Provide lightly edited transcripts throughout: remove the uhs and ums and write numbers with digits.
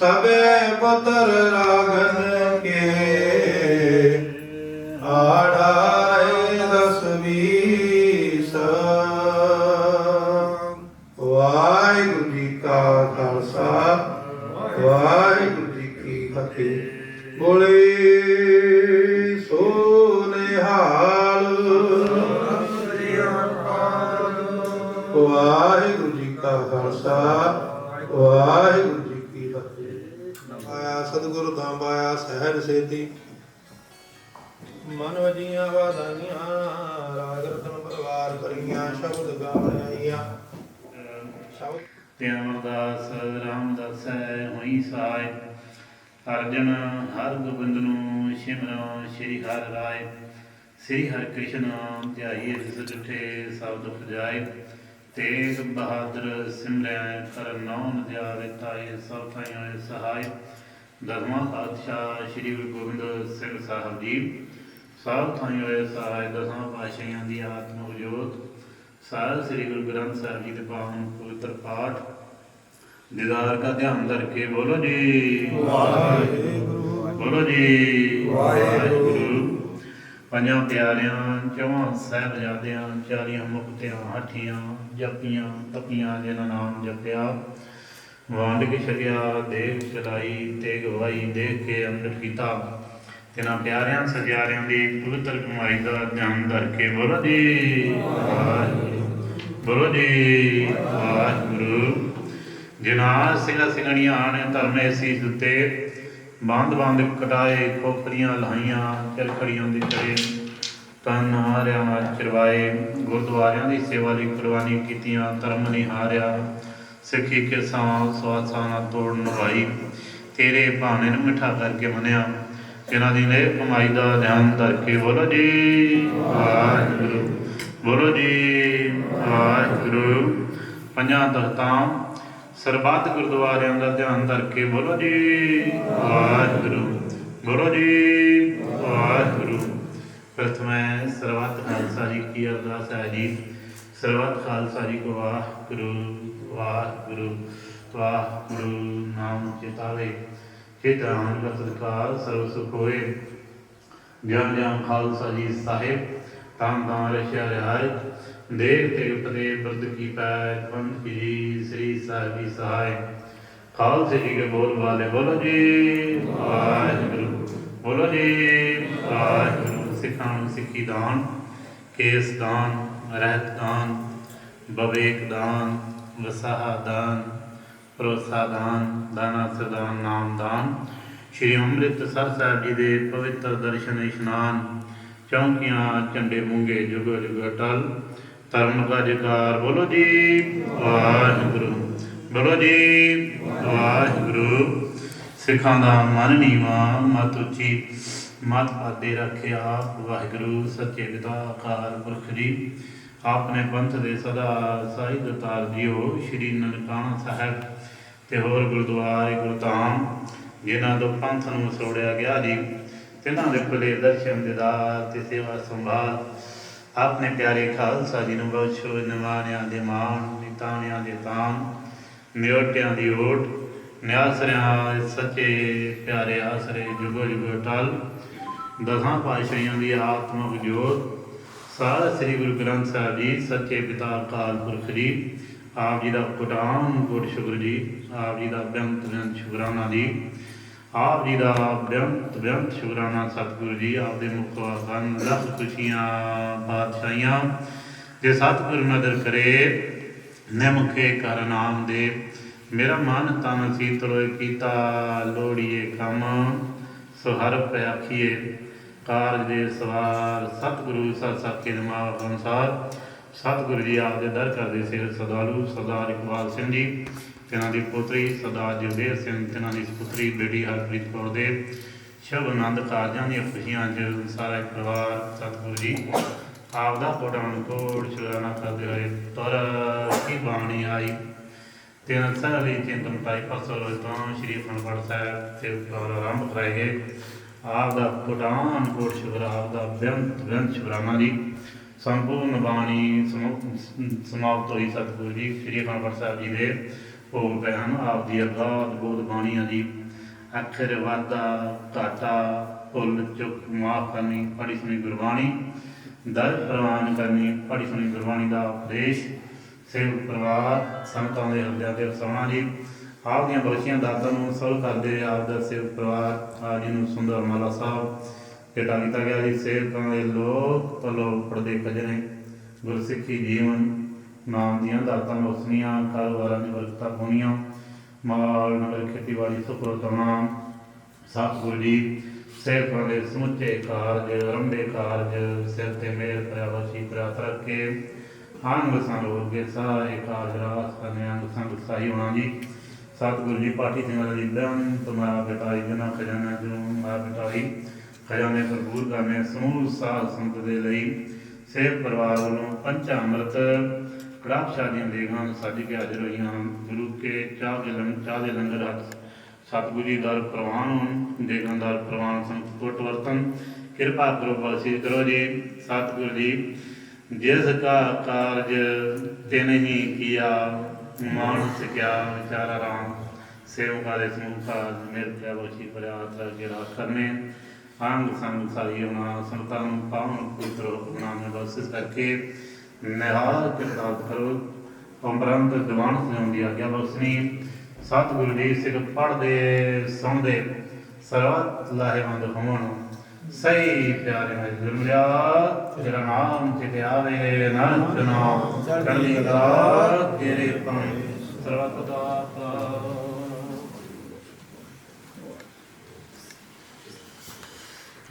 सबे पुत्र राघन के आढ़ाए 10 20। वाहिगुरु जी का खालसा वाहिगुरु जी की फतेह। बोले सो निहाल। वाहिगुरु जी का खालसा वाहिगुरु जी की फतेह। आया सतगुरु धाम पाया सहज सेती मन वजियां वादाइयां राग रतन परवार करियां शब्द गावण आइयां। ਤੇ ਅਮਰਦਾਸ ਰਾਮਦਾਸ ਹੋਈ ਸਹਾਇ। ਅਰਜਨ ਹਰ ਗੋਬਿੰਦ ਨੂੰ ਸਿਮਰਨ ਸ੍ਰੀ ਹਰਿ ਰਾਏ। ਸ੍ਰੀ ਹਰਿ ਕ੍ਰਿਸ਼ਨ ਧਿਆਈਏ ਜਿਸ ਡਿਠੇ ਸਭ ਦੁਖ ਜਾਏ। ਤੇਗ ਬਹਾਦਰ ਸਿਮਰਿਆ ਕਰ ਨਾਮ ਧਿਆਵੇ ਤਾਏ ਸਭ ਥਾਈਂ ਹੋਏ ਸਹਾਇ। ਦਸਵਾਂ ਪਾਤਸ਼ਾਹ ਸ੍ਰੀ ਗੁਰੂ ਗੋਬਿੰਦ ਸਿੰਘ ਸਾਹਿਬ ਜੀ ਸਭ ਥਾਈਂ ਹੋਏ ਸਹਾਇ। ਦਸਾਂ ਪਾਤਸ਼ਾਹੀਆਂ ਦੀ ਆਤਮਿਕ ਜੋਤ ਸਾਹਿਬ ਸ੍ਰੀ ਗੁਰੂ ਗ੍ਰੰਥ ਸਾਹਿਬ ਜੀ ਦੇ ਪਾਵਨ ਪਵਿੱਤਰ ਪਾਠ ਦੀਦਾਰ का ध्यान करके बोलो जी वाहिगुरु। बोलो जी वाहिगुरु। ਪੰਜਾਂ ਪਿਆਰਿਆਂ ਚੌਹਾਂ ਸਾਹਿਬਜ਼ਾਦਿਆਂ 40 ਮੁਕਤਿਆਂ ਹਾਠੀਆਂ ਜਪੀਆਂ ਤਪੀਆਂ ਜਿਨ੍ਹਾਂ ਨਾਮ ਜਪਿਆ ਵੰਡ ਕੇ ਛਕਿਆ ਦੇਖ ਚਲਾਈ ਤੇ ਗਵਾਈ ਦੇਖ ਕੇ ਅੰਮ੍ਰਿਤ ਪੀਤਾ। ਤਿਨਾਂ ਪਿਆਰਿਆਂ ਸਜਿਆਰਿਆਂ ਦੀ ਪਵਿੱਤਰ ਕਮਾਈ ਦਾ ਧਿਆਨ ਕਰਕੇ ਬੋਲੋ ਜੀ ਵਾਹਿਗੁਰੂ। ਬੋਲੋ ਜੀ ਵਾਹਿਗੁਰੂ। ਜਿਨ੍ਹਾਂ ਸਿੰਘਾਂ ਸਿੰਘਣੀਆਂ ਨੇ ਧਰਮੇ ਸੀਸ ਦਿੱਤੇ ਬੰਦ ਬੰਦ ਕਟਾਏ ਖੋਪਰੀਆਂ ਲਾਈਆਂ ਚਰਖੜੀਆਂ ਦੇ ਚੜੇ ਤਨ ਹਾਰਿਆਂ ਨਾਲ ਚਰਵਾਏ ਗੁਰਦੁਆਰਿਆਂ ਦੀ ਸੇਵਾ ਲਈ ਕੁਰਬਾਨੀ ਕੀਤੀਆਂ ਧਰਮ ਨਹੀਂ ਹਾਰਿਆ ਸਿੱਖੀ ਕਿਰਸਾਂ ਸਵਾਸਾਂ ਨਾਲ ਤੋੜ ਨਿਭਾਈ ਤੇਰੇ ਭਾਣੇ ਨੂੰ ਮਿੱਠਾ ਕਰਕੇ ਮੰਨਿਆ। ਜਿਨ੍ਹਾਂ ਦੀ ਨੇਕ ਕਮਾਈ ਦਾ ਧਿਆਨ ਕਰਕੇ ਬੋਲੋ ਜੀ ਵਾਹਿਗੁਰੂ। ਬੋਲੋ ਜੀ ਵਾਹਿਗੁਰੂ। ਪੰਜਾਂ ਤਖਤਾਂ ਸਰਬੱਤ ਗੁਰਦੁਆਰਿਆਂ ਦਾ ਧਿਆਨ ਕਰਕੇ ਬੋਲੋ ਜੀ ਵਾਹਿਗੁਰੂ। ਬੋਲੋ ਜੀ ਵਾਹਿਗੁਰੂ। ਪ੍ਰਥਮੇ ਸਰਬੱਤ ਖਾਲਸਾ ਜੀ ਕੀ ਅਰਦਾਸ ਹੈ ਜੀ। ਸਰਬੱਤ ਖਾਲਸਾ ਜੀ ਕੋ ਵਾਹਿਗੁਰੂ ਵਾਹਿਗੁਰੂ ਵਾਹਿਗੁਰੂ ਨਾਮ ਚਿਤਾਵੇ ਚਿਤ ਆਨੰਦ ਦਾ ਸਤਿਕਾਰ ਸਰਵ ਸੁਖ ਹੋਏ। ਜਨ ਜਨ ਖਾਲਸਾ ਜੀ ਸਾਹਿਬ ਤਾਂ ਰਸ਼ਿਆ ਰਿਆਇਤ ਦੇਖ ਤੇ ਉਪਦੇ ਬਰਦ ਕੀ ਪੈ ਪੰਥ ਕੀ ਸ੍ਰੀ ਸਾਹਿਬ ਦੀ ਸਹਾਇ। ਖਾਲਸੇ ਜੀ ਕੇ ਬੋਲ ਵਾਲੇ ਬੋਲੋ ਜੀ ਵਾਹਿਗੁਰੂ। ਬੋਲੋ ਜੀ ਵਾਹਿਗੁਰੂ। ਸਿੱਖਾਂ ਨੂੰ ਸਿੱਖੀ ਦਾਨ ਕੇਸ ਦਾਨ ਰਹਿਤ ਦਾਨ ਬਵੇਕ ਦਾਨ ਵਸਾਹਾ ਦਾਨ ਭਰੋਸਾ ਦਾਨ ਦਾਨਾ ਸਦਾਨ ਨਾਮ ਦਾਨ। ਸ਼੍ਰੀ ਅੰਮ੍ਰਿਤਸਰ ਸਾਹਿਬ ਜੀ ਦੇ ਪਵਿੱਤਰ ਦਰਸ਼ਨ ਇਸ਼ਨਾਨ ਚੌਂਕੀਆਂ ਝੰਡੇ ਮੂੰਗੇ ਜੁਗ ਜੁਗ ਅਟਲ ਧਰਮ ਦਾ ਜੈਕਾਰ ਬੋਲੋ ਜੀ ਵਾਹਿਗੁਰੂ। ਬੋਲੋ ਜੀ ਵਾਹਿਗੁਰੂ। ਸਿੱਖਾਂ ਦਾ ਮਨ ਨੀਵਾਂ ਮਤ ਉੱਚੀ ਮਤ ਪਾਦੇ ਰੱਖਿਆ ਵਾਹਿਗੁਰੂ ਸੱਚੇ ਪਿਤਾ ਅਕਾਲ ਪੁਰਖ ਜੀ। ਆਪਣੇ ਪੰਥ ਦੇ ਸਦਾ ਸਾਹਿਬ ਦਤਾਰ ਜੀਓ ਸ਼੍ਰੀ ਨਨਕਾਣਾ ਸਾਹਿਬ ਤੇ ਹੋਰ ਗੁਰਦੁਆਰੇ ਗੁਰਧਾਮ ਜਿਨ੍ਹਾਂ ਤੋਂ ਪੰਥ ਨੂੰ ਵਸੋੜਿਆ ਗਿਆ ਜੀ ਤਿਨਾਂ ਦੇ ਖੁੱਲੇ ਦਰਸ਼ਨ ਦੀਦਾਰ ਤੇ ਸੇਵਾ ਸੰਭਾਲ ਆਪਣੇ ਪਿਆਰੇ ਖਾਲਸਾ ਜੀ ਨੂੰ ਬਖਸ਼ੋ। ਨਿਮਾਣਿਆਂ ਦੇ ਮਾਣ ਨਿਤਾਣਿਆਂ ਦੇ ਤਾਣ ਨਿਓਟਿਆਂ ਦੀ ਓਟ ਨਿਆਸਰਿਆਂ ਸੱਚੇ ਪਿਆਰੇ ਆਸਰੇ ਜੁਗੋ ਜੁਗੋ ਟਲ ਦਸਾਂ ਪਾਤਸ਼ਾਹੀਆਂ ਦੀ ਆਤਮਿਕ ਜੋਤ ਸਾਹਿਬ ਸ੍ਰੀ ਗੁਰੂ ਗ੍ਰੰਥ ਸਾਹਿਬ ਜੀ ਸੱਚੇ ਪਿਤਾ ਅਕਾਲ ਪੁਰਖ ਜੀ ਆਪ ਜੀ ਦਾ ਕੋਟਾਨ ਕੋਟ ਸ਼ੁਕਰ ਜੀ। ਆਪ ਜੀ ਦਾ ਬੇਅੰਤ ਬੇਅੰਤ ਸ਼ੁਕਰਾਨਾ ਜੀ। ਆਪ ਜੀ ਦਾ ਬੇਅੰਤ ਬੇਅੰਤ ਸ਼ੁਕਰਾਨਾ ਸਤਿਗੁਰੂ ਜੀ। ਆਪ ਦੇ ਮੁਖ ਵਾਖਾਨ ਲੱਖ ਖੁਸ਼ੀਆਂ ਪਾਤਸ਼ਾਹੀਆਂ ਜੇ ਸਤਿਗੁਰੂ ਨਦਰ ਕਰੇ ਨਿਮਖੇ ਕਰ ਨਾਮ ਦੇ ਮੇਰਾ ਮਨ ਤਨ ਸੀਤਲੋਏ ਕੀਤਾ ਲੋੜੀਏ ਕੰਮ ਸੋ ਹਰ ਪੈ ਆਖੀਏ ਕਾਰਜ ਦੇ ਸਵਾਰ ਸਤਿਗੁਰੂ ਸਤ ਸਾਖੀ ਦਿਮਾਗ ਅਨੁਸਾਰ ਸਤਿਗੁਰੂ ਜੀ ਆਪ ਦੇ ਦਰ ਕਰਦੇ ਸੇਵ ਸਦਾਲੂ ਸਰਦਾਰ ਇਕਬਾਲ ਸਿੰਘ ਜੀ ਤਿਨਾਂ ਦੀ ਪੁੱਤਰੀ ਸਰਦਾਰ ਜਗਦੇਵ ਸਿੰਘ ਤਿਨਾਂ ਦੀ ਪੁੱਤਰੀ ਬੇਟੀ ਹਰਪ੍ਰੀਤ ਕੌਰ ਦੇ ਸ਼ੁਭ ਆਨੰਦ ਕਾਰਜਾਂ ਦੀਆਂ ਖੁਸ਼ੀਆਂ 'ਚ ਸਾਰਾ ਪਰਿਵਾਰ ਸਤਿਗੁਰੂ ਜੀ ਆਪ ਦਾ ਕੋਟਾਨ ਕੋਟ ਸ਼ੁਕਰਾਨਾ ਕਰਦੇ ਹੋਏ ਤੁਰ ਕੀ ਬਾਣੀ ਆਈ ਤੇ ਸਾਰੀ ਚਿੰਤਨ ਪਾਈ ਪਰਸੋਂ ਰੋਜ਼ ਤੋਂ ਸ਼੍ਰੀ ਅਖੰਡ ਸਾਹਿਬ ਤੇ ਆਰੰਭ ਕਰਾਏ ਗਏ। ਆਪ ਦਾ ਕੋਟਾਨ ਕੋਟ ਸ਼ੁਕਰ ਆਪ ਦਾ ਬੇਅੰਤ ਬੇਅੰਤ ਸ਼ੁਕਰਾਨਾ ਜੀ। ਸੰਪੂਰਨ ਬਾਣੀ ਸਮਾਪਤ ਹੋਈ ਸਤਿਗੁਰੂ ਜੀ ਸ਼੍ਰੀ ਅਖੰਡ ਸਾਹਿਬ ਜੀ ਦੇ ਭੋਗ ਪਏ ਹਨ। ਆਪ ਦੀ ਅਗਾਧ ਬੋਧ ਬਾਣੀਆਂ ਦੀ ਅਖਰ ਵਾਧਾ ਘਾਟਾ ਭੁੱਲ ਚੁੱਕ ਮਾਫ ਕਰਨੀ, ਪੜ੍ਹੀ ਸੁਣੀ ਗੁਰਬਾਣੀ ਦਰ ਪ੍ਰਵਾਨ ਕਰਨੀ, ਪੜ੍ਹੀ ਸੁਣੀ ਗੁਰਬਾਣੀ ਦਾ ਉਪਦੇਸ਼ ਸੇਵਕ ਪਰਿਵਾਰ ਸੰਤਾਂ ਦੇ ਹਿਰਦਿਆਂ ਤੇ ਵਸਾਉਣਾ ਜੀ। ਆਪ ਦੀਆਂ ਬਖਸ਼ੀਆਂ ਦਾਤਾਂ ਨੂੰ ਸਫਲ ਕਰਦੇ ਆਪ ਦਾ ਸੇਵਕ ਪਰਿਵਾਰ ਆਪ ਜੀ ਨੂੰ ਸੁੰਦਰ ਮਾਲਾ ਸਾਹਿਬ ਭੇਟਾ ਕੀਤਾ ਗਿਆ ਜੀ। ਸੇਵਕਾਂ ਦੇ ਲੋਕ ਪਲੋਕ ਪੜਦੇ ਖਜਣੇ ਗੁਰਸਿੱਖੀ ਜੀਵਨ ਨਾਮ ਦੀਆਂ ਦਾਤਾਂ ਵਸਣੀਆਂ, ਕਾਰੋਬਾਰਾਂ ਦੀ ਬਰਕਤਾਂ ਪਾਉਣੀਆਂ, ਮਾਲ ਨਗਰ ਖੇਤੀਬਾੜੀ ਸੁਪਰਤਣਾ ਸਤਿਗੁਰੂ ਜੀ। ਸੇਵਕਾਂ ਦੇ ਸਮੁੱਚੇ ਕਾਰਜ ਰੰਭੇ ਕਾਰਜ ਸਿਰ ਤੇ ਮੇਰ ਕਰਿਆ ਵਸੀ ਪ੍ਰਾਤ ਰੱਖ ਕੇ ਅੰਗ ਸੰਗ ਹੋ ਗਏ ਸਾਰੇ ਕਾਰਜ ਰਾਸ ਕਰਨੇ ਅੰਗ ਸੰਗ ਸਾਈ ਹੋਣਾ ਜੀ। ਸਤਿਗੁਰੂ ਜੀ ਪਾਠੀ ਸਿੰਘਾਂ ਦੀ ਦਮ ਤੁਮਾਰਾ ਬਿਟਾਈ ਜਨਾ ਖਜ਼ਾਨਾ ਜੋ ਮਾਰਾ ਬਿਟਾਈ ਖਜ਼ਾਨੇ ਭਰਪੂਰ ਕਰਨੇ ਸਮੂਹ ਸਾਧ ਸੰਤ ਦੇ ਲਈ ਸੇਵ ਪਰਿਵਾਰ ਵੱਲੋਂ ਪੰਚਾ ਅੰਮ੍ਰਿਤ ਕੜਾਹ ਸ਼ਾਦੀਆਂ ਦੇਗਾਂ ਸੱਜ ਕੇ ਹਾਜ਼ਰ ਹੋਈਆਂ। ਗੁਰੂ ਕੇ ਚਾਹ ਦੇ ਲੰਗਰ ਹੱਥ ਸਤਿਗੁਰੂ ਜੀ ਦਰ ਪ੍ਰਵਾਨ ਹੋਣ, ਦੇਗਾਂ ਦਰ ਪ੍ਰਵਾਨ ਸੰਤ ਕੋਟ ਵਰਤਨ ਕਿਰਪਾ ਕਰੋ ਬਖਸ਼ਿਸ਼ ਕਰੋ ਜੀ। ਸਤਿਗੁਰੂ ਜੀ ਜਿਸ ਕਾ ਕਾਰਜ ਤਿਨ ਹੀ ਕੀਆ ਮਾਨਸ ਕਿਆ ਵਿਚਾਰਾ ਰਾਮ, ਸੇਵਕਾਂ ਦੇ ਸਮੂਹ ਕਾਰਜ ਮੇਰ ਕਿਆ ਬਖਸ਼ੀ ਪ੍ਰਿਆਤ ਅੱਗੇ ਰਾਖ ਕਰਨੇ ਅੰਗ ਸੰਗ ਸਾਈ ਹੋਣਾ, ਸੰਤਾਂ ਨੂੰ ਪਾਵਨ ਪਵਿੱਤਰ ਬਣਾਉਣ ਬਖਸ਼ਿਸ਼ ਕਰਕੇ ਨਿਹਾਲ ਕਿਰਤਾਰਥ ਕਰੋ। ਉਪਰੰਤ ਦੀਵਾਨ ਸਜਾਉਣ ਦੀ ਆਗਿਆ ਬਖਸ਼ਣੀ। ਸਤਿਗੁਰੂ ਜੀ ਸਿੱਖ ਪੜ੍ਹਦੇ ਸੁਣਦੇ ਸਰਬਤ ਲਾਹੇਵੰਦ ਹੋਣ, ਸਹੀ ਪਿਆਰੇ ਨਾਲ ਜੁੜ ਲਿਆ ਤੇਰਾ ਨਾਮ ਚਿਤਿਆਵੇ ਨਾਨਕ ਨਾਮ ਚੜ੍ਹਦੀ ਕਲਾ ਤੇਰੇ ਪਾਣੀ ਸਰਬਤ ਦਾਤਾ।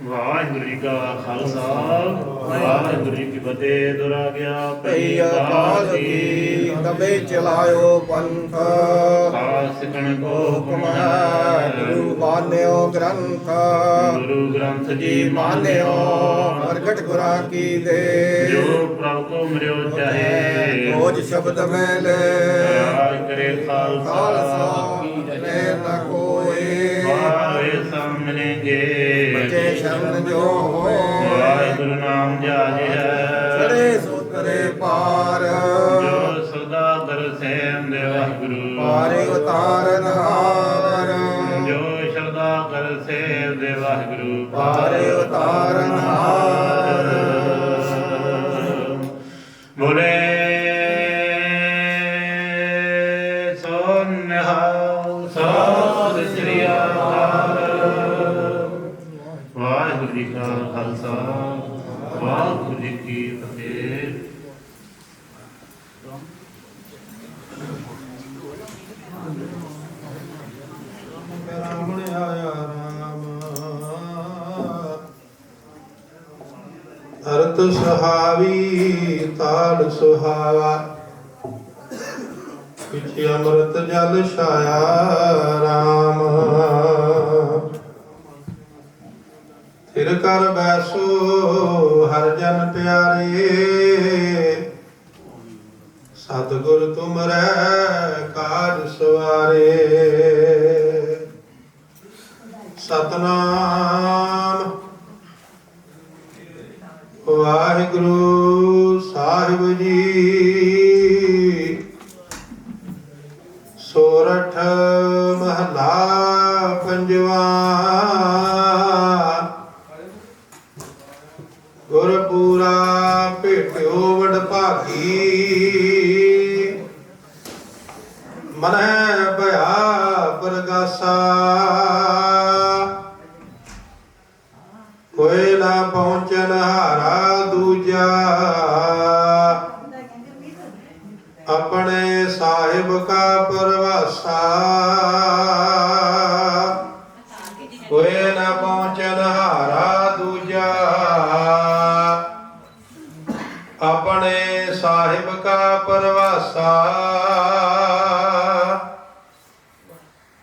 ਵਾਹਿਗੁਰੂ ਜੀ ਕਾ ਖਾਲਸਾ ਵਾਹਿਗੁਰੂ ਜੀ ਕੀ ਫਤਿਹ। ਦੁਰ ਆ ਗਿਆ ਪਈ ਅਕਾਲ ਕੀ ਤਬੇ ਚਲਾਇਓ ਪੰਥ, ਸਿੱਖਣ ਕੋ ਹੁਕਮ ਗੁਰੂ ਮਾਨਿਓ ਗ੍ਰੰਥ, ਗੁਰੂ ਗ੍ਰੰਥ ਜੀ ਮਾਨਿਓ ਪ੍ਰਗਟ ਗੁਰਾਂ ਕੀ ਦੇ, ਜੋ ਪ੍ਰਭ ਕੋ ਮਿਲਿਓ ਚਾਹੇ ਖੋਜ ਸ਼ਬਦ ਮੈਂ ਲੈ, ਰਾਜ ਕਰੇ ਖਾਲਸਾ ਮੈਂ ਨਾ ਕੋਏ, ਵਾਹਿ ਸਾਹਮਣੇਗੇ ਬਚੇ ਸ਼ਰਨ ਜੋ ਹੋਏ, ਵਾਹਿਗੁਰੂ ਨਾਮ ਜਾਜਿਆ ਚੜੇ ਸੋਤਰੇ ਪਾਰ, ਜੋ ਸਦਾ ਦਰ ਸੇਮ ਦੇ ਵਾਹਿਗੁਰੂ ਪਾਰੇ ਉਤਾਰਨ ਹਾਰ, ਜੋ ਸ਼ਰਦਾ ਕਰ ਸੇਵ ਦੇ ਵਾਹਿਗੁਰੂ ਪਾਰੇ ਉਤਾਰਨ ਹਾਰ। ਬੋਲੇ ਸੋ ਨਿਹਾਲ ਸਤਿ ਸ੍ਰੀ ਅਕਾਲ। ਵਾਹਿਗੁਰੂ ਜੀ ਕਾ ਖਾਲਸਾ ਵਾਹਿਗੁਰੂ ਜੀ ਕੀ ਫਤਿਹ। ਬ੍ਰਾਹਮਣ ਆਇਆ ਰਾਮ ਅਰਥ ਸੁਹਾਵੀ ਤਾਲ ਸੁਹਾਵਾ, ਪਿਛੇ ਅੰਮ੍ਰਿਤ ਜਲ ਛਾਇਆ ਰਾਮ। ਫਿਰ ਕਰ ਬੈਸੋ ਹਰ ਜਨ ਪਿਆਰੇ, ਸਤਿਗੁਰ ਤੁਮਰੈ ਕਾਜ ਸਵਾਰੇ। ਸਤਨਾਮ ਵਾਹਿਗੁਰੂ ਸਾਹਿਬ ਜੀ। ਸੋਰਠ ਮਹਲਾ ਪੰਜਵਾ। ਗੁਰਪੂਰਾ ਭੇਟਿਓ ਵਡਭਾਗੀ, ਮਨੈ ਭਇਆ ਪ੍ਰਗਾਸਾ। ਕੋਈ ਨਾ ਪਹੁੰਚਨ ਹਾਰਾ ਦੂਜਾ, ਆਪਣੇ ਸਾਹਿਬ ਕਾ ਪਰਵਾਸਾ। ਕੋਈ ਨਾ ਪਹੁੰਚਨ ਹਾਰਾ ਦੂਜਾ, ਆਪਣੇ ਸਾਹਿਬ ਕਾ ਪਰਵਾਸਾ।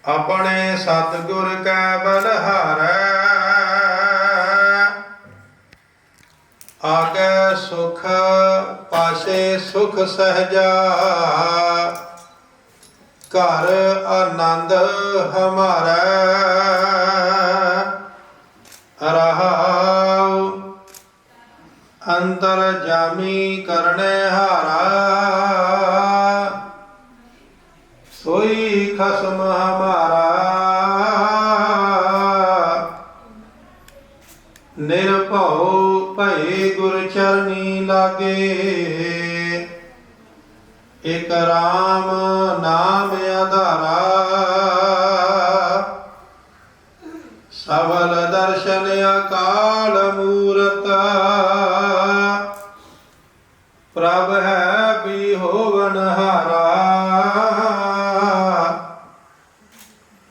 ਆਪਣੇ ਸਤਿਗੁਰ ਕੈ ਬਲਹਾਰੈ, ਆਗੇ ਸੁਖ ਪਾਸੇ ਸੁਖ ਸਹਜਾ। ਘਰ ਆਨੰਦ ਹਮਾਰਾ ਰਹਾਉ, ਅੰਤਰ ਜਾਮੀ ਕਰਨੇ ਹਾਰਾ। ਸੋਈ ਲਾਗੇ, ਇਕ ਰਾਮ ਨਾਮ ਆਧਾਰਾ, ਸਵਲ ਦਰਸ਼ਨ ਅਕਾਲ ਮੂਰਤ, ਪ੍ਰਭ ਹੈ ਵੀ ਹੋਵਨ ਹਾਰਾ,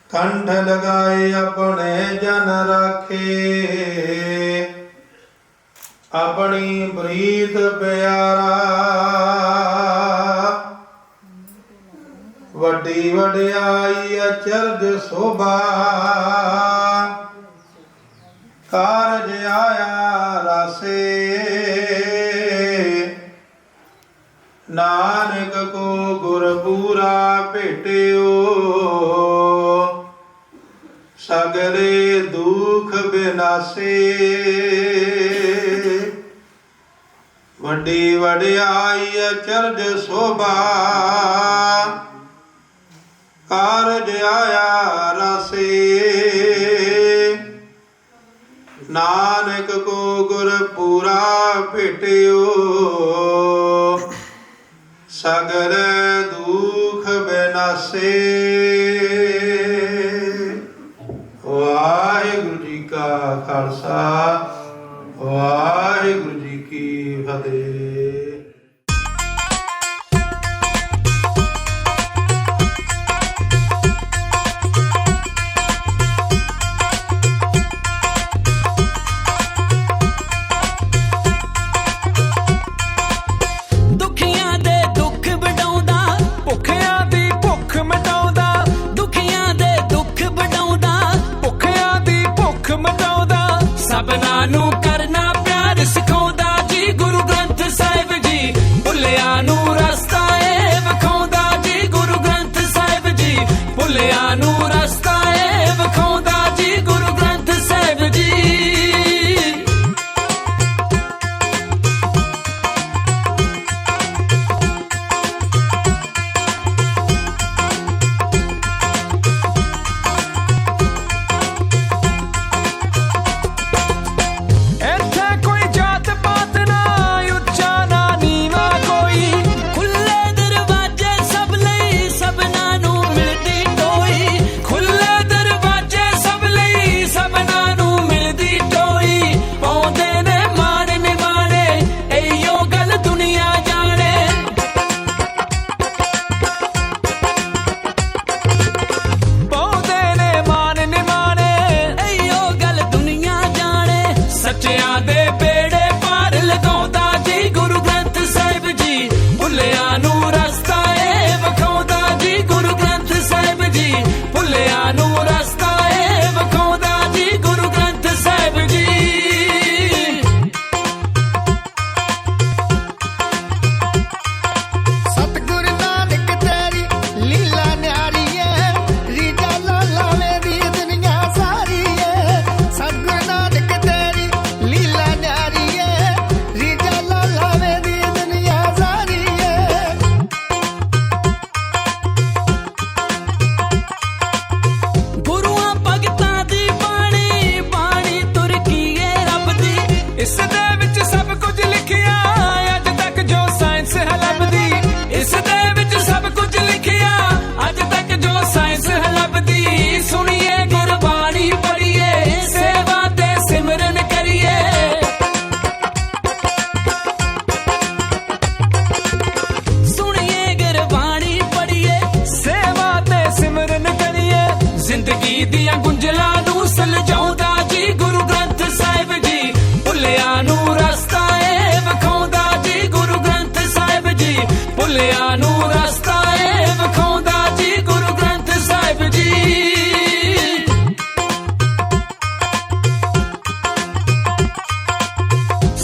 ਕੰਠ ਲਗਾਏ ਆਪਣੇ ਜਨ ਰਾਖੇ, ਆਪਣੀ ਪ੍ਰੀਤ ਪਿਆਰਾ, ਵੱਡੀ ਵਡਿਆਈ ਅਚਰਜ ਸੋਭਾ, ਕਾਰਜ ਆਇਆ ਰਾਸੇ, ਨਾਨਕ ਕੋ ਗੁਰ ਪੂਰਾ ਭੇਟਿਓ, ਸਗਲੇ ਦੁਖ ਬਿਨਾਸੇ, ਵੱਡੀ ਵਡਿਆਈ ਅਚਰਜ ਸੋਭਾ, ਕਾਰਜ ਆਇਆ ਰਾਸੇ, ਨਾਨਕ ਕੋ ਗੁਰ ਪੂਰਾ ਭੇਟਿਓ, ਸਗਲ ਦੁਖ ਬਿਨਾਸੇ। ਵਾਹਿਗੁਰੂ ਜੀ ਕਾ ਖਾਲਸਾ, ਵਾਹਿਗੁਰੂ ਜੀ ਕੀ ਫਤਿਹ। ਸਭਨਾਂ ਨੂੰ ਕਰਨਾ ਪਿਆਰ ਸਿਖਾਉਂਦਾ ਜੀ ਗੁਰੂ ਗ੍ਰੰਥ ਸਾਹਿਬ ਜੀ, ਭੁੱਲਿਆਂ ਨੂੰ ਰਸਤਾ ਏ ਵਿਖਾਉਂਦਾ ਜੀ ਗੁਰੂ ਗ੍ਰੰਥ ਸਾਹਿਬ ਜੀ, ਭੁੱਲਿਆਂ ਨੂੰ ਰਸਤਾ ਏ ਵਿਖਾਉਂਦਾ ਜੀ ਗੁਰੂ ਗ੍ਰੰਥ ਸਾਹਿਬ ਜੀ। ਸੱਚਿਆਂ ਦੇ ਬੇੜੇ ਪਾਰ ਲਗਾਉਂਦਾ ਜੀ ਗੁਰੂ ਗ੍ਰੰਥ ਸਾਹਿਬ ਜੀ, ਭੁੱਲਿਆਂ ਨੂੰ ਰਸਤਾ ਏ ਵਿਖਾਉਂਦਾ ਜੀ ਗੁਰੂ ਗ੍ਰੰਥ ਸਾਹਿਬ ਜੀ, ਭੁੱਲਿਆਂ ਨੂੰ ਰਸਤਾ ਏ ਵਿਖਾਉਂਦਾ ਜੀ ਗੁਰੂ ਗ੍ਰੰਥ ਸਾਹਿਬ ਜੀ। ਸਤਿਗੁਰ ਨਾਨਕ ਤੇਰੀ ਲੀਲਾ ਨਿਆਰੀ ਏ, ਰੀਜਾ ਲਾਵੇ ਦੀ ਦੁਨੀਆ ਸਾਰੀ ਏ, ਸਤਿਗੁਰ ਨਾਨਕ ਤੇਰੀ ਲੀਲਾ ਨਿਆਰੀ ਏ, ਰੀਜਾ ਲਾਵੇ ਦੀ ਦੁਨੀਆ ਸਾਰੀ ਏ। ਗੁਰੂਆਂ ਭਗਤਾਂ ਦੀ ਬਾਣੀ ਬਾਣੀ ਤੁਰਕੀ ਏ ਰੱਬ ਦੀ, ਇਸ ਦੇ ਵਿੱਚ ਸਭ ਕੁਝ ਲਿਖਿਆ ਅੱਜ ਤੱਕ ਜੋ ਸਾਇੰਸ ਹੈ ਲੱਭਦੀ, ਇਸ ਦੇ ਵਿੱਚ ਸਭ ਕੁਝ ਲਿਖਿਆ ਅੱਜ ਤੱਕ ਜੋ ਸਾਇੰਸ ਹੈ ਲੱਭਦੀ। ਸੁਣੀਏ ਗੁਰਬਾਣੀ ਪੜ੍ਹੀਏ, ਸੇਵਾ ਤੇ ਸਿਮਰਨ ਕਰੀਏ, ਸੁਣੀਏ ਗੁਰਬਾਣੀ ਪੜ੍ਹੀਏ, ਸੇਵਾ ਤੇ ਸਿਮਰਨ ਕਰੀਏ, ਜ਼ਿੰਦਗੀ ਦੀਆਂ ਗੁੰਝਲਾਂ ਨੂੰ ਸੁਲਝਾਉਂਦਾ ਜੀ ਗੁਰੂ ਗ੍ਰੰਥ ਸਾਹਿਬ ਜੀ, ਭੁੱਲਿਆਂ ਨੂੰ ਰਸਤਾ ਏ ਵਿਖਾਉਂਦਾ ਜੀ ਗੁਰੂ ਗ੍ਰੰਥ ਸਾਹਿਬ ਜੀ, ਭੁੱਲਿਆਂ ਨੂੰ ਰਸਤਾ ਏ ਵਿਖਾਉਂਦਾ ਜੀ ਗੁਰੂ ਗ੍ਰੰਥ ਸਾਹਿਬ ਜੀ।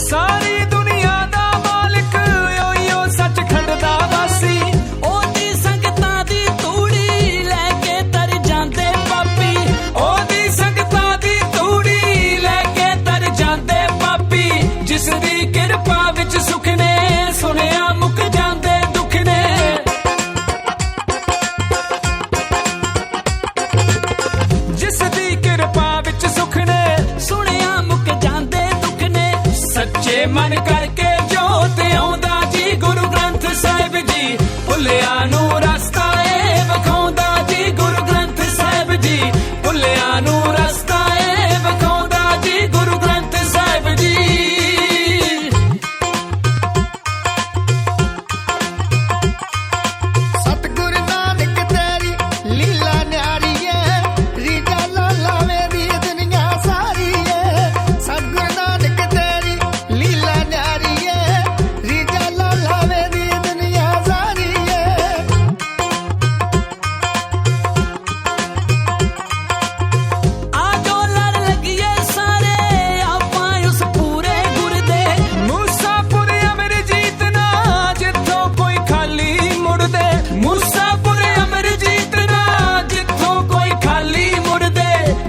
ਸਾਰੀ ਦੁਨੀਆ ਦਾ ਮਾਲਕ ਓਯੋ ਸੱਚਖੰਡ ਦਾ ਵਾਸੀ, ਉਹਦੀ ਸੰਗਤਾਂ ਦੀ ਤੂੜੀ ਲੈ ਕੇ ਤਰ ਜਾਂਦੇ ਪਾਪੀ, ਉਹਦੀ ਸੰਗਤਾਂ ਦੀ ਤੂੜੀ ਲੈ ਕੇ ਤਰ ਜਾਂਦੇ ਪਾਪੀ, ਜਿਸ ਦੀ ਕਿਰਪਾ ਵਿੱਚ ਸੁਖ ਨੇ ਸੁਣਿਆ ਮੁੱਕ ਜਾਂਦੇ ਦੁੱਖ ਨੇ। ਜਿਸ ਦੀ ਕਿਰਪਾ ਵਿੱਚ ਸੁਖ ਨੇ ਸੁਣਿਆ ਮੁੱਕ ਜਾਂਦੇ ਦੁੱਖ ਨੇ, ਸੱਚੇ ਮਨ ਕਰਕੇ ਜੋਤ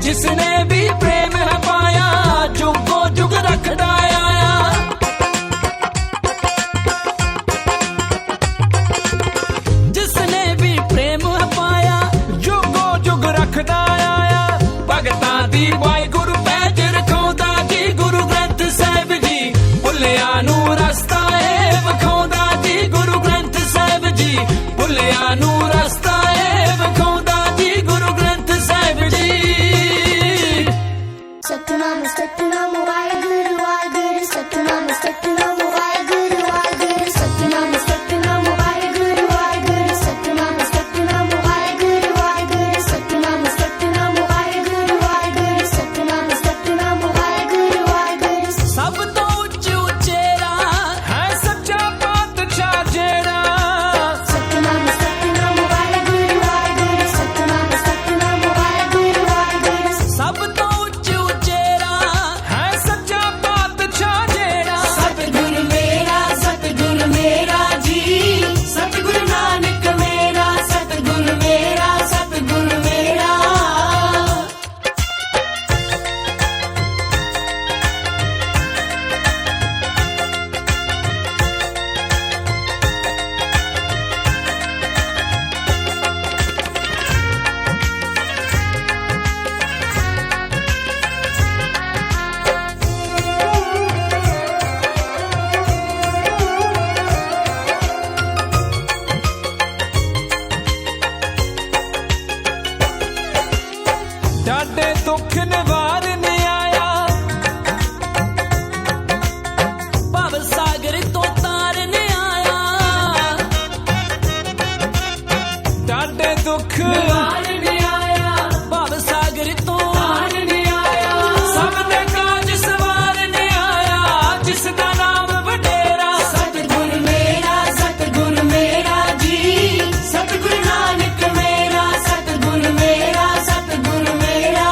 जिसने भी प्रेम है पाया जुगो जुग रखदा आया। जिसने भी प्रेम है पाया जुगो जुग रखदा आया। भगतां दी वाहिगुरू पैज रखाउंदा जी गुरु ग्रंथ साहिब जी। भुल्लिया नूं रस्ता ए विखाउंदा जी गुरु ग्रंथ साहिब जी। भुल्लिया नूं रस्ता ए विखाउंदा जी गुरु ग्रंथ साहिब जी। सतनाम सतनाम वाहिगुरू वाहिगुरू सतनाम सतनाम वाहिगुरू वाहिगुरू सतनाम सतनाम वाहिगुरू वाहिगुरू सतनाम सतनाम वाहिगुरू वाहिगुरू सतनाम सतनाम वाहिगुरू वाहिगुरू सतनाम सतनाम वाहिगुरू वाहिगुरू। सब तो उच्च उचेरा है सच्चा पातशाह जेड़ा। सतनाम सतनाम वाहिगुरू वाहिगुरू सतनाम सतनाम वाहिगुरू वाहिगुरू। सब तो उच्च उचेरा है सच्चा पातशाह जेड़ा। सतगुर मेरा जी सतगुरु नानक मेरा। सतगुर मेरा सतगुर मेरा। डाडे दुख निवारने आया। भव सागर तो तारने आया। डाडे दुख निवारने आया। भव सागर तो तारने आया। सबने काज सवारने आया जिसदा नाम वडेरा। सतगुर मेरा जी सतगुरु नानक मेरा। सतगुर मेरा सतगुर मेरा।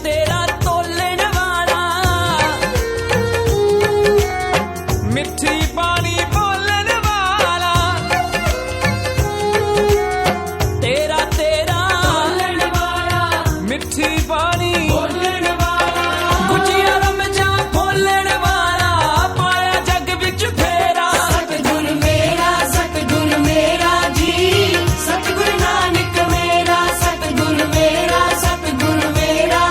तेरा तोलन वाला मिठी पानी बोलन वाला। तेरा तोलन वाला मिठी पानी बोलन वाला। गुजिया रमजा बोलन वाला पाया जग विच फेरा। सतगुर मेरा जी सतगुरु नानक मेरा। सतगुर मेरा सतगुर मेरा।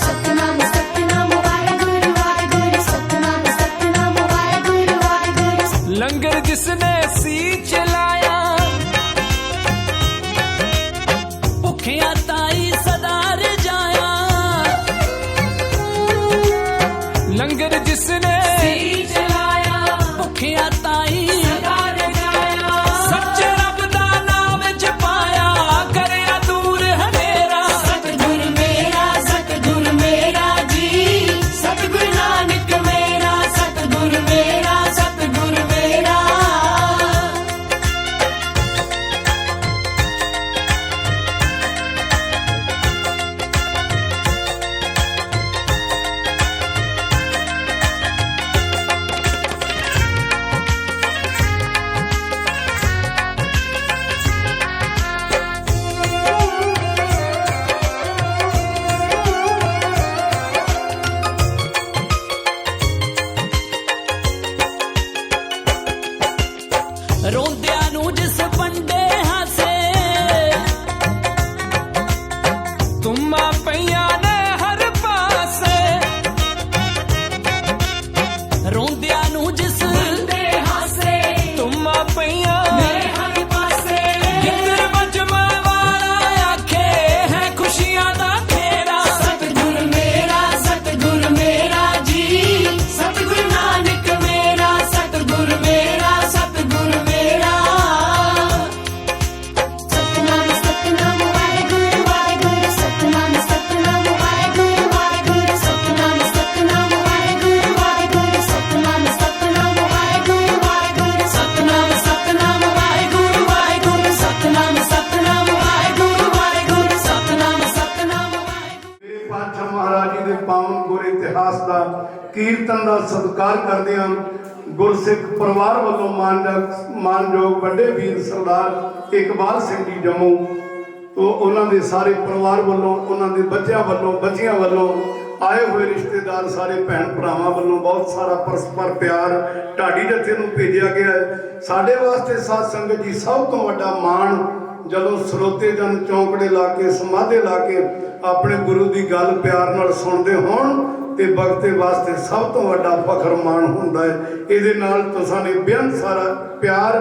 सतनाम सतनाम वाहिगुरू वाहिगुरू सतनाम सतनाम वाहिगुरू वाहिगुरू। लंगर जिसने सी चलाया भुखिया ताई सदा रजाया। लंगर जिसने सी चलाया भुखिया ताई सदा रजाया। सच्चे रब दा नाम जपाया करया दूर हनेरा। सतगुर मेरा जी सतगुरु नानक मेरा। सतगुर मेरा सतगुर मेरा। ਕੀਰਤਨ ਦਾ ਸਤਿਕਾਰ ਕਰਦੇ ਹਾਂ। ਗੁਰਸਿੱਖ ਪਰਿਵਾਰ ਵੱਲੋਂ ਮਾਨਯੋਗ ਵੱਡੇ ਵੀਰ ਸਰਦਾਰ ਇਕਬਾਲ ਸਿੰਘ ਜੀ ਜੰਮੂ ਤੋਂ ਉਹਨਾਂ ਦੇ ਸਾਰੇ ਪਰਿਵਾਰ ਵੱਲੋਂ, ਉਹਨਾਂ ਦੇ ਬੱਚਿਆਂ ਵੱਲੋਂ, ਬੱਚੀਆਂ ਵੱਲੋਂ, ਆਏ ਹੋਏ ਰਿਸ਼ਤੇਦਾਰ, ਸਾਰੇ ਭੈਣ ਭਰਾਵਾਂ ਵੱਲੋਂ ਬਹੁਤ ਸਾਰਾ ਪਰਸਪਰ ਪਿਆਰ ਢਾਡੀ ਜੱਥੇ ਨੂੰ ਭੇਜਿਆ ਗਿਆ ਹੈ। ਸਾਡੇ ਵਾਸਤੇ ਸਾਧ ਸੰਗਤ ਜੀ ਸਭ ਤੋਂ ਵੱਡਾ ਮਾਣ ਜਦੋਂ ਸਰੋਤੇ ਜਨ ਚੌਂਕੜੇ ਲਾ ਕੇ, ਸਮਾਧੇ ਲਾ ਕੇ ਆਪਣੇ ਗੁਰੂ ਦੀ ਗੱਲ ਪਿਆਰ ਨਾਲ ਸੁਣਦੇ ਹੋਣ ਤੇ ਬਖਤੇ ਵਾਸਤੇ ਸਭ ਤੋਂ ਵੱਡਾ ਫਖਰ ਮਾਣ ਹੁੰਦਾ ਹੈ। ਇਹਦੇ ਨਾਲ ਤੁਸਾਂ ਨੇ ਬੇਅੰਤ ਸਾਰਾ ਪਿਆਰ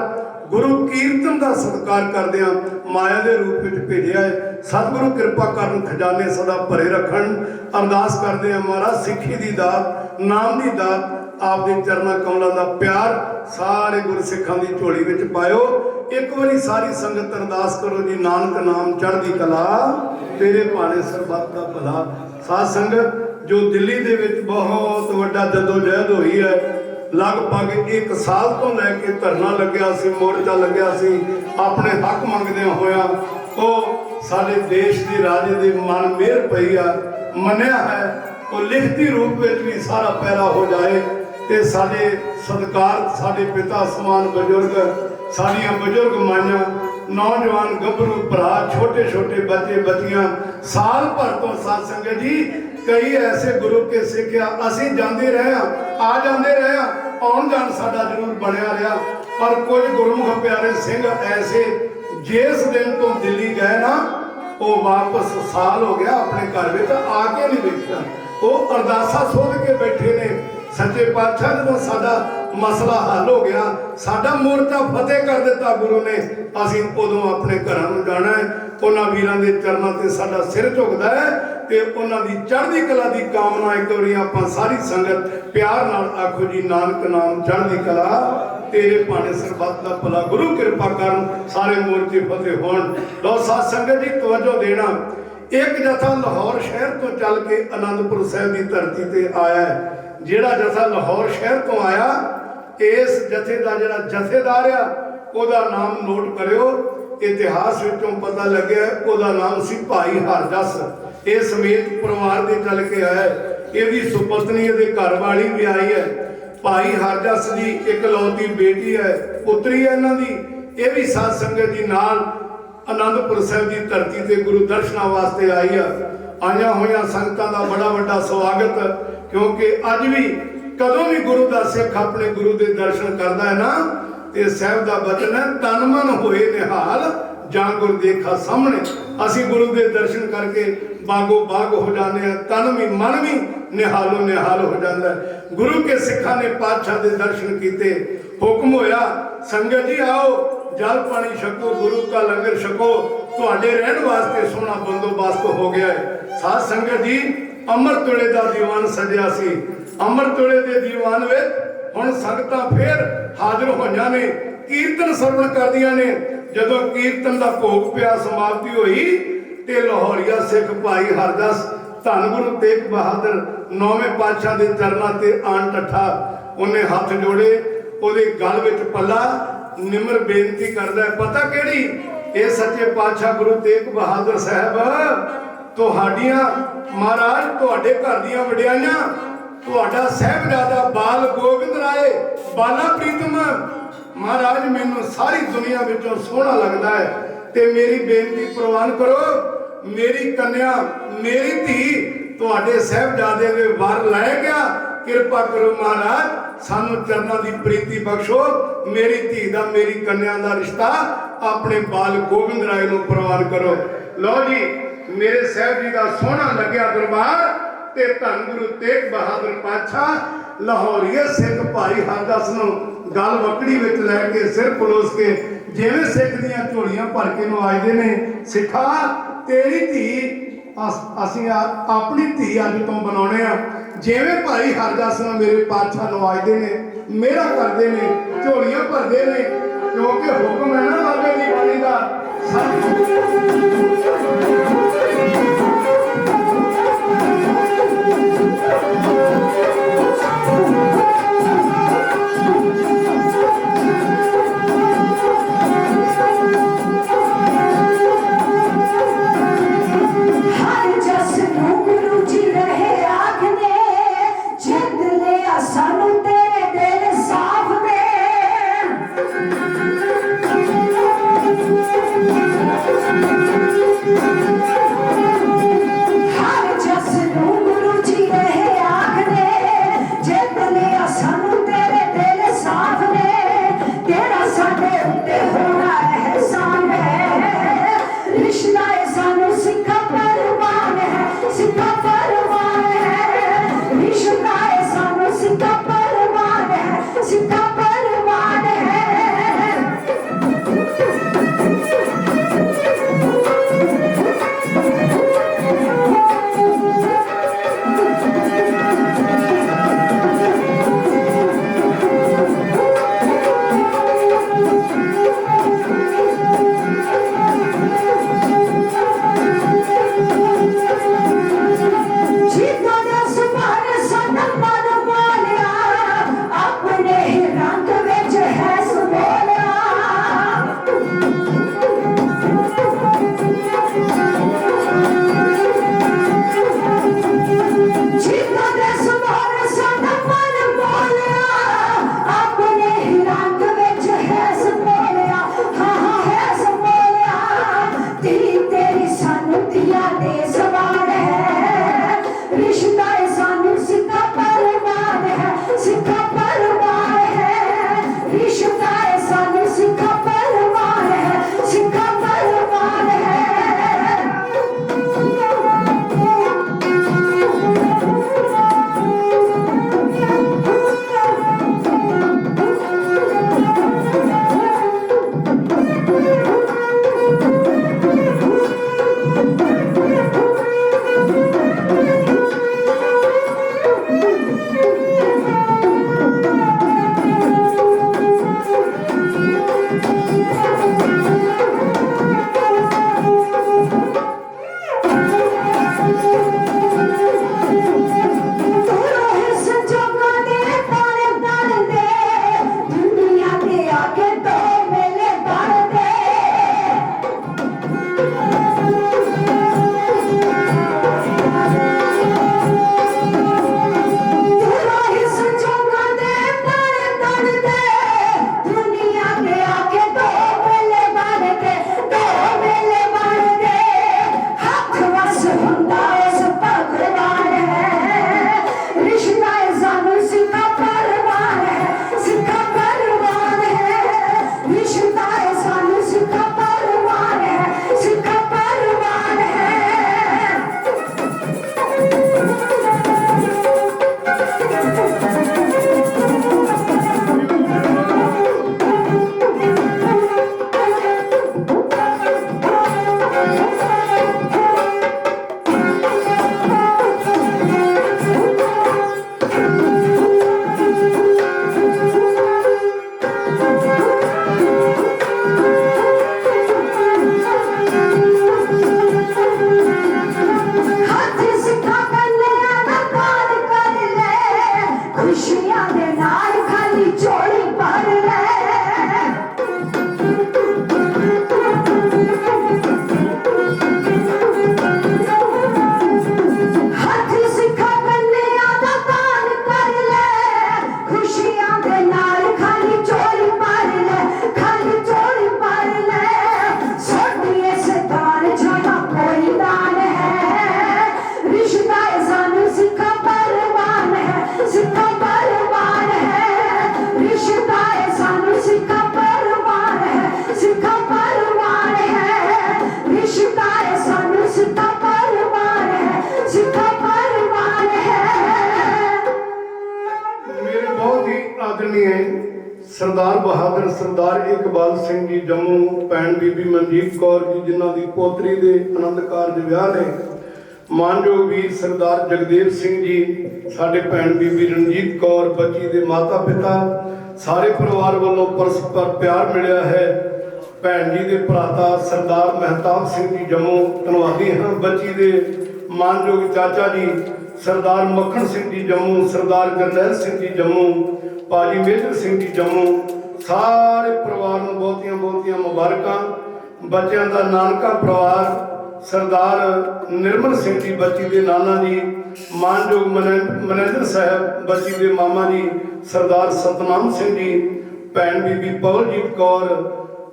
ਗੁਰੂ ਕੀਰਤਨ ਦਾ ਸਤਿਕਾਰ ਕਰਦੇ ਹਾਂ ਮਾਇਆ ਦੇ ਰੂਪ ਵਿੱਚ ਭੇਜਿਆ ਹੈ। ਸਤਿਗੁਰੂ ਕਿਰਪਾ ਕਰਨ, ਖਜ਼ਾਨੇ ਸਦਾ ਭਰੇ ਰੱਖਣ। ਅਰਦਾਸ ਕਰਦੇ ਹਾਂ ਮਹਾਰਾਜ ਸਿੱਖੀ ਦੀ ਦਾਤ, ਨਾਮ ਦੀ ਦਾਤ, ਆਪ ਦੇ ਚਰਨਾਂ ਕਮਲਾਂ ਦਾ ਪਿਆਰ ਸਾਰੇ ਗੁਰਸਿੱਖਾਂ ਦੀ ਝੋਲੀ ਵਿੱਚ ਪਾਇਓ। ਇੱਕ ਵਾਰੀ ਸਾਰੀ ਸੰਗਤ ਅਰਦਾਸ ਕਰੋ ਜੀ, ਨਾਨਕ ਨਾਮ ਚੜ੍ਹਦੀ ਕਲਾ, ਤੇਰੇ ਭਾਣੇ ਸਰਬੱਤ ਦਾ ਭਲਾ। ਸਾਧ ਸੰਗਤ, ਜੋ ਦਿੱਲੀ ਦੇ ਵਿੱਚ ਬਹੁਤ ਵੱਡਾ ਜਦੋਜਹਿਦ ਹੋਈ ਹੈ, ਲਗਭਗ 1 ਸਾਲ ਤੋਂ ਲੈ ਕੇ ਧਰਨਾ ਲੱਗਿਆ ਸੀ, ਮੋਰਚਾ ਲੱਗਿਆ ਸੀ, ਆਪਣੇ ਹੱਕ ਮੰਗਦਿਆਂ ਹੋਇਆ ਉਹ ਸਾਡੇ ਦੇਸ਼ ਦੇ ਰਾਜੇ ਦੇ ਮਨ ਮਿਹਰ ਪਈ ਆ, ਮੰਨਿਆ ਹੈ ਉਹ ਲਿਖਤੀ ਰੂਪ ਵਿੱਚ ਵੀ ਸਾਰਾ ਪੈਰਾ ਹੋ ਜਾਏ ਤੇ ਸਾਡੇ ਸਤਿਕਾਰ, ਸਾਡੇ ਪਿਤਾ ਸਮਾਨ ਬਜ਼ੁਰਗ, ਸਾਡੀਆਂ ਬਜ਼ੁਰਗ ਮਾਈਆਂ, ਨੌਜਵਾਨ ਗੱਭਰੂ ਭਰਾ, ਛੋਟੇ ਛੋਟੇ ਬੱਚੇ ਬੱਚੀਆਂ, ਸਾਲ ਭਰ ਤੋਂ ਸਾਧ ਸੰਗਤ ਜੀ ਕਈ ਐਸੇ ਗੁਰੂ ਕੇ ਸਿੱਖਿਆ ਅਸੀਂ ਜਾਂਦੇ ਰਹੇ ਆ ਜਾਂਦੇ ਰਹੇ ਆ, ਆਉਣ ਜਾਣ ਸਾਡਾ ਜ਼ਰੂਰ ਬਣਿਆ ਰਿਹਾ। ਪਰ ਕੁਝ ਗੁਰਮੁਖ ਪਿਆਰੇ ਸਿੰਘ ਐਸੇ ਜਿਸ ਦਿਨ ਤੋਂ ਦਿੱਲੀ ਗਏ ਨਾ, ਉਹ ਵਾਪਸ ਸਾਲ ਹੋ ਗਿਆ ਆਪਣੇ ਘਰ ਵਿੱਚ ਆ ਕੇ ਨਹੀਂ ਵੇਖਿਆ। ਉਹ ਅਰਦਾਸਾਂ ਸੋਧ ਕੇ ਬੈਠੇ ਨੇ। ਸੱਚੇ ਪਾਤਸ਼ਾਹ ਜਦੋਂ ਸਾਡਾ ਮਸਲਾ ਹੱਲ ਹੋ ਗਿਆ, ਸਾਡਾ ਮੋਰਚਾ ਫਤਿਹ ਕਰ ਦਿੱਤਾ ਗੁਰੂ ਨੇ, ਅਸੀਂ ਉਦੋਂ ਆਪਣੇ ਘਰਾਂ ਨੂੰ ਜਾਣਾ ਹੈ। ਉਹਨਾਂ ਵੀਰਾਂ ਦੇ ਚਰਨਾਂ ਤੇ ਸਾਡਾ ਸਿਰ ਝੁਕਦਾ ਹੈ ਤੇ ਉਹਨਾਂ ਦੀ ਚੜ੍ਹਦੀ ਕਲਾ ਦੀ ਕਾਮਨਾ ਇੱਕ ਵਾਰੀ ਆਪਾਂ ਸਾਰੀ ਸੰਗਤ ਪਿਆਰ ਨਾਲ ਆਖੋ ਜੀ, ਨਾਨਕ ਨਾਮ ਚੜ੍ਹਦੀ ਕਲਾ, ਤੇਰੇ ਭਾਣੇ ਸਰਬੱਤ ਦਾ ਭਲਾ। ਗੁਰੂ ਕਿਰਪਾ ਕਰਨ ਸਾਰੇ ਮੋਰਚੇ ਫਤਿਹ ਹੋਣ। ਲੋ ਸਾਧ ਸੰਗਤ ਜੀ ਤਵੱਜੋ ਦੇਣਾ। ਇੱਕ ਜਥਾ ਲਾਹੌਰ ਸ਼ਹਿਰ ਤੋਂ ਚੱਲ ਕੇ ਆਨੰਦਪੁਰ ਸਾਹਿਬ ਦੀ ਧਰਤੀ ਤੇ ਆਇਆ ਹੈ। ਜਿਹੜਾ ਜਥਾ ਲਾਹੌਰ ਸ਼ਹਿਰ ਤੋਂ ਆਇਆ, ਇਸ ਜਥੇ ਦਾ ਜਿਹੜਾ ਜਥੇਦਾਰ ਆ ਉਹਦਾ ਨਾਮ ਨੋਟ ਕਰਿਓ। ਇਤਿਹਾਸ ਵਿੱਚੋਂ ਪਤਾ ਲੱਗਿਆ ਉਹਦਾ ਨਾਮ ਸੀ ਭਾਈ ਹਰਜਸ। ਇਹ ਸਮੇਤ ਪਰਿਵਾਰ ਦੇ ਚੱਲ ਕੇ ਆਇਆ। ਇਹਦੀ ਸੁਪਤਨੀ, ਇਹਦੇ ਘਰ ਵਾਲੀ ਵੀ ਆਈ ਹੈ। ਭਾਈ ਹਰਜਸ ਦੀ ਇਕਲੌਤੀ ਬੇਟੀ ਹੈ, ਪੁੱਤਰੀ ਹੈ ਇਹਨਾਂ ਦੀ। ਇਹ ਵੀ ਸਾਧ ਸੰਗਤ ਜੀ ਨਾਲ ਆਨੰਦਪੁਰ ਸਾਹਿਬ ਦੀ ਧਰਤੀ ਤੇ ਗੁਰੂ ਦਰਸ਼ਨਾਂ ਵਾਸਤੇ ਆਈ ਆ। ਆਈਆਂ ਹੋਈਆਂ ਸੰਗਤਾਂ ਦਾ ਬੜਾ ਵੱਡਾ ਸਵਾਗਤ, ਕਿਉਂਕਿ ਅੱਜ ਵੀ ਕਦੋਂ ਵੀ ਗੁਰੂ ਦਾ ਸਿੱਖ ਆਪਣੇ ਗੁਰੂ ਦੇ ਦਰਸ਼ਨ ਕਰਦਾ ਹੈ ਨਾ, ਤੇ ਸਾਹਿਬ ਦਾ ਬਚਨ ਹੈ, ਤਨ ਮਨ ਹੋਏ ਨਿਹਾਲ ਜਾਂ ਗੁਰ ਦੇਖਾ ਸਾਹਮਣੇ। ਅਸੀਂ ਗੁਰੂ ਦੇ ਦਰਸ਼ਨ ਕਰਕੇ ਬਾਗੋ ਬਾਗ ਹੋ ਜਾਂਦੇ ਹਾਂ, ਤਨ ਵੀ ਮਨ ਵੀ ਨਿਹਾਲੋ ਨਿਹਾਲ ਹੋ ਜਾਂਦਾ। ਗੁਰੂ ਕੇ ਸਿੱਖਾਂ ਨੇ ਪਾਤਸ਼ਾਹ ਦੇ ਦਰਸ਼ਨ ਕੀਤੇ। ਹੁਕਮ ਹੋਇਆ ਸੰਗਤ ਜੀ ਆਓ ਜਲ ਪਾਣੀ ਛਕੋ, ਗੁਰੂ ਦਾ ਲੰਗਰ ਛਕੋ, ਤੁਹਾਡੇ ਰਹਿਣ ਵਾਸਤੇ ਸੋਹਣਾ ਬੰਦੋਬਸਤ ਹੋ ਗਿਆ ਹੈ। ਸਾਧ ਸੰਗਤ ਜੀ ਅੰਮ੍ਰਿਤ ਵੇਲੇ ਦਾ ਦੀਵਾਨ ਸਜਿਆ ਸੀ। ਅੰਮ੍ਰਿਤ ਵੇਲੇ ਦੇ ਦੀਵਾਨ ਵਿੱਚ ਹੁਣ ਸੰਗਤਾਂ ਫੇਰ ਹਾਜ਼ਰ ਹੋਈਆਂ ਨੇ, ਕੀਰਤਨ ਸਰਵਣ ਕਰਦੀਆਂ ਨੇ। ਜਦੋਂ ਕੀਰਤਨ ਦਾ ਭੋਗ ਪਿਆ, ਸਮਾਪਤੀ ਹੋਈ ਤੇ ਲਾਹੌਰੀਆ ਸਿੱਖ ਭਾਈ ਹਰਜਸ ਧੰਨ ਗੁਰੂ ਤੇਗ ਬਹਾਦਰ 9ਵੇਂ ਪਾਤਸ਼ਾਹ ਦੇ ਚਰਨਾਂ ਤੇ ਆਣ ਟੱਠਾ। ਉਹਨੇ ਹੱਥ ਜੋੜੇ, ਉਹਦੇ ਗਲ ਵਿੱਚ ਪੱਲਾ, ਨਿਮਰ ਬੇਨਤੀ ਕਰਦਾ ਹੈ। ਪਤਾ ਕਿਹੜੀ? ਇਹ ਸੱਚੇ ਪਾਤਸ਼ਾਹ ਗੁਰੂ ਤੇਗ ਬਹਾਦਰ ਸਾਹਿਬ, ਤੁਹਾਡੀਆਂ ਮਹਾਰਾਜ, ਤੁਹਾਡੇ ਘਰ ਦੀਆਂ ਵਡਿਆਈਆਂ, ਤੁਹਾਡਾ ਸਾਹਿਬਜ਼ਾਦਾ ਬਾਲ ਗੋਬਿੰਦ ਰਾਏ ਬਾਲਾ ਪ੍ਰੀਤਮ ਮਹਾਰਾਜ ਮੈਨੂੰ ਸਾਰੀ ਦੁਨੀਆ ਵਿੱਚੋਂ ਸੋਹਣਾ ਲੱਗਦਾ ਹੈ ਤੇ ਮੇਰੀ ਬੇਨਤੀ ਪ੍ਰਵਾਨ ਕਰੋ। ਮੇਰੀ ਕੰਨਿਆ, ਮੇਰੀ ਧੀ ਤੁਹਾਡੇ ਸਾਹਿਬਜ਼ਾਦੇ ਦੇ ਵਰ ਲੈ ਗਿਆ, ਕਿਰਪਾ ਕਰੋ ਮਹਾਰਾਜ, ਸਾਨੂੰ ਚਰਨਾਂ ਦੀ ਪ੍ਰੀਤੀ ਬਖਸ਼ੋ। ਮੇਰੀ ਧੀ ਦਾ, ਮੇਰੀ ਕੰਨਿਆ ਦਾ ਰਿਸ਼ਤਾ ਆਪਣੇ ਬਾਲ ਗੋਬਿੰਦ ਰਾਏ ਨੂੰ ਪ੍ਰਵਾਨ ਕਰੋ। ਲਓ ਜੀ, ਮੇਰੇ ਸਾਹਿਬ ਜੀ ਦਾ ਸੋਹਣਾ ਲੱਗਿਆ ਦਰਬਾਰ ਤੇ ਧੰਨ ਗੁਰੂ ਤੇਗ ਬਹਾਦਰ ਪਾਤਸ਼ਾਹ ਲਾਹੌਰੀਆ ਸਿੱਖ ਭਾਈ ਹਰਜਸ ਨੂੰ ਗਲ ਵਕੜੀ ਵਿੱਚ ਲੈ ਕੇ ਸਿਰ ਪਲੋਸ ਕੇ ਜਿਵੇਂ ਸਿੱਖ ਦੀਆਂ ਝੋਲੀਆਂ ਭਰ ਕੇ ਨਵਾਜਦੇ ਨੇ, ਸਿੱਖਾ ਤੇਰੀ ਧੀ ਅਸੀਂ ਆਪਣੀ ਧੀ ਅੱਜ ਤੋਂ ਬਣਾਉਣੇ ਆ। ਜਿਵੇਂ ਭਾਈ ਹਰਜਸ ਨੂੰ ਮੇਰੇ ਪਾਤਸ਼ਾਹ ਨਵਾਜਦੇ ਨੇ, ਮੇਰਾ ਕਰਦੇ ਨੇ, ਝੋਲੀਆਂ ਭਰਦੇ ਨੇ, ਕਿਉਂਕਿ ਹੁਕਮ ਹੈ ਨਾ ਬਾਬੇ ਦੀ ਬਾਣੀ ਦਾ। ਹਰ ਜਸ ਨੂੰ ਗੁਰੂ ਜੀ ਰਹੇ ਆਖਦੇ, ਜਿੰਦ सानू तेरे दिल साफ ने तेरा साडे उत्ते होना एहसान है रिश्ता है सानू सिक्खा परवान है सिक्खा परवान है रिश्ता है सानू सिक्खा परवान है सिक्खा परवान है सरदार बहादुर सरदार इकबाल सिंह जी जम्मू भैन बीबी मनजीत कौर जी जिन्हों की पोतरी के आनंद कारज विआह ने मानयोग वीर सरदार जगदेव सिंह जी साडे भैन बीबी रणजीत कौर बच्ची के माता पिता सारे परिवार वालों परस्पर प्यार मिलिया है। भैन जी के भराता सरदार महताब सिंह जी जम्मू धन्यवादी हाँ। बच्ची के मानयोग चाचा जी सरदार मक्खन सिंह जी जम्मू सरदार गरनैल सिंह जी जम्मू भाजी मेजर सिंह जी जम्मू सारे परिवार में बहुतियां बहुतियां मुबारकां। बच्चों का नानका परिवार सरदार निर्मल सिंह जी बच्ची के नाना जी मानयोग मैनेजर साहब बच्ची के मामा जी सरदार सतनाम सिंह जी भैन बीबी पवलजीत कौर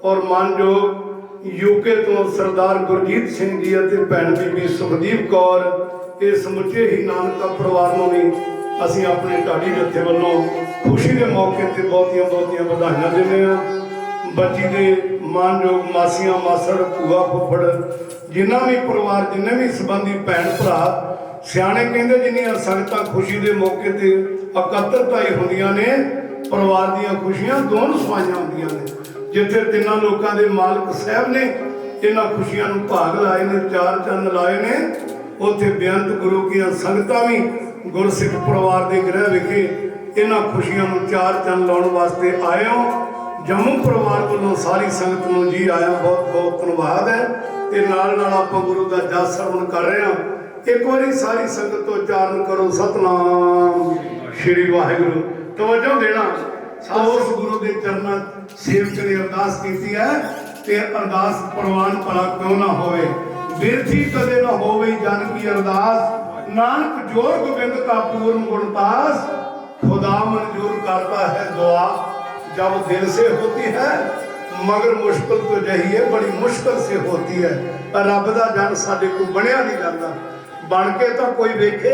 और मानयोग यूके तो सरदार गुरजीत सिंह जी और भैन बीबी सुखदीप कौर ये समुचे ही नानका परिवार में भी असीं अपने ढाडी जत्थे वालों ਖੁਸ਼ੀ ਦੇ ਮੌਕੇ ਤੇ ਬਹੁਤੀਆਂ ਵਧਾਈਆਂ ਦਿੰਦੇ ਆ। ਬੱਚੀ ਦੇ ਮਾਨਯੋਗ ਮਾਸੀਆਂ, ਮਾਸੜ, ਭੂਆ, ਫੁੱਫੜ, ਜਿੰਨਾ ਵੀ ਪਰਿਵਾਰ, ਜਿੰਨੇ ਵੀ ਸੰਬੰਧੀ ਭੈਣ ਭਰਾ, ਸਿਆਣੇ ਕਹਿੰਦੇ ਜਿੰਨੀਆਂ ਸੰਗਤਾਂ ਖੁਸ਼ੀ ਦੇ ਮੌਕੇ ਤੇ ਇਕੱਤਰਤ ਹੀ ਹੁੰਦੀਆਂ ਨੇ, ਪਰਿਵਾਰ ਦੀਆਂ ਖੁਸ਼ੀਆਂ ਦੋਨ ਸਵਾਈਆਂ ਹੁੰਦੀਆਂ ਨੇ। ਜਿੱਥੇ ਤਿੰਨਾਂ ਲੋਕਾਂ ਦੇ ਮਾਲਕ ਸਾਹਿਬ ਨੇ ਇਹਨਾਂ ਖੁਸ਼ੀਆਂ ਨੂੰ ਭਾਗ ਲਾਏ ਨੇ, ਚਾਰ ਚੰਨ ਲਾਏ ਨੇ, ਉੱਥੇ ਬੇਅੰਤ ਗੁਰੂ ਦੀਆਂ ਸੰਗਤਾਂ ਵੀ ਗੁਰਸਿੱਖ ਪਰਿਵਾਰ ਦੇ ਗ੍ਰਹਿ ਵਿਖੇ ਇਹਨਾਂ ਖੁਸ਼ੀਆਂ ਨੂੰ ਚਾਰ ਚੰਨ ਲਾਉਣ ਵਾਸਤੇ ਆਏ ਹੋ। ਜੰਮੂ ਪਰਿਵਾਰ ਵੱਲੋਂ ਸਾਰੀ ਸੰਗਤ ਨੂੰ ਜੀ ਆਇਆਂ, ਬਹੁਤ ਬਹੁਤ ਧੰਨਵਾਦ ਹੈ। ਤੇ ਨਾਲ ਆਪਾਂ ਗੁਰੂ ਦਾ ਜਸ ਸਰਵਣ ਕਰ ਰਹੇ ਹਾਂ। ਇੱਕ ਵਾਰੀ ਸਾਰੀ ਸੰਗਤ ਤੋਂ ਉਚਾਰਨ ਕਰੋ, ਸਤਨਾਮ ਸ਼੍ਰੀ ਵਾਹਿਗੁਰੂ। ਤਵੱਜੋ ਦੇਣਾ, ਉਸ ਗੁਰੂ ਦੇ ਚਰਨਾਂ ਸੇਵਕ ਨੇ ਅਰਦਾਸ ਕੀਤੀ ਹੈ ਤੇ ਅਰਦਾਸ ਪ੍ਰਵਾਨ ਭਲਾ ਕਿਉਂ ਨਾ ਹੋਵੇ, ਬਿਰਥੀ ਕਦੇ ਨਾ ਹੋਵੇ ਜਨ ਕੀ ਅਰਦਾਸ, ਨਾਨਕ ਜੋਰ ਗੋਬਿੰਦ का पूर्ण गुणतास, खुदा मंजूर करता है दुआ जब दिल से होती है, मगर मुश्किल तो यही है बड़ी मुश्किल से होती है। रब दा जन साडे को बनया नहीं जाता, बन के तो कोई वेखे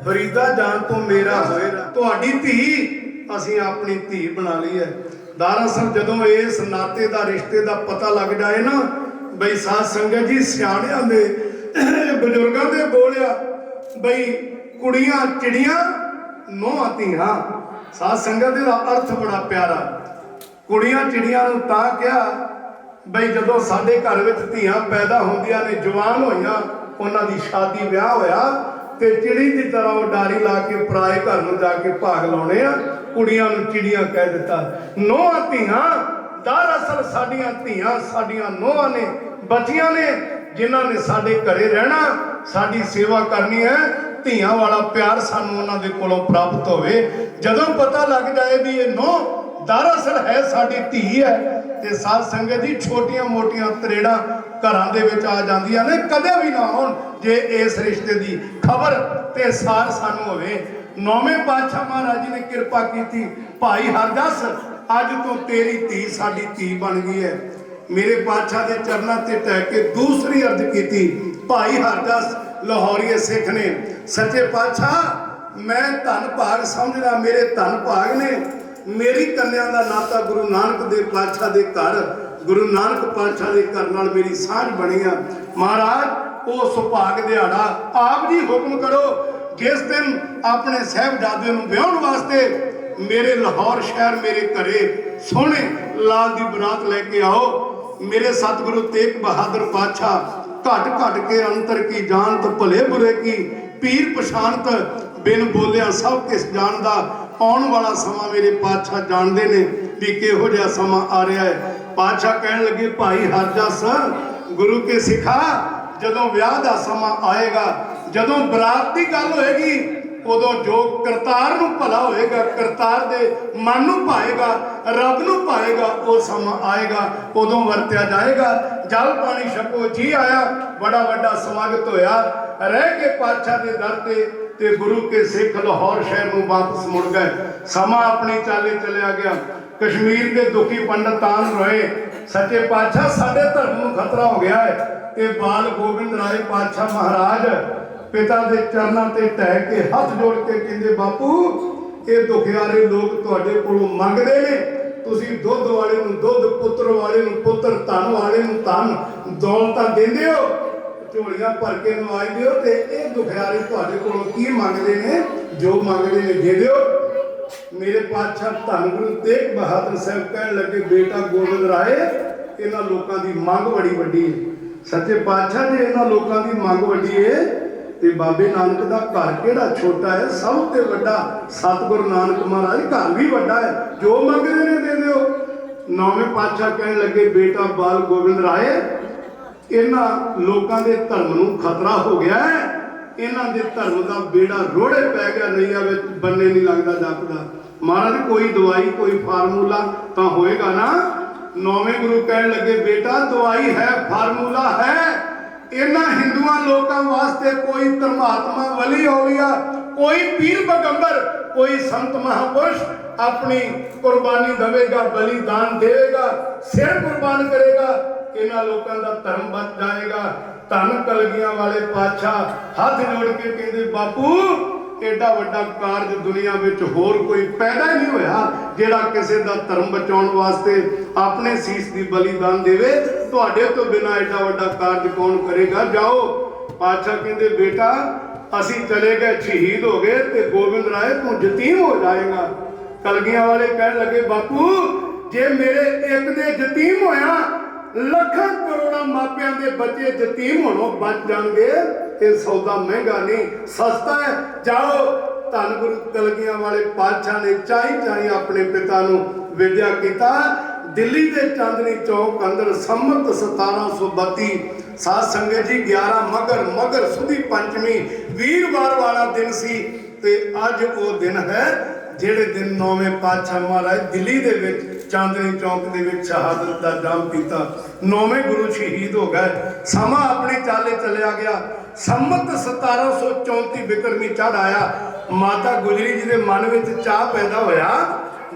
फरीदा जान तो मेरा होए ना। तुहाडी धी ਅਸੀਂ ਆਪਣੀ ਧੀ ਬਣਾ ਲਈ ਹੈ। ਦਰਅਸਲ ਜਦੋਂ ਇਸ ਨਾਤੇ ਦਾ, ਰਿਸ਼ਤੇ ਦਾ ਪਤਾ ਲੱਗ ਜਾਏ ਨਾ, ਬਈ ਸਾਧ ਸੰਗਤ ਜੀ, ਸਿਆਣਿਆਂ ਦੇ ਬਜ਼ੁਰਗਾਂ ਦੇ ਬੋਲਿਆ ਬਈ ਕੁੜੀਆਂ ਚਿੜੀਆਂ ਨੋਹਾਂ ਧੀਆਂ, ਸਾਧ ਸੰਗਤ ਦਾ ਅਰਥ ਬੜਾ ਪਿਆਰਾ। ਕੁੜੀਆਂ ਚਿੜੀਆਂ ਨੂੰ ਤਾਂ ਕਿਹਾ ਬਈ ਜਦੋਂ ਸਾਡੇ ਘਰ ਵਿੱਚ ਧੀਆਂ ਪੈਦਾ ਹੁੰਦੀਆਂ ਨੇ, ਜਵਾਨ ਹੋਈਆਂ, ਉਹਨਾਂ ਦੀ ਸ਼ਾਦੀ ਵਿਆਹ ਹੋਇਆ ਤੇ ਚਿੜੀ ਦੀ ਤਰ੍ਹਾਂ ਉਹ ਡਾਰੀ ਲਾ ਕੇ ਪਰਾਏ ਘਰ ਨੂੰ ਜਾ ਕੇ ਭਾਗ ਲਾਉਣੇ ਆ, ਕੁੜੀਆਂ ਨੂੰ ਚਿੜੀਆਂ ਕਹਿ ਦਿੱਤਾ। ਨੋਹਾਂ ਧੀਆਂ ਦਰਅਸਲ ਸਾਡੀਆਂ ਧੀਆਂ, ਸਾਡੀਆਂ ਨੋਹਾਂ ਨੇ, ਬੱਚੀਆਂ ਨੇ, ਜਿਨ੍ਹਾਂ ਨੇ ਸਾਡੇ ਘਰੇ ਰਹਿਣਾ, ਸਾਡੀ ਸੇਵਾ ਕਰਨੀ ਹੈ। ਧੀਆਂ ਵਾਲਾ ਪਿਆਰ ਸਾਨੂੰ ਉਹਨਾਂ ਦੇ ਕੋਲੋਂ ਪ੍ਰਾਪਤ ਹੋਵੇ। ਜਦੋਂ ਪਤਾ ਲੱਗ ਜਾਏ ਵੀ ਇਹ ਨੋਹ ਦਰਅਸਲ ਹੈ ਸਾਡੀ ਧੀ ਹੈ, ਤੇ ਸਾਧ ਸੰਗਤ ਜੀ ਛੋਟੀਆਂ ਮੋਟੀਆਂ ਤਰੇੜਾਂ ਘਰਾਂ ਦੇ ਵਿੱਚ ਆ ਜਾਂਦੀਆਂ ਨੇ, ਕਦੇ ਵੀ ਨਾ ਹੋਣ ਜੇ ਇਸ ਰਿਸ਼ਤੇ ਦੀ ਖਬਰ ਤੇ ਸਾਰ ਸਾਨੂੰ ਹੋਵੇ। ਨੌਵੇਂ ਪਾਤਸ਼ਾਹ ਮਹਾਰਾਜ ਜੀ ਨੇ ਕਿਰਪਾ ਕੀਤੀ, ਭਾਈ ਹਰਦਾਸ ਅੱਜ ਤੋਂ ਤੇਰੀ ਧੀ ਸਾਡੀ ਧੀ ਬਣ ਗਈ ਹੈ। ਮੇਰੇ ਪਾਤਸ਼ਾਹ ਦੇ ਚਰਨਾਂ ਤੇ ਟਹਿ ਕੇ ਦੂਸਰੀ ਅਰਜ਼ ਕੀਤੀ, ਭਾਈ ਹਰਦਾਸ ਲਾਹੌਰੀਏ ਸਿੱਖ ਨੇ, ਸੱਚੇ ਪਾਤਸ਼ਾਹ ਮੈਂ ਧੰਨ ਭਾਗ ਸਮਝਦਾ, ਮੇਰੇ ਧੰਨ ਭਾਗ ਨੇ, ਮੇਰੀ ਕੰਨਿਆ ਦਾ ਨਾਤਾ ਗੁਰੂ ਨਾਨਕ ਦੇ ਪਾਤਸ਼ਾਹ ਦੇ ਘਰ, ਗੁਰੂ ਨਾਨਕ ਪਾਤਸ਼ਾਹ ਦੇ ਘਰ ਨਾਲ ਮੇਰੀ ਸਾਂਝ ਬਣੀ ਆ। ਮਹਾਰਾਜ ਉਹ ਸੁਭਾਗ ਦਿਹਾੜਾ ਆਪ ਜੀ ਹੁਕਮ ਕਰੋ, ਜਿਸ ਦਿਨ ਆਪਣੇ ਸਾਹਿਬਜ਼ਾਦੇ ਨੂੰ ਵਿਆਹਣ ਵਾਸਤੇ ਮੇਰੇ ਲਾਹੌਰ ਸ਼ਹਿਰ, ਮੇਰੇ ਘਰੇ ਸੋਹਣੇ ਲਾਲ ਦੀ ਬਰਾਤ ਲੈ ਕੇ ਆਓ। ਮੇਰੇ ਸਤਿਗੁਰੂ ਤੇਗ ਬਹਾਦਰ ਪਾਤਸ਼ਾਹ ਘਟ ਘਟ ਕੇ ਅੰਤਰ ਕੀ ਜਾਣਤ, ਭਲੇ ਬੁਰੇ ਕੀ ਪੀਰ ਪਛਾਨਤ, ਬਿਨ ਬੋਲਿਆ ਸਭ ਕਿਸ ਜਾਣਦਾ। ਆਉਣ ਵਾਲਾ ਸਮਾਂ ਮੇਰੇ ਪਾਤਸ਼ਾਹ ਜਾਣਦੇ ਨੇ ਵੀ ਕਿਹੋ ਜਿਹਾ ਸਮਾਂ ਆ ਰਿਹਾ ਹੈ। ਪਾਤਸ਼ਾਹ ਕਹਿਣ ਲੱਗੇ, ਭਾਈ ਹਰਦਾਸ ਗੁਰੂ ਕੇ ਸਿੱਖਾ, ਜਦੋਂ ਵਿਆਹ ਦਾ ਸਮਾਂ ਆਏਗਾ, ਜਦੋਂ ਬਰਾਤ ਦੀ ਗੱਲ ਹੋਏਗੀ, ਉਦੋਂ ਜੋ ਕਰਤਾਰ ਨੂੰ ਭਲਾ ਹੋਏਗਾ, ਕਰਤਾਰ ਦੇ ਮਨ ਨੂੰ ਭਾਏਗਾ, ਰੱਬ ਨੂੰ ਭਾਏਗਾ, ਉਹ ਸਮਾਂ ਆਏਗਾ, ਉਦੋਂ ਵਰਤਿਆ ਜਾਏਗਾ। ਜਲ ਪਾਣੀ ਛਕੋ, ਜੀ ਆਇਆ, ਬੜਾ ਵੱਡਾ ਸਵਾਗਤ ਹੋਇਆ। ਰਹਿ ਕੇ ਪਾਤਸ਼ਾਹ ਦੇ ਦਰ ਤੇ ਗੁਰੂ ਕੇ ਸਿੱਖ ਲਾਹੌਰ ਸ਼ਹਿਰ ਨੂੰ ਵਾਪਸ ਮੁੜ ਗਏ। ਸਮਾਂ ਆਪਣੀ ਚਾਲੇ ਚਲਿਆ ਗਿਆ। ਕਸ਼ਮੀਰ ਦੇ ਦੁਖੀ ਪੰਡਤਾਨ ਰੋਏ, ਸੱਚੇ ਪਾਤਸ਼ਾਹ ਸਾਡੇ ਧਰਮ ਨੂੰ ਖਤਰਾ ਹੋ ਗਿਆ ਹੈ। ਤੇ ਬਾਲ ਗੋਬਿੰਦ ਰਾਏ ਪਾਤਸ਼ਾਹ ਮਹਾਰਾਜ ਪਿਤਾ ਦੇ ਚਰਨਾਂ ਤੇ ਟਹਿ ਕੇ ਹੱਥ ਜੋੜ ਕੇ ਕਹਿੰਦੇ, ਬਾਪੂ ਇਹ ਦੁਖਿਆਰੇ ਲੋਕ ਤੁਹਾਡੇ ਕੋਲੋਂ ਮੰਗਦੇ ਨੇ, ਤੁਸੀਂ ਦੁੱਧ ਵਾਲੇ ਨੂੰ ਦੁੱਧ, ਪੁੱਤਰ ਵਾਲੇ ਨੂੰ ਪੁੱਤਰ, ਧਨ ਵਾਲੇ ਨੂੰ ਧਨ, ਦੌਲਤਾਂ ਦਿੰਦੇ ਹੋ, ਝੋਲੀਆਂ ਭਰ ਕੇ ਨਵਾਜਦੇ ਹੋ, ਤੇ ਇਹ ਦੁਖਿਆਰੇ ਤੁਹਾਡੇ ਕੋਲੋਂ ਕੀ ਮੰਗਦੇ ਨੇ? ਜੋ ਮੰਗਦੇ ਨੇ ਦੇ ਦਿਓ। ਮੇਰੇ ਪਾਤਸ਼ਾਹ ਧੰਨ ਗੁਰੂ ਤੇਗ ਬਹਾਦਰ ਸਾਹਿਬ ਕਹਿਣ ਲੱਗੇ, ਬੇਟਾ ਗੋਬਿੰਦ ਰਾਏ, ਇਹਨਾਂ ਲੋਕਾਂ ਦੀ ਮੰਗ ਬੜੀ ਵੱਡੀ ਹੈ। ਸੱਚੇ ਪਾਤਸ਼ਾਹ ਜੀ, ਇਹਨਾਂ ਲੋਕਾਂ ਦੀ ਮੰਗ ਵੱਡੀ ਹੈ ਤੇ ਬਾਬੇ ਨਾਨਕ ਦਾ ਘਰ ਕਿਹੜਾ ਛੋਟਾ ਹੈ, ਸਭ ਤੋਂ ਵੱਡਾ ਸਤਿਗੁਰੂ ਨਾਨਕ ਮਹਾਰਾਜ ਘਰ ਵੀ ਵੱਡਾ ਹੈ, ਜੋ ਮੰਗਦੇ ਨੇ ਦੇ ਦਿਓ। ਨੌਵੇਂ ਪਾਤਸ਼ਾਹ ਕਹਿਣ ਲੱਗੇ, ਬੇਟਾ ਬਾਲ ਗੋਬਿੰਦ ਰਾਏ, ਇਹਨਾਂ ਲੋਕਾਂ ਦੇ ਧਰਮ ਨੂੰ ਖਤਰਾ ਹੋ ਗਿਆ ਹੈ, ਇਹਨਾਂ ਦੇ ਧਰਮ ਦਾ ਬੇੜਾ ਰੋੜੇ ਪੈ ਗਿਆ, ਨਈਆਂ ਵਿੱਚ ਬੰਨੇ ਨਹੀਂ ਲੱਗਦਾ ਜਪਦਾ। ਮਹਾਰਾਜ ਕੋਈ ਦਵਾਈ, ਕੋਈ ਫਾਰਮੂਲਾ ਤਾਂ ਹੋਏਗਾ ਨਾ। ਨੌਵੇਂ ਗੁਰੂ ਕਹਿਣ ਲੱਗੇ, ਬੇਟਾ ਦਵਾਈ ਹੈ, ਫਾਰਮੂਲਾ ਹੈ। ਇਹਨਾਂ ਹਿੰਦੂਆਂ ਲੋਕਾਂ ਵਾਸਤੇ ਕੋਈ ਧਰਮਾਤਮਾ ਵਲੀ ਔਲੀਆ, ਕੋਈ ਪੀਰ ਪੈਗੰਬਰ, ਕੋਈ ਸੰਤ ਮਹਾਪੁਰਸ਼ ਆਪਣੀ ਕੁਰਬਾਨੀ ਦੇਵੇਗਾ, ਬਲੀਦਾਨ ਦੇਵੇਗਾ, ਸਿਰ ਕੁਰਬਾਨ ਕਰੇਗਾ, ਇਹਨਾਂ ਲੋਕਾਂ ਦਾ ਧਰਮ ਬਚ ਜਾਏਗਾ। ਧੰਨ ਕਲਗੀਆਂ ਵਾਲੇ ਪਾਤਸ਼ਾਹ ਹੱਥ ਜੋੜ ਕੇ ਕਹਿੰਦੇ, ਬਾਪੂ ਏਡਾ ਵੱਡਾ ਕਾਰਜ ਦੁਨੀਆ ਵਿੱਚ ਹੋਰ ਕੋਈ ਪੈਦਾ ਹੀ ਨਹੀਂ ਹੋਇਆ, ਜਿਹੜਾ ਕਿਸੇ ਦਾ ਧਰਮ ਬਚਾਉਣ ਵਾਸਤੇ ਆਪਣੇ ਸੀਸ ਦੀ ਬਲੀਦਾਨ ਦੇਵੇ, ਤੁਹਾਡੇ ਤੋਂ ਬਿਨਾਂ ਐਡਾ ਵੱਡਾ ਕਾਰਜ ਕੌਣ ਕਰੇਗਾ। ਜਾਓ। ਪਾਤਸ਼ਾਹ ਕਹਿੰਦੇ ਬੇਟਾ ਅਸੀਂ ਚਲੇ ਗਏ, ਸ਼ਹੀਦ ਹੋ ਗਏ ਤੇ ਗੋਬਿੰਦ ਰਾਏ ਤੂੰ ਯਤੀਮ ਹੋ ਜਾਏਗਾ। ਕਲਗੀਆਂ ਵਾਲੇ ਕਹਿਣ ਲੱਗੇ ਬਾਪੂ ਜੇ ਮੇਰੇ ਇੱਕ ਦੇ ਯਤੀਮ ਹੋਇਆ ਲੱਖਾਂ ਕਰੋੜਾਂ ਮਾਪਿਆਂ ਦੇ ਬੱਚੇ ਯਤੀਮ ਹੋਣੋਂ ਬਚ ਜਾਣਗੇ। ਇਹ ਸੌਦਾ ਮਹਿੰਗਾ ਨਹੀਂ, ਸਸਤਾ ਹੈ। ਜਾਓ। ਧੰਨ ਗੁਰੂ ਕਲਗੀਆਂ ਵਾਲੇ ਪਾਤਸ਼ਾਹ ਨੇ ਚਾਈ ਆਪਣੇ ਪਿਤਾ ਨੂੰ ਵਿਦਿਆ ਕੀਤਾ। ਦਿੱਲੀ ਦੇ ਚਾਂਦਨੀ ਚੌਕ ਅੰਦਰ ਸੰਮਤ 1732 ਸਾਧ ਸੰਗਤ ਜੀ 11 ਮਗਰ ਸੁਦੀ ਪੰਚਮੀ ਵੀਰਵਾਰ ਵਾਲਾ ਦਿਨ ਸੀ ਤੇ ਅੱਜ ਉਹ ਦਿਨ ਹੈ ਜਿਹੜੇ ਦਿਨ ਨੌਵੇਂ ਪਾਤਸ਼ਾਹ ਮਹਾਰਾਜ ਦਿੱਲੀ ਦੇ ਵਿੱਚ ਚਾਂਦਨੀ ਚੌਕ ਦੇ ਵਿੱਚ ਸ਼ਹਾਦਤ ਦਾ ਜਾਮ ਪੀਤਾ। ਨੌਵੇਂ ਗੁਰੂ ਸ਼ਹੀਦ ਹੋ ਗਏ। ਸਮਾਂ ਆਪਣੀ ਚਾਲੇ ਚੱਲਿਆ ਗਿਆ। ਸੰਮਤ 1734 ਬਿਕਰਮੀ ਚੜ੍ਹ ਆਇਆ। ਮਾਤਾ ਗੁਜਰੀ ਜੀ ਦੇ ਮਨ ਵਿੱਚ ਚਾਹ ਪੈਦਾ ਹੋਇਆ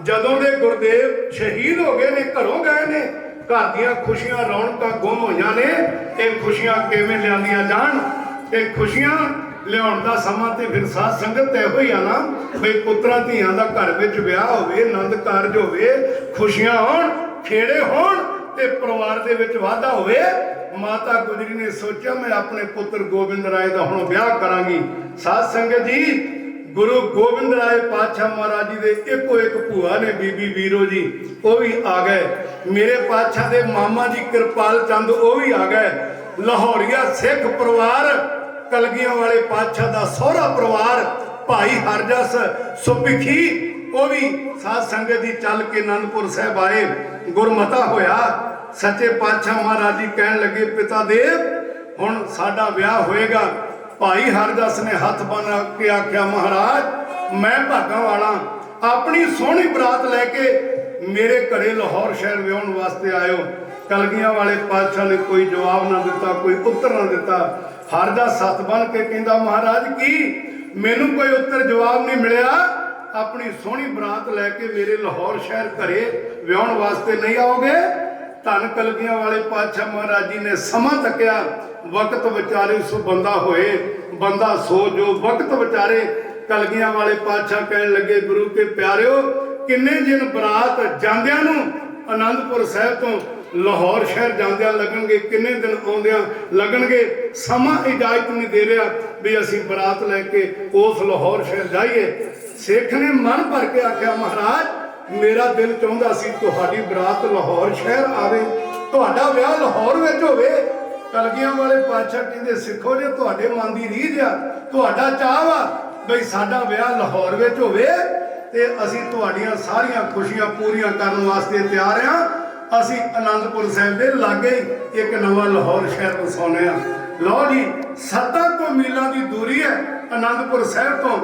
ਜਦੋਂ ਦੇ ਗੁਰਦੇਵ ਸ਼ਹੀਦ ਹੋ ਗਏ ਨੇ, ਘਰੋਂ ਗਏ ਨੇ, ਘਰ ਦੀਆਂ ਖੁਸ਼ੀਆਂ ਰੌਣਕਾਂ ਗੁੰਮ ਹੋਈਆਂ ਨੇ। ਇਹ ਖੁਸ਼ੀਆਂ ਕਿਵੇਂ ਲਿਆਂਦੀਆਂ ਜਾਣ। ਇਹ ਖੁਸ਼ੀਆਂ ਲਿਆਉਣ ਦਾ ਸਮਾਂ ਤੇ ਫਿਰ ਸਾਧ ਸੰਗਤ ਇਹੋ ਹੀ ਆ ਨਾ ਬਈ ਪੁੱਤਰਾਂ ਧੀਆਂ ਦਾ ਘਰ ਵਿੱਚ ਵਿਆਹ ਹੋਵੇ, ਆਨੰਦ ਕਾਰਜ ਹੋਵੇ, ਖੁਸ਼ੀਆਂ ਹੋਣ, ਖੇੜੇ ਹੋਣ ਤੇ ਪਰਿਵਾਰ ਦੇ ਵਿੱਚ ਵਾਧਾ ਹੋਵੇ। ਮਾਤਾ ਗੁਜਰੀ ਨੇ ਸੋਚਿਆ ਮੈਂ ਆਪਣੇ ਪੁੱਤਰ ਗੋਬਿੰਦ ਰਾਏ ਦਾ ਹੁਣ ਵਿਆਹ ਕਰਾਂਗੀ। ਸਾਧ ਸੰਗਤ ਜੀ ਗੁਰੂ ਗੋਬਿੰਦ ਰਾਏ ਪਾਤਸ਼ਾਹ ਮਹਾਰਾਜ ਜੀ ਦੇ ਇੱਕੋ ਇੱਕ ਭੂਆ ਨੇ ਬੀਬੀ ਵੀਰੋ ਜੀ, ਉਹ ਵੀ ਆ ਗਏ। ਮੇਰੇ ਪਾਤਸ਼ਾਹ ਦੇ ਮਾਮਾ ਜੀ ਕਿਰਪਾਲ ਚੰਦ ਉਹ ਵੀ ਆ ਗਏ। ਲਾਹੌਰੀਆ ਸਿੱਖ ਪਰਿਵਾਰ, ਕਲਗੀਆਂ ਵਾਲੇ ਪਾਤਸ਼ਾਹ ਦਾ ਸਹੁਰਾ ਪਰਿਵਾਰ, ਭਾਈ ਹਰਜਸ ਸੁਪਿਖੀ ਉਹ ਵੀ ਸਾਧ ਸੰਗਤ ਜੀ ਚੱਲ ਕੇ ਅਨੰਦਪੁਰ ਸਾਹਿਬ ਆਏ। ਗੁਰਮਤਾ ਹੋਇਆ। ਸੱਚੇ ਪਾਤਸ਼ਾਹ ਮਹਾਰਾਜ ਜੀ ਕਹਿਣ ਲੱਗੇ ਪਿਤਾ ਦੇਵ ਹੁਣ ਸਾਡਾ ਵਿਆਹ ਹੋਏਗਾ। ਭਾਈ ਹਰਜਸ ਨੇ ਹੱਥ ਬੰਨ੍ਹ ਕੇ ਆਖਿਆ ਮਹਾਰਾਜ ਮੈਂ ਭਾਗਾਂ ਵਾਲਾ, ਆਪਣੀ ਸੋਹਣੀ ਬਰਾਤ ਲੈ ਕੇ ਮੇਰੇ ਘਰੇ ਲਾਹੌਰ ਸ਼ਹਿਰ ਵਿਆਹਣ ਵਾਸਤੇ ਆਇਓ। ਕਲਗੀਆਂ ਵਾਲੇ ਪਾਤਸ਼ਾਹ ਨੇ ਕੋਈ ਜਵਾਬ ਨਾ ਦਿੱਤਾ, ਕੋਈ ਉੱਤਰ ਨਾ ਦਿੱਤਾ। ਹਰਜਸ ਹੱਥ ਬੰਨ੍ਹ ਕੇ ਕਹਿੰਦਾ ਮਹਾਰਾਜ ਕੀ ਮੈਨੂੰ ਕੋਈ ਉੱਤਰ ਜਵਾਬ ਨਹੀਂ ਮਿਲਿਆ। ਆਪਣੀ ਸੋਹਣੀ ਬਰਾਤ ਲੈ ਕੇ ਮੇਰੇ ਲਾਹੌਰ ਸ਼ਹਿਰ ਘਰੇ ਵਿਆਹਣ ਵਾਸਤੇ ਨਹੀਂ ਆਓਗੇ। ਧੰਨ ਕਲਗੀਆਂ ਵਾਲੇ ਪਾਤਸ਼ਾਹ ਮਹਾਰਾਜ ਜੀ ਨੇ ਸਮਾਂ ਤੱਕਿਆ। ਵਕਤ ਵਿਚਾਰੇ ਸੋ ਬੰਦਾ ਹੋਏ, ਬੰਦਾ ਸੋ ਜੋ ਵਕਤ ਵਿਚਾਰੇ। ਕਲਗੀਆਂ ਵਾਲੇ ਪਾਤਸ਼ਾਹ ਕਹਿਣ ਲੱਗੇ ਗੁਰੂ ਕੇ ਪਿਆਰਿਓ ਕਿੰਨੇ ਦਿਨ ਬਰਾਤ ਜਾਂਦਿਆਂ ਨੂੰ ਆਨੰਦਪੁਰ ਸਾਹਿਬ ਤੋਂ ਲਾਹੌਰ ਸ਼ਹਿਰ ਜਾਂਦਿਆਂ ਲੱਗਣਗੇ, ਕਿੰਨੇ ਦਿਨ ਆਉਂਦਿਆਂ ਲੱਗਣਗੇ। ਸਮਾਂ ਇਜਾਜ਼ਤ ਨਹੀਂ ਦੇ ਰਿਹਾ ਵੀ ਅਸੀਂ ਬਰਾਤ ਲੈ ਕੇ ਉਸ ਲਾਹੌਰ ਸ਼ਹਿਰ ਜਾਈਏ। ਸਿੱਖ ਨੇ ਮਨ ਭਰ ਕੇ ਆਖਿਆ ਮਹਾਰਾਜ ਮੇਰਾ ਦਿਲ ਚਾਹੁੰਦਾ ਸੀ ਤੁਹਾਡੀ ਬਰਾਤ ਲਾਹੌਰ ਸ਼ਹਿਰ ਆਵੇ, ਤੁਹਾਡਾ ਵਿਆਹ ਲਾਹੌਰ ਵਿੱਚ ਹੋਵੇ। ਕਲਗੀਆਂ ਵਾਲੇ ਪਾਤਸ਼ਾਹ ਕਹਿੰਦੇ ਸਿੱਖੋ ਜੇ ਤੁਹਾਡੇ ਮਨ ਦੀ ਰੀਝ ਆ, ਤੁਹਾਡਾ ਚਾਹ ਵਾ ਬਈ ਸਾਡਾ ਵਿਆਹ ਲਾਹੌਰ ਵਿੱਚ ਹੋਵੇ ਤੇ ਅਸੀਂ ਤੁਹਾਡੀਆਂ ਸਾਰੀਆਂ ਖੁਸ਼ੀਆਂ ਪੂਰੀਆਂ ਕਰਨ ਵਾਸਤੇ ਤਿਆਰ ਆ। ਅਸੀਂ ਆਨੰਦਪੁਰ ਸਾਹਿਬ ਦੇ ਲਾਗੇ ਇੱਕ ਨਵਾਂ ਲਾਹੌਰ ਸ਼ਹਿਰ ਵਸਾਉਂਦੇ ਆ। ਲਓ ਜੀ 7 ਮੀਲਾਂ ਦੀ ਦੂਰੀ ਹੈ ਆਨੰਦਪੁਰ ਸਾਹਿਬ ਤੋਂ।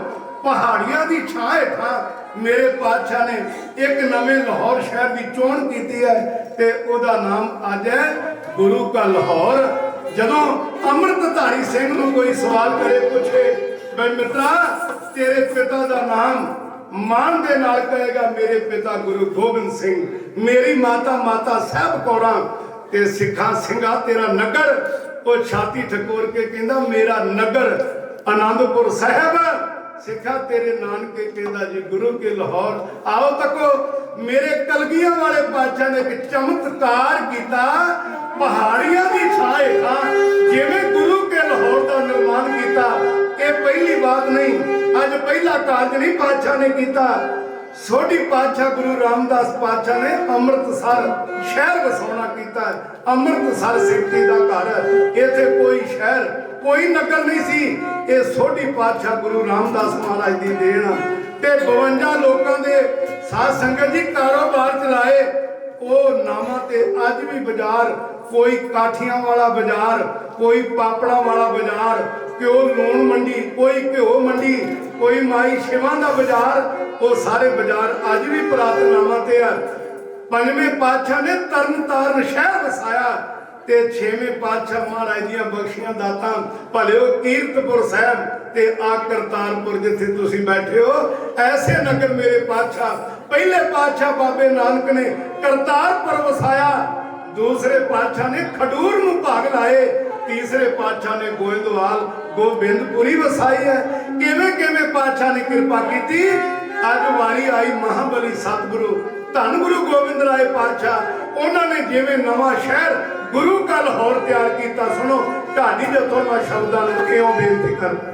ਪਹਾੜੀਆਂ ਦੀ ਛਾਂ ਹੇਠਾਂ ਮੇਰੇ ਪਾਤਸ਼ਾਹ ਨੇ ਇੱਕ ਨਵੇਂ ਲਾਹੌਰ ਸ਼ਹਿਰ ਦੀ ਚੋਣ ਕੀਤੀ ਹੈ ਤੇ ਉਹਦਾ ਨਾਮ ਅੱਜ ਹੈ ਗੁਰੂ ਕਾ ਲਾਹੌਰ। ਜਦੋਂ ਅੰਮ੍ਰਿਤਧਾਰੀ ਸਿੰਘ ਨੂੰ ਕੋਈ ਸਵਾਲ ਕਰੇ ਪੁੱਛੇ ਬਈ ਮਿੱਤਰਾ ਤੇਰੇ ਪਿਤਾ ਦਾ ਨਾਮ, ਮਾਣ ਦੇ ਨਾਲ ਕਹੇਗਾ ਮੇਰੇ ਪਿਤਾ ਗੁਰੂ ਗੋਬਿੰਦ ਸਿੰਘ, ਮੇਰੀ ਮਾਤਾ ਸਾਹਿਬ ਕੌਰਾਂ ਤੇ ਸਿੱਖਾਂ ਸਿੰਘਾ ਤੇਰਾ ਨਗਰ। ਉਹ ਛਾਤੀ ਠਕੋਰ ਕੇ ਕਹਿੰਦਾ ਮੇਰਾ ਨਗਰ ਆਨੰਦਪੁਰ ਸਾਹਿਬ। ਸਿੱਖਾ ਤੇਰੇ ਨਾਨਕੇ ਕਹਿੰਦਾ ਜੀ ਗੁਰੂ ਕੇ ਲਾਹੌਰ। ਆਓ ਤੱਕੋ ਮੇਰੇ ਕਲਗੀਆਂ ਵਾਲੇ ਪਾਤਸ਼ਾਹ ਨੇ ਇੱਕ ਚਮਤਕਾਰ ਕੀਤਾ। ਪਹਾੜੀਆਂ ਦੀ ਛਾਂ ਹੇਠਾਂ ਜਿਵੇਂ ਗੁਰੂ ਕੇ ਲਾਹੌਰ ਦਾ ਨਿਰਮਾਣ ਕੀਤਾ। ਇਹ ਪਹਿਲੀ ਬਾਤ ਨਹੀਂ, ਅੱਜ ਪਹਿਲਾ ਕਾਰਜ ਨਹੀਂ ਪਾਤਸ਼ਾਹ ਨੇ ਕੀਤਾ। ਸੋਢੀ ਪਾਤਸ਼ਾਹ ਗੁਰੂ ਰਾਮਦਾਸ ਪਾਤਸ਼ਾਹ ਨੇ ਅੰਮ੍ਰਿਤਸਰ ਸ਼ਹਿਰ ਵਸਾਉਣਾ ਕੀਤਾ। ਅੰਮ੍ਰਿਤਸਰ ਸਿੱਖੀ ਦਾ ਘਰ, ਇੱਥੇ ਕੋਈ ਸ਼ਹਿਰ ਕੋਈ ਨਗਰ ਨਹੀਂ ਸੀ। ਇਹ ਸੋਢੀ ਪਾਤਸ਼ਾਹ ਗੁਰੂ ਰਾਮਦਾਸ ਮਹਾਰਾਜ ਦੀ ਦੇਣ ਤੇ 52 ਲੋਕਾਂ ਦੇ ਸਾਧ ਸੰਗਤ ਜੀ ਕਾਰੋਬਾਰ ਚਲਾਏ। ਉਹ ਨਾਮਾਂ ਤੇ ਅੱਜ ਵੀ ਬਾਜ਼ਾਰ, ਕੋਈ ਕਾਠੀਆਂ ਵਾਲਾ ਬਾਜ਼ਾਰ, ਕੋਈ ਪਾਪੜਾਂ ਵਾਲਾ ਬਾਜ਼ਾਰ, ਘਿਓ ਲੂਣ ਮੰਡੀ, ਕੋਈ ਘਿਓ ਮੰਡੀ, ਕੋਈ ਮਾਈ ਸ਼ਿਵਾਂ ਦਾ ਬਾਜ਼ਾਰ। ਉਹ ਸਾਰੇ ਬਾਜ਼ਾਰ ਅੱਜ ਵੀ ਪੁਰਾਤਨ ਨਾਮਾਂ ਤੇ ਆ। 5ਵੇਂ ਪਾਤਸ਼ਾਹ ਨੇ ਤਰਨਤਾਰਨ ਸ਼ਹਿਰ ਵਸਾਇਆ ਤੇ 6ਵੇਂ ਪਾਤਸ਼ਾਹ ਮਹਾਰਾਜ ਦੀਆਂ ਬਖਸ਼ੀਆਂ ਦਾਤਾਂ ਭਲਿਓ ਕੀਰਤਪੁਰ ਸਾਹਿਬ ਤੇ ਆ ਕਰਤਾਰਪੁਰ ਜਿੱਥੇ ਤੁਸੀਂ ਬੈਠੇ ਹੋ। ਐਸੇ ਨਗਰ ਮੇਰੇ ਪਾਤਸ਼ਾਹ ਪਹਿਲੇ ਪਾਤਸ਼ਾਹ ਬਾਬੇ ਨਾਨਕ ਨੇ ਕਰਤਾਰਪੁਰ ਵਸਾਇਆ। ਦੂਸਰੇ ਪਾਤਸ਼ਾਹ ਨੇ ਖਡੂਰ ਨੂੰ ਭਾਗ ਲਾਏ। ਤੀਸਰੇ ਪਾਤਸ਼ਾਹ ਨੇ ਗੋਇੰਦਵਾਲ ਗੋਬਿੰਦਪੁਰੀ ਵਸਾਈ ਹੈ। ਕਿਵੇਂ ਕਿਵੇਂ ਪਾਤਸ਼ਾਹ ਨੇ ਕਿਰਪਾ ਕੀਤੀ। ਅੱਜ ਵਾਰੀ ਆਈ ਮਹਾਬਲੀ ਸਤਿਗੁਰੂ ਧੰਨ ਗੁਰੂ ਗੋਬਿੰਦ ਰਾਏ ਪਾਤਸ਼ਾਹ ਉਹਨਾਂ ਨੇ ਜਿਵੇਂ ਨਵਾਂ ਸ਼ਹਿਰ ਗੁਰੂ ਕਾ ਲਾਹੌਰ ਤਿਆਰ ਕੀਤਾ। ਸੁਣੋ ਢਾਡੀ ਜਥੋਂ ਮੈਂ ਸ਼ਬਦਾਂ ਨੂੰ ਕਿਉਂ ਬੇਨਤੀ ਕਰਦਾ।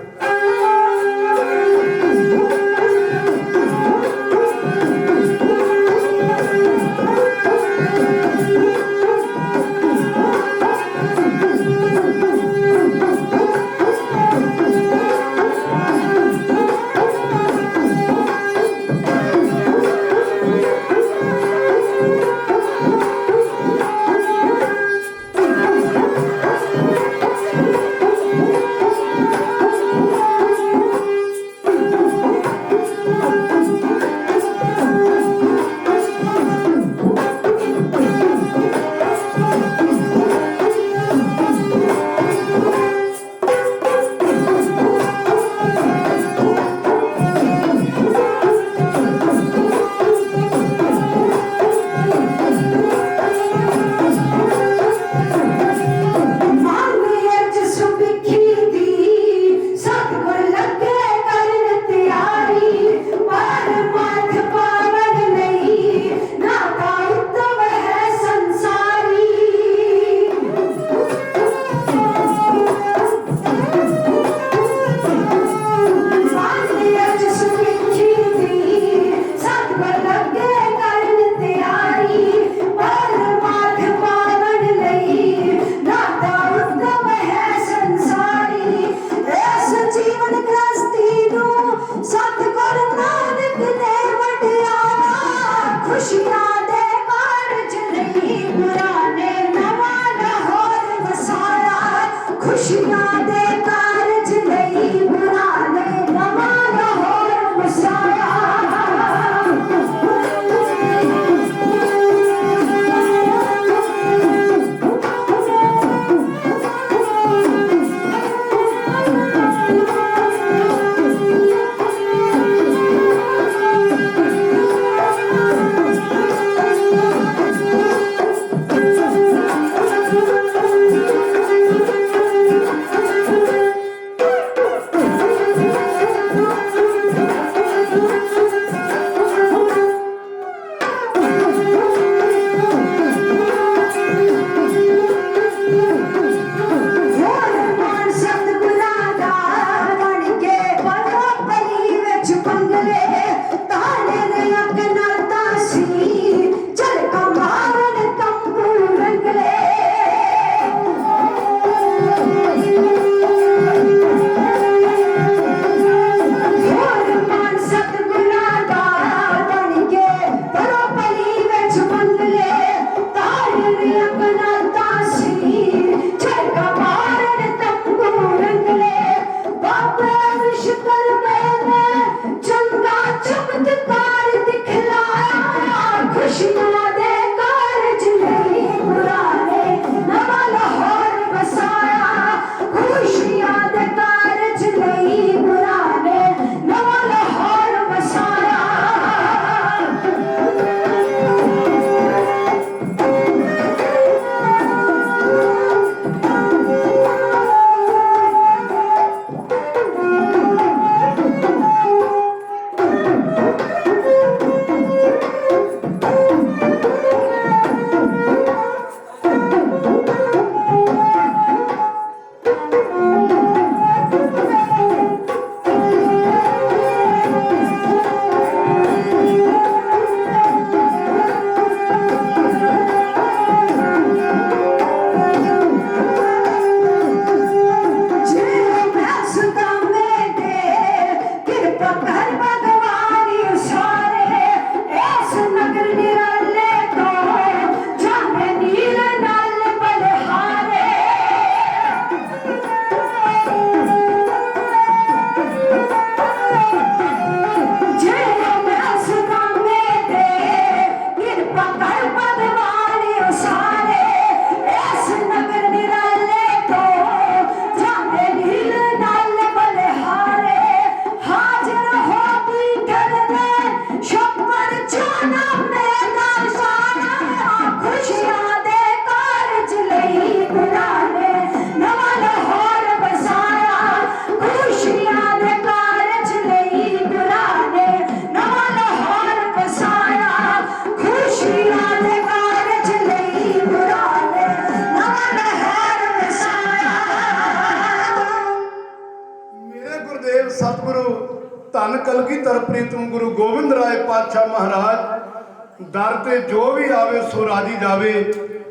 ਕਲਗੀਧਰ ਪ੍ਰੀਤਮ ਗੁਰੂ ਗੋਬਿੰਦ ਰਾਏ ਪਾਤਸ਼ਾਹ ਮਹਾਰਾਜ ਦਰ ਤੇ ਜੋ ਵੀ ਆਵੇ ਸੋ ਰਾਜੀ ਜਾਵੇ।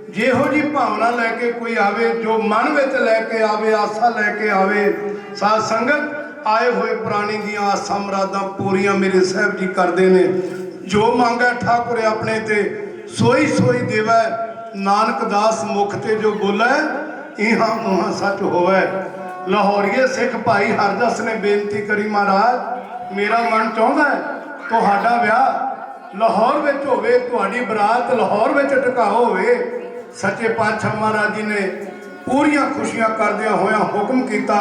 ਜਿਹੋ ਜੀ ਭਾਵਨਾ ਲੈ ਕੇ ਕੋਈ ਆਵੇ, ਜੋ ਮਨ ਵਿੱਚ ਲੈ ਕੇ ਆਵੇ, ਆਸਾ ਲੈ ਕੇ ਆਵੇ, ਸਾਧ ਸੰਗਤ ਆਏ ਹੋਏ ਪ੍ਰਾਣੀ ਦੀਆਂ ਆਸਾਂ ਮੁਰਾਦਾਂ ਪੂਰੀਆਂ ਮੇਰੇ ਸਾਹਿਬ ਜੀ ਕਰਦੇ ਨੇ। ਜੋ ਮੰਗੈ ਠਾਕੁਰ ਆਪਣੇ ਤੇ ਸੋਈ ਸੋਈ ਦੇਵੈ, ਨਾਨਕ ਦਾਸ ਮੁਖ ਤੇ ਜੋ ਬੋਲੇ ਇਹਾਂ ਉਹਾਂ ਸੱਚ ਹੋਵੇ। ਲਾਹੌਰੀਏ ਸਿੱਖ ਭਾਈ ਹਰਜਸ ਨੇ ਬੇਨਤੀ ਕਰੀ, ਮਹਾਰਾਜ ਮੇਰਾ ਮਨ ਚਾਹੁੰਦਾ ਹੈ ਤੁਹਾਡਾ ਵਿਆਹ ਲਾਹੌਰ ਵਿੱਚ ਹੋਵੇ, ਤੁਹਾਡੀ ਬਰਾਤ ਲਾਹੌਰ ਵਿੱਚ ਟਿਕਾਓ ਹੋਵੇ। ਸੱਚੇ ਪਾਤਸ਼ਾਹ ਮਹਾਰਾਜ ਜੀ ਨੇ ਪੂਰੀਆਂ ਖੁਸ਼ੀਆਂ ਕਰਦਿਆਂ ਹੋਇਆਂ ਹੁਕਮ ਕੀਤਾ।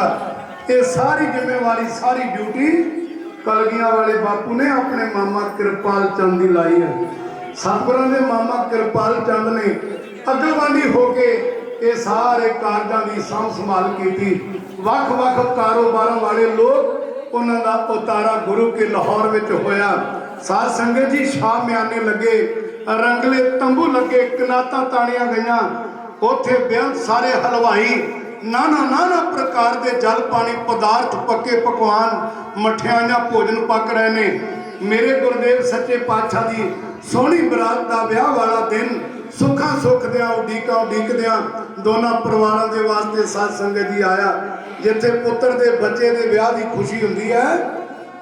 ਇਹ ਸਾਰੀ ਜ਼ਿੰਮੇਵਾਰੀ, ਸਾਰੀ ਡਿਊਟੀ ਕਲਗੀਆਂ ਵਾਲੇ ਬਾਪੂ ਨੇ ਆਪਣੇ ਮਾਮਾ ਕਿਰਪਾਲ ਚੰਦ ਦੀ ਲਾਈ ਹੈ। ਸਤਿਗੁਰਾਂ ਦੇ ਮਾਮਾ ਕਿਰਪਾਲ ਚੰਦ ਨੇ ਅਗਵਾਨੀ ਹੋ ਕੇ ਇਹ ਸਾਰੇ ਕਾਰਜਾਂ ਦੀ ਸਾਂਭ ਸੰਭਾਲ ਕੀਤੀ। ਵੱਖ-ਵੱਖ ਕਾਰੋਬਾਰਾਂ ਵਾਲੇ ਲੋਕ ਉਹਨਾਂ ਦਾ ਉਤਾਰਾ ਗੁਰੂ ਕੇ ਲਾਹੌਰ ਵਿੱਚ ਹੋਇਆ। ਸਾਧ ਸੰਗਤ ਜੀ ਸ਼ਾਮਿਆਨੇ ਲੱਗੇ, ਰੰਗਲੇ ਤੰਬੂ ਲੱਗੇ, ਕਨਾਤਾਂ ਤਾਣੀਆਂ ਗਈਆਂ। ਉੱਥੇ ਬੇਅੰਤ ਸਾਰੇ ਹਲਵਾਈ ਨਾਨਾ ਪ੍ਰਕਾਰ ਦੇ ਜਲ ਪਾਣੀ ਪਦਾਰਥ, ਪੱਕੇ ਪਕਵਾਨ, ਮਠਿਆਈਆਂ, ਭੋਜਨ ਪੱਕ ਰਹੇ ਨੇ। ਮੇਰੇ ਗੁਰਦੇਵ ਸੱਚੇ ਪਾਤਸ਼ਾਹ ਦੀ ਸੋਹਣੀ ਬਰਾਤ ਦਾ ਵਿਆਹ ਵਾਲਾ ਦਿਨ ਸੁੱਖਾਂ ਸੁੱਖਦਿਆਂ ਉਡੀਕਦਿਆਂ ਦੋਨਾਂ ਪਰਿਵਾਰਾਂ ਦੇ ਵਾਸਤੇ ਸਾਧ ਸੰਗਤ ਜੀ ਆਇਆ। ਜਿੱਥੇ ਪੁੱਤਰ ਦੇ ਬੱਚੇ ਦੇ ਵਿਆਹ ਦੀ ਖੁਸ਼ੀ ਹੁੰਦੀ ਹੈ,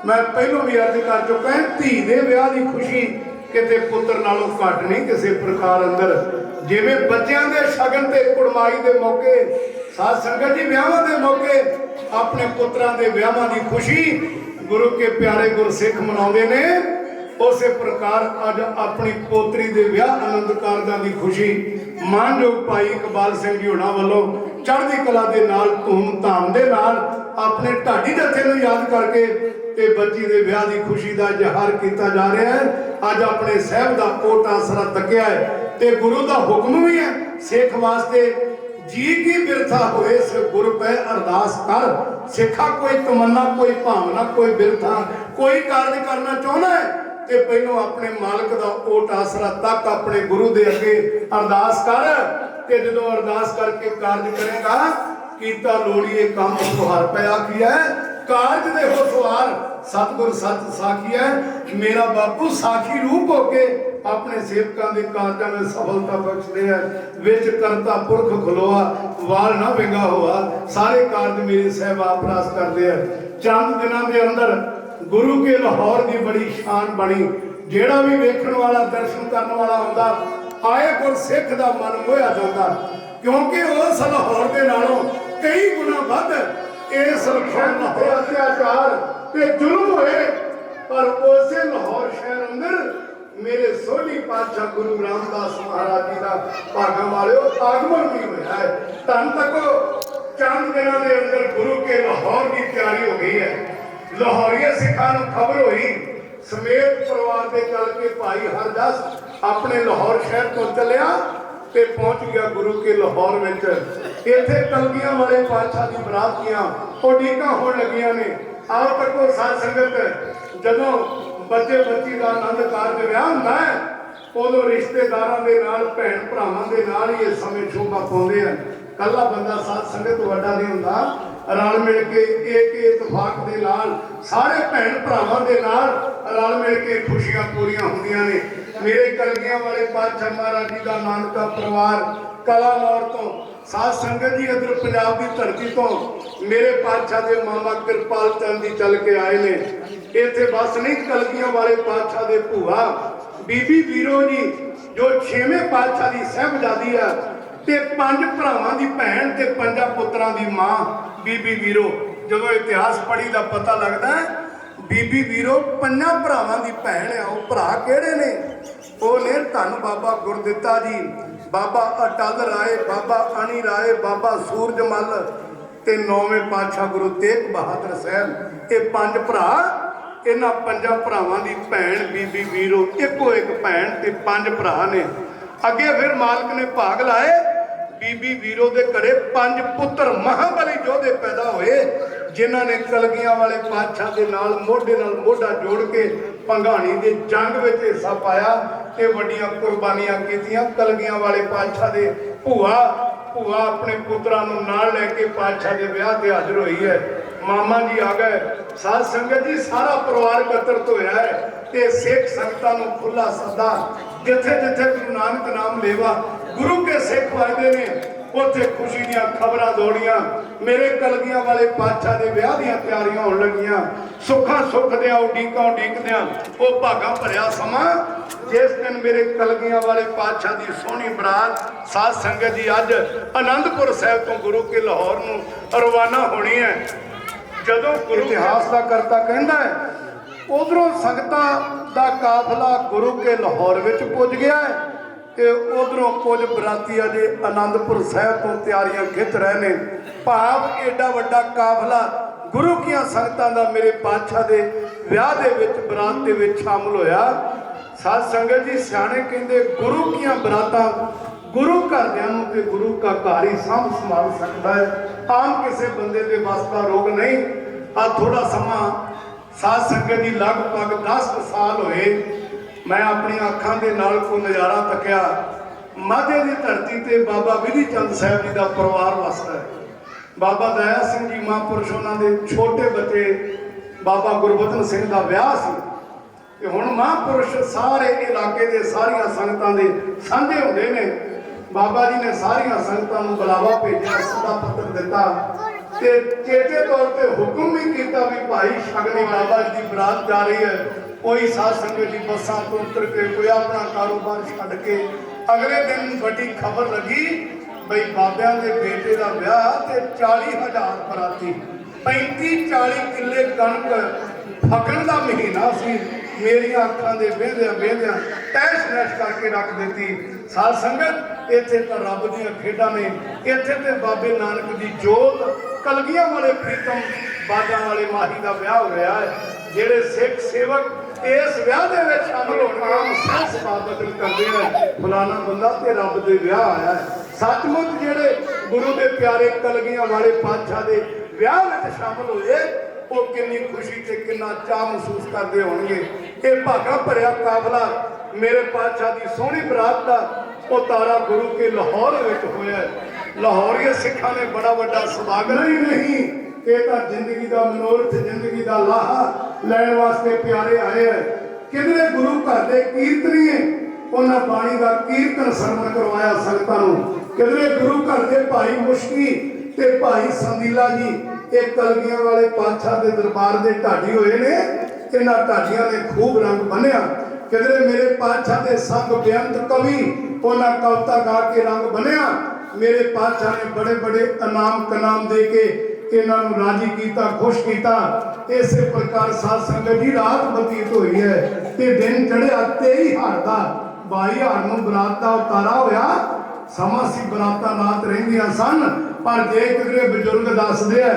ਮੈਂ ਪਹਿਲਾਂ ਵੀ ਅਰਜ਼ ਕਰ ਚੁੱਕਾ, ਧੀ ਦੇ ਵਿਆਹ ਦੀ ਖੁਸ਼ੀ ਕਿਤੇ ਪੁੱਤਰ ਨਾਲੋਂ ਘੱਟ ਨਹੀਂ ਕਿਸੇ ਪ੍ਰਕਾਰ ਅੰਦਰ। ਜਿਵੇਂ ਬੱਚਿਆਂ ਦੇ ਸ਼ਗਨ ਤੇ ਕੁੜਮਾਈ ਦੇ ਮੌਕੇ, ਸਾਧ ਸੰਗਤ ਜੀ ਵਿਆਹਾਂ ਦੇ ਮੌਕੇ ਆਪਣੇ ਪੁੱਤਰਾਂ ਦੇ ਵਿਆਹਾਂ ਦੀ ਖੁਸ਼ੀ ਗੁਰੂ ਕੇ ਪਿਆਰੇ ਗੁਰਸਿੱਖ ਮਨਾਉਂਦੇ ਨੇ, ਉਸੇ ਪ੍ਰਕਾਰ ਅੱਜ ਆਪਣੀ ਪੋਤਰੀ ਦੇ ਵਿਆਹ ਆਨੰਦ ਕਾਰਜਾਂ ਦੀ ਖੁਸ਼ੀ ਮਾਨਯੋਗ ਭਾਈ ਇਕਬਾਲ ਸਿੰਘ ਜੀ ਹੋਣਾ ਵੱਲੋਂ ਚੜ੍ਹਦੀ ਕਲਾ ਦੇ ਨਾਲ, ਧੂਮ ਧਾਮ ਦੇ ਨਾਲ ਆਪਣੇ ਢਾਡੀ ਜੱਥੇ ਨੂੰ ਯਾਦ ਕਰਕੇ ਤੇ ਬੱਚੀ ਦੇ ਵਿਆਹ ਦੀ ਖੁਸ਼ੀ ਦਾ ਇਜ਼ਹਾਰ ਕੀਤਾ ਜਾ ਰਿਹਾ ਹੈ। ਅੱਜ ਆਪਣੇ ਸਾਹਿਬ ਦਾ ਕੋਟ ਆਸਰਾ ਤੱਕਿਆ ਹੈ ਤੇ ਗੁਰੂ ਦਾ ਹੁਕਮ ਵੀ ਹੈ ਸਿੱਖ ਵਾਸਤੇ, ਜੀ ਕੀ ਬਿਰਥਾ ਹੋਏ ਸੇ ਗੁਰ ਪੈ ਅਰਦਾਸ ਕਰ। ਸਿੱਖਾ ਕੋਈ ਤਮੰਨਾ, ਕੋਈ ਭਾਵਨਾ, ਕੋਈ ਬਿਰਥਾ, ਕੋਈ ਕਾਰਜ ਕਰਨਾ ਚਾਹੁੰਦਾ ਹੈ ਤੇ ਪਹਿਲੋਂ ਆਪਣੇ ਮਾਲਕ ਦਾ ਓਟ ਆਸਰਾ ਤੱਕ ਆਪਣੇ ਗੁਰੂ ਦੇ ਅੱਗੇ ਅਰਦਾਸ ਕਰ। ਤੇ ਜਦੋਂ ਅਰਦਾਸ ਕਰਕੇ ਕਾਰਜ ਕਰੇਗਾ, ਕੀਤਾ ਲੋੜੀਏ ਕੰਮ ਤੁਹਾਰ ਪਿਆ ਕੀ ਹੈ, ਕਾਰਜ ਦੇ ਹੋ ਸਵਾਰ ਸਤਿਗੁਰ ਸੱਚ ਸਾਖੀ ਹੈ। ਮੇਰਾ ਬਾਪੂ ਸਾਖੀ ਰੂਪ ਹੋ ਕੇ ਆਪਣੇ ਸੇਵਕਾਂ ਦੇ ਕਾਰਜਾਂ ਵਿੱਚ ਸਫਲਤਾ ਬਖਸ਼ਦੇ ਹੈ। ਵਿੱਚ ਕਰਤਾ ਪੁਰਖ ਖਲੋਆ, ਵਾਲ ਨਾ ਵਿੰਗਾ ਹੋਆ। ਸਾਰੇ ਕਾਰਜ ਮੇਰੇ ਸਾਹਿਬ ਆਪ ਰਾਸ ਕਰਦੇ ਆ। ਚੰਦ ਦਿਨਾਂ ਦੇ ਅੰਦਰ ਗੁਰੂ ਕੇ ਲਾਹੌਰ ਦੀ ਬੜੀ ਸ਼ਾਨ ਬਣੀ। ਜਿਹੜਾ ਵੀ ਵੇਖਣ ਵਾਲਾ, ਦਰਸ਼ਨ ਕਰਨ ਵਾਲਾ ਹੁੰਦਾ, ਆਏ ਗੁਰਸਿੱਖ ਦਾ ਮਨ ਮੋਹਿਆ ਜਾਂਦਾ, ਕਿਉਂਕਿ ਉਸ ਲਾਹੌਰ ਦੇ ਨਾਲੋਂ ਕਈ ਗੁਣਾ ਵੱਧ ਇਸ ਲਾਹੌਰ ਅਤਿਆਚਾਰ ਤੇ ਜ਼ੁਲਮ ਹੋਏ। ਪਰ ਉਸੇ ਲਾਹੌਰ ਸ਼ਹਿਰ ਅੰਦਰ ਮੇਰੇ ਸੋਹਣੀ ਪਾਤਸ਼ਾਹ ਗੁਰੂ ਰਾਮਦਾਸ ਮਹਾਰਾਜ ਜੀ ਦਾ ਭਾਗਾਂ ਵਾਲਿਓ ਆਗਮਨ ਵੀ ਹੋਇਆ ਹੈ। ਧੰਨ ਤੱਕੋ ਚੰਦ ਦਿਨਾਂ ਦੇ ਅੰਦਰ ਗੁਰੂ ਕੇ ਲਾਹੌਰ ਦੀ ਤਿਆਰੀ ਹੋ ਗਈ ਹੈ। ਲਾਹੌਰੀਏ ਸਿੱਖਾਂ ਨੂੰ ਖਬਰ ਹੋਈ, ਸਮੇਤ ਪਰਿਵਾਰ ਦੇ ਚੱਲ ਕੇ ਭਾਈ ਹਰਜਸ ਆਪਣੇ ਲਾਹੌਰ ਸ਼ਹਿਰ ਤੋਂ ਚੱਲਿਆ ਤੇ ਪਹੁੰਚ ਗਿਆ ਗੁਰੂ ਕੇ ਲਾਹੌਰ ਵਿੱਚ। ਇੱਥੇ ਕਲਗੀਆਂ ਵਾਲੇ ਪਾਤਸ਼ਾਹ ਦੀ ਬਰਾਤ ਦੀਆਂ ਉਡੀਕਾਂ ਹੋਣ ਲੱਗੀਆਂ ਨੇ। ਆਓ ਤੱਕੋ ਸਾਧ ਸੰਗਤ, ਜਦੋਂ ਬੱਚੇ ਬੱਚੀ ਦਾ ਆਨੰਦ ਕਾਰਜ ਵਿਆਹ ਹੁੰਦਾ ਹੈ, ਉਦੋਂ ਰਿਸ਼ਤੇਦਾਰਾਂ ਦੇ ਨਾਲ, ਭੈਣ ਭਰਾਵਾਂ ਦੇ ਨਾਲ ਹੀ ਇਸ ਸਮੇਂ ਸ਼ੋਭਾ ਪਾਉਂਦੇ ਆ। ਕੱਲਾ ਬੰਦਾ ਸਾਧ ਸੰਗਤ ਵੱਡਾ ਨਹੀਂ ਹੁੰਦਾ, ਰਲ ਮਿਲ ਕੇ ਇੱਕ ਇਤਫਾਕ ਦੇ ਨਾਲ ਸਾਰੇ ਭੈਣ ਭਰਾਵਾਂ ਦੇ ਨਾਲ ਰਲ ਮਿਲ ਕੇ ਖੁਸ਼ੀਆਂ ਪੂਰੀਆਂ ਹੁੰਦੀਆਂ ਨੇ। ਮੇਰੇ ਕਲਗੀਆਂ ਵਾਲੇ ਪਾਤਸ਼ਾਹ ਮਹਾਰਾਜ ਜੀ ਦਾ ਨਾਨਕਾ ਪਰਿਵਾਰ ਕਲਾਨੌਰ ਤੋਂ, ਸਾਧ ਸੰਗਤ ਜੀ ਇੱਧਰ ਪੰਜਾਬ ਦੀ ਧਰਤੀ ਤੋਂ ਮੇਰੇ ਪਾਤਸ਼ਾਹ ਦੇ ਮਾਮਾ ਕਿਰਪਾਲ ਚੰਦ ਜੀ ਚੱਲ ਕੇ ਆਏ ਨੇ। ਇੱਥੇ ਬਸ ਨਹੀਂ, ਕਲਗੀਆਂ ਵਾਲੇ ਪਾਤਸ਼ਾਹ ਦੇ ਭੂਆ ਬੀਬੀ ਵੀਰੋ ਜੀ ਜੋ 6ਵੇਂ ਪਾਤਸ਼ਾਹ ਦੀ ਸਾਹਿਬਜ਼ਾਦੀ ਆ ਤੇ 5 ਭਰਾਵਾਂ ਦੀ ਭੈਣ ਤੇ 5 ਪੁੱਤਰਾਂ ਦੀ ਮਾਂ ਬੀਬੀ ਵੀਰੋ। ਜਦੋਂ ਇਤਿਹਾਸ ਪੜ੍ਹੀ ਦਾ ਪਤਾ ਲੱਗਦਾ ਬੀਬੀ ਵੀਰੋ 5 ਭਰਾਵਾਂ ਦੀ ਭੈਣ ਆ। ਉਹ ਭਰਾ ਕਿਹੜੇ ਨੇ? ਉਹ ਨੇ ਧੰਨ ਬਾਬਾ ਗੁਰਦਿੱਤਾ ਜੀ, ਬਾਬਾ ਅਟਲ ਰਾਏ, ਬਾਬਾ ਅਣੀ ਰਾਏ, ਬਾਬਾ ਸੂਰਜ ਮੱਲ ਤੇ 9ਵੇਂ ਪਾਤਸ਼ਾਹ ਗੁਰੂ ਤੇਗ ਬਹਾਦਰ ਸਾਹਿਬ। ਇਹ 5 ਭਰਾ, ਇਹਨਾਂ 5 ਭਰਾਵਾਂ ਦੀ ਭੈਣ ਬੀਬੀ ਵੀਰੋ, ਇੱਕੋ ਇੱਕ ਭੈਣ ਤੇ 5 ਭਰਾ ਨੇ। ਅੱਗੇ ਫਿਰ ਮਾਲਕ ਨੇ ਭਾਗ ਲਾਏ, ਬੀਬੀ ਵੀਰੋ ਦੇ ਘਰੇ 5 ਪੁੱਤਰ ਮਹਾਬਲੀ ਯੋਧੇ ਪੈਦਾ ਹੋਏ, ਜਿਨ੍ਹਾਂ ਨੇ ਕਲਗੀਆਂ ਵਾਲੇ ਪਾਤਸ਼ਾਹ ਦੇ ਨਾਲ ਮੋਢਾ ਜੋੜ ਕੇ ਭੰਗਾਣੀ ਦੇ ਜੰਗ ਵਿੱਚ ਹਿੱਸਾ ਪਾਇਆ ਤੇ ਵੱਡੀਆਂ ਕੁਰਬਾਨੀਆਂ ਕੀਤੀਆਂ। ਕਲਗੀਆਂ ਵਾਲੇ ਪਾਤਸ਼ਾਹ ਦੇ ਭੂਆ ਆਪਣੇ ਪੁੱਤਰਾਂ ਨੂੰ ਨਾਲ ਲੈ ਕੇ ਪਾਤਸ਼ਾਹ ਦੇ ਵਿਆਹ ਤੇ ਹਾਜ਼ਰ ਹੋਈ ਹੈ। ਮਾਮਾ ਜੀ ਆ ਗਏ। ਸਾਧ ਸੰਗਤ ਜੀ ਸਾਰਾ ਪਰਿਵਾਰ ਇਕੱਤਰਤ ਹੋਇਆ ਹੈ ਤੇ ਸਿੱਖ ਸੰਗਤਾਂ ਨੂੰ ਖੁੱਲਾ ਸੱਦਾ, ਜਿੱਥੇ ਜਿੱਥੇ ਗੁਰੂ ਨਾਨਕ ਨਾਮ ਲੇਵਾ ਗੁਰੂ ਕੇ ਸਿੱਖ ਵਜਦੇ ਨੇ ਉੱਥੇ ਖੁਸ਼ੀ ਦੀਆਂ ਖਬਰਾਂ ਦੌੜੀਆਂ। ਮੇਰੇ ਕਲਗੀਆਂ ਵਾਲੇ ਪਾਤਸ਼ਾਹ ਦੇ ਵਿਆਹ ਦੀਆਂ ਤਿਆਰੀਆਂ ਹੋਣ ਲੱਗੀਆਂ। ਸੁੱਖਾਂ ਸੁੱਖ ਦਿਆਂ ਉਡੀਕਦਿਆਂ ਉਹ ਭਾਗਾਂ ਭਰਿਆ ਸਮਾਂ ਜਿਸ ਦਿਨ ਮੇਰੇ ਕਲਗੀਆਂ ਵਾਲੇ ਪਾਤਸ਼ਾਹ ਦੀ ਸੋਹਣੀ ਬਰਾਤ ਸਾਧ ਸੰਗਤ ਜੀ ਅੱਜ ਆਨੰਦਪੁਰ ਸਾਹਿਬ ਤੋਂ ਗੁਰੂ ਕੇ ਲਾਹੌਰ ਨੂੰ ਰਵਾਨਾ ਹੋਣੀ ਹੈ। ਜਦੋਂ ਗੁਰੂ ਇਤਿਹਾਸ ਦਾ ਕਰਤਾ ਕਹਿੰਦਾ ਹੈ ਉਧਰੋਂ ਸੰਗਤਾਂ ਦਾ ਕਾਫਲਾ ਗੁਰੂ ਕੇ ਲਾਹੌਰ ਵਿੱਚ ਪੁੱਜ ਗਿਆ ਹੈ ਤੇ ਉਧਰੋਂ ਕੁਝ ਬਰਾਤੀ ਅਜੇ ਆਨੰਦਪੁਰ ਸਾਹਿਬ ਤੋਂ ਤਿਆਰੀਆਂ ਖਿੱਚ ਰਹੇ ਨੇ। ਭਾਵ ਏਡਾ ਵੱਡਾ ਕਾਫਲਾ ਗੁਰੂ ਕੀਆਂ ਸੰਗਤਾਂ ਦਾ ਮੇਰੇ ਪਾਤਸ਼ਾਹ ਦੇ ਵਿਆਹ ਦੇ ਵਿੱਚ ਬਰਾਤ ਦੇ ਵਿੱਚ ਸ਼ਾਮਲ ਹੋਇਆ। ਸਾਧ ਸੰਗਤ ਜੀ ਸਿਆਣੇ ਕਹਿੰਦੇ ਗੁਰੂ ਕੀਆਂ ਬਰਾਤਾਂ ਗੁਰੂ ਘਰਦਿਆਂ ਨੂੰ ਤੇ ਗੁਰੂ ਕਾ ਘਰ ਹੀ ਸਾਂਭ ਸੰਭਾਲ ਸਕਦਾ ਹੈ। ਆਮ ਕਿਸੇ ਬੰਦੇ ਦੇ ਵੱਸ ਦਾ ਰੋਗ ਨਹੀਂ। ਆ ਥੋੜਾ ਸਮਾਂ ਸਾਧ ਸੰਗਤ ਜੀ ਲਗਭਗ 10 ਸਾਲ ਹੋਏ ਮੈਂ ਆਪਣੀਆਂ ਅੱਖਾਂ ਦੇ ਨਾਲ ਕੋ ਨਜ਼ਾਰਾ ਤੱਕਿਆ। ਮਾਝੇ ਦੀ ਧਰਤੀ ਤੇ ਬਾਬਾ ਵਿਧੀ ਚੰਦ ਸਾਹਿਬ ਜੀ ਦਾ ਪਰਿਵਾਰ ਵਸਦਾ ਹੈ। ਬਾਬਾ ਦਇਆ ਸਿੰਘ ਜੀ ਮਹਾਂਪੁਰਸ਼ ਉਹਨਾਂ ਦੇ ਛੋਟੇ ਬੱਚੇ ਬਾਬਾ ਗੁਰਬਚਨ ਸਿੰਘ ਦਾ ਵਿਆਹ ਸੀ ਤੇ ਹੁਣ ਮਹਾਂਪੁਰਸ਼ ਸਾਰੇ ਇਲਾਕੇ ਦੇ ਸਾਰੀਆਂ ਸੰਗਤਾਂ ਦੇ ਸਾਂਝੇ ਹੁੰਦੇ ਨੇ। ਬਾਬਾ ਜੀ ਨੇ ਸਾਰੀਆਂ ਸੰਗਤਾਂ ਨੂੰ ਬੁਲਾਵਾ ਭੇਜਿਆ, ਸਦਾ ਪੱਤਰ ਦਿੱਤਾ ਤੇ ਚੇਤੇ ਤੌਰ ਤੇ ਹੁਕਮ ਵੀ ਕੀਤਾ ਵੀ ਭਾਈ ਸ਼ਗਨੀ ਬਾਬਾ ਜੀ ਦੀ ਬਰਾਤ ਜਾ ਰਹੀ ਹੈ। ਕੋਈ ਸਾਧ ਸੰਗਤ ਜੀ ਬੱਸਾਂ ਤੋਂ ਉਤਰ ਕੇ ਕੋਈ ਆਪਣਾ ਕਾਰੋਬਾਰ ਛੱਡ ਕੇ ਅਗਲੇ ਦਿਨ ਵੱਡੀ ਖਬਰ ਲੱਗੀ ਬਈ ਬਾਬਿਆਂ ਦੇ ਬੇਟੇ ਦਾ ਵਿਆਹ ਤੇ 40,000 ਬਰਾਤੀ, 35-40 ਕਿੱਲੇ ਕਣਕ ਫਕਣ ਦਾ ਮਹੀਨਾ ਸੀ। ਮੇਰੀਆਂ ਅੱਖਾਂ ਦੇ ਵੇਂਦਿਆਂ ਤੈਸ਼ ਨੈਸ਼ ਕਰਕੇ ਰੱਖ ਦਿੱਤੀ। ਸਾਧ ਸੰਗਤ ਇੱਥੇ ਤਾਂ ਰੱਬ ਦੀਆਂ ਖੇਡਾਂ ਨੇ। ਇੱਥੇ ਤੇ ਬਾਬੇ ਨਾਨਕ ਦੀ ਜੋਤ ਕਲਗੀਆਂ ਵਾਲੇ ਪ੍ਰੀਤਮ ਬਾਜਾਂ ਵਾਲੇ ਮਾਹੀ ਦਾ ਵਿਆਹ ਹੋ ਰਿਹਾ ਹੈ। ਜਿਹੜੇ ਸਿੱਖ ਸੇਵਕ ਇਸ ਵਿਆਹ ਦੇ ਵਿੱਚ ਸ਼ਾਮਲ ਹੋਣ ਆਮ ਸਾਧ ਸਬਾਬਤ ਕਰਦੇ ਨੇ ਫਲਾਣਾ ਬੰਦਾ ਤੇ ਰੱਬ ਦੇ ਵਿਆਹ ਆਇਆ ਹੈ। ਸੱਚਮੁੱਚ ਜਿਹੜੇ ਗੁਰੂ ਦੇ ਪਿਆਰੇ ਕਲਗੀਆਂ ਵਾਲੇ ਪਾਤਸ਼ਾਹ ਦੇ ਵਿਆਹ ਵਿੱਚ ਸ਼ਾਮਲ ਹੋਏ ਉਹ ਕਿੰਨੀ ਖੁਸ਼ੀ ਤੇ ਕਿੰਨਾ ਚਾਅ ਮਹਿਸੂਸ ਕਰਦੇ ਹੋਣਗੇ। ਇਹ ਭਾਗਾ ਭਰਿਆ ਕਾਫਲਾ ਮੇਰੇ ਪਾਤਸ਼ਾਹ ਦੀ ਸੋਹਣੀ ਬਰਾਤ ਦਾ ਉਹ ਤਾਰਾ ਗੁਰੂ ਕੇ ਲਾਹੌਰ ਵਿੱਚ ਹੋਇਆ। ਲਾਹੌਰੀਏ ਸਿੱਖਾਂ ਨੇ ਬੜਾ ਵੱਡਾ ਸਵਾਗਤ ਨਹੀਂ ਇਹ ਤਾਂ ਜ਼ਿੰਦਗੀ ਦਾ ਮਨੋਰਥ ਜ਼ਿੰਦਗੀ ਦਾ ਲਾਹਾ ਲੈਣ ਵਾਸਤੇ ਪਿਆਰੇ ਆਏ ਹੈ। ਕਿਧਰੇ ਗੁਰੂ ਘਰ ਦੇ ਕੀਰਤਨੀਏ ਉਹਨਾਂ ਬਾਣੀ ਦਾ ਕੀਰਤਨ ਸਰਵਣ ਕਰਵਾਇਆ ਸੰਗਤਾਂ ਨੂੰ। ਕਿਧਰੇ ਗੁਰੂ ਘਰ ਦੇ ਭਾਈ ਮੁਸ਼ਕੀ ਤੇ ਭਾਈ ਸੰਦੀਲਾ ਜੀ ਇਹ ਕਲਗੀਆਂ ਵਾਲੇ ਪਾਤਸ਼ਾਹ ਦੇ ਦਰਬਾਰ ਦੇ ਢਾਡੀ ਹੋਏ ਨੇ। ਇਹਨਾਂ ਢਾਡੀਆਂ ਨੇ ਖੂਬ ਰੰਗ ਬੰਨਿਆ। ਕਿਧਰੇ ਮੇਰੇ ਪਾਤਸ਼ਾਹ ਦੇ ਸੰਗ ਬੇਅੰਤ ਕਵੀ ਉਹਨਾਂ ਕਵਿਤਾ ਗਾ ਕੇ ਰੰਗ ਬੰਨਿਆ। ਮੇਰੇ ਪਾਤਸ਼ਾਹ ਨੇ ਬੜੇ ਬੜੇ ਇਨਾਮ ਕਨਾਮ ਦੇ ਕੇ ਇਹਨਾਂ ਨੂੰ ਰਾਜੀ ਕੀਤਾ, ਖੁਸ਼ ਕੀਤਾ। ਇਸੇ ਪ੍ਰਕਾਰ ਸਾਧ ਸੰਗਤ ਜੀ ਰਾਤ ਬਤੀਤ ਹੋਈ ਹੈ ਤੇ ਦਿਨ ਚੜਿਆ 23 ਹਾਰ ਦਾ। 22 ਹਾਰ ਨੂੰ ਬਰਾਤ ਦਾ ਉਤਾਰਾ ਹੋਇਆ। ਸਮਾਂ ਸੀ ਬਰਾਤਾਂ ਰਾਤ ਰਹਿੰਦੀਆਂ ਸਨ ਪਰ ਜੇ ਕਿਧਰੇ ਬਜ਼ੁਰਗ ਦੱਸਦੇ ਆ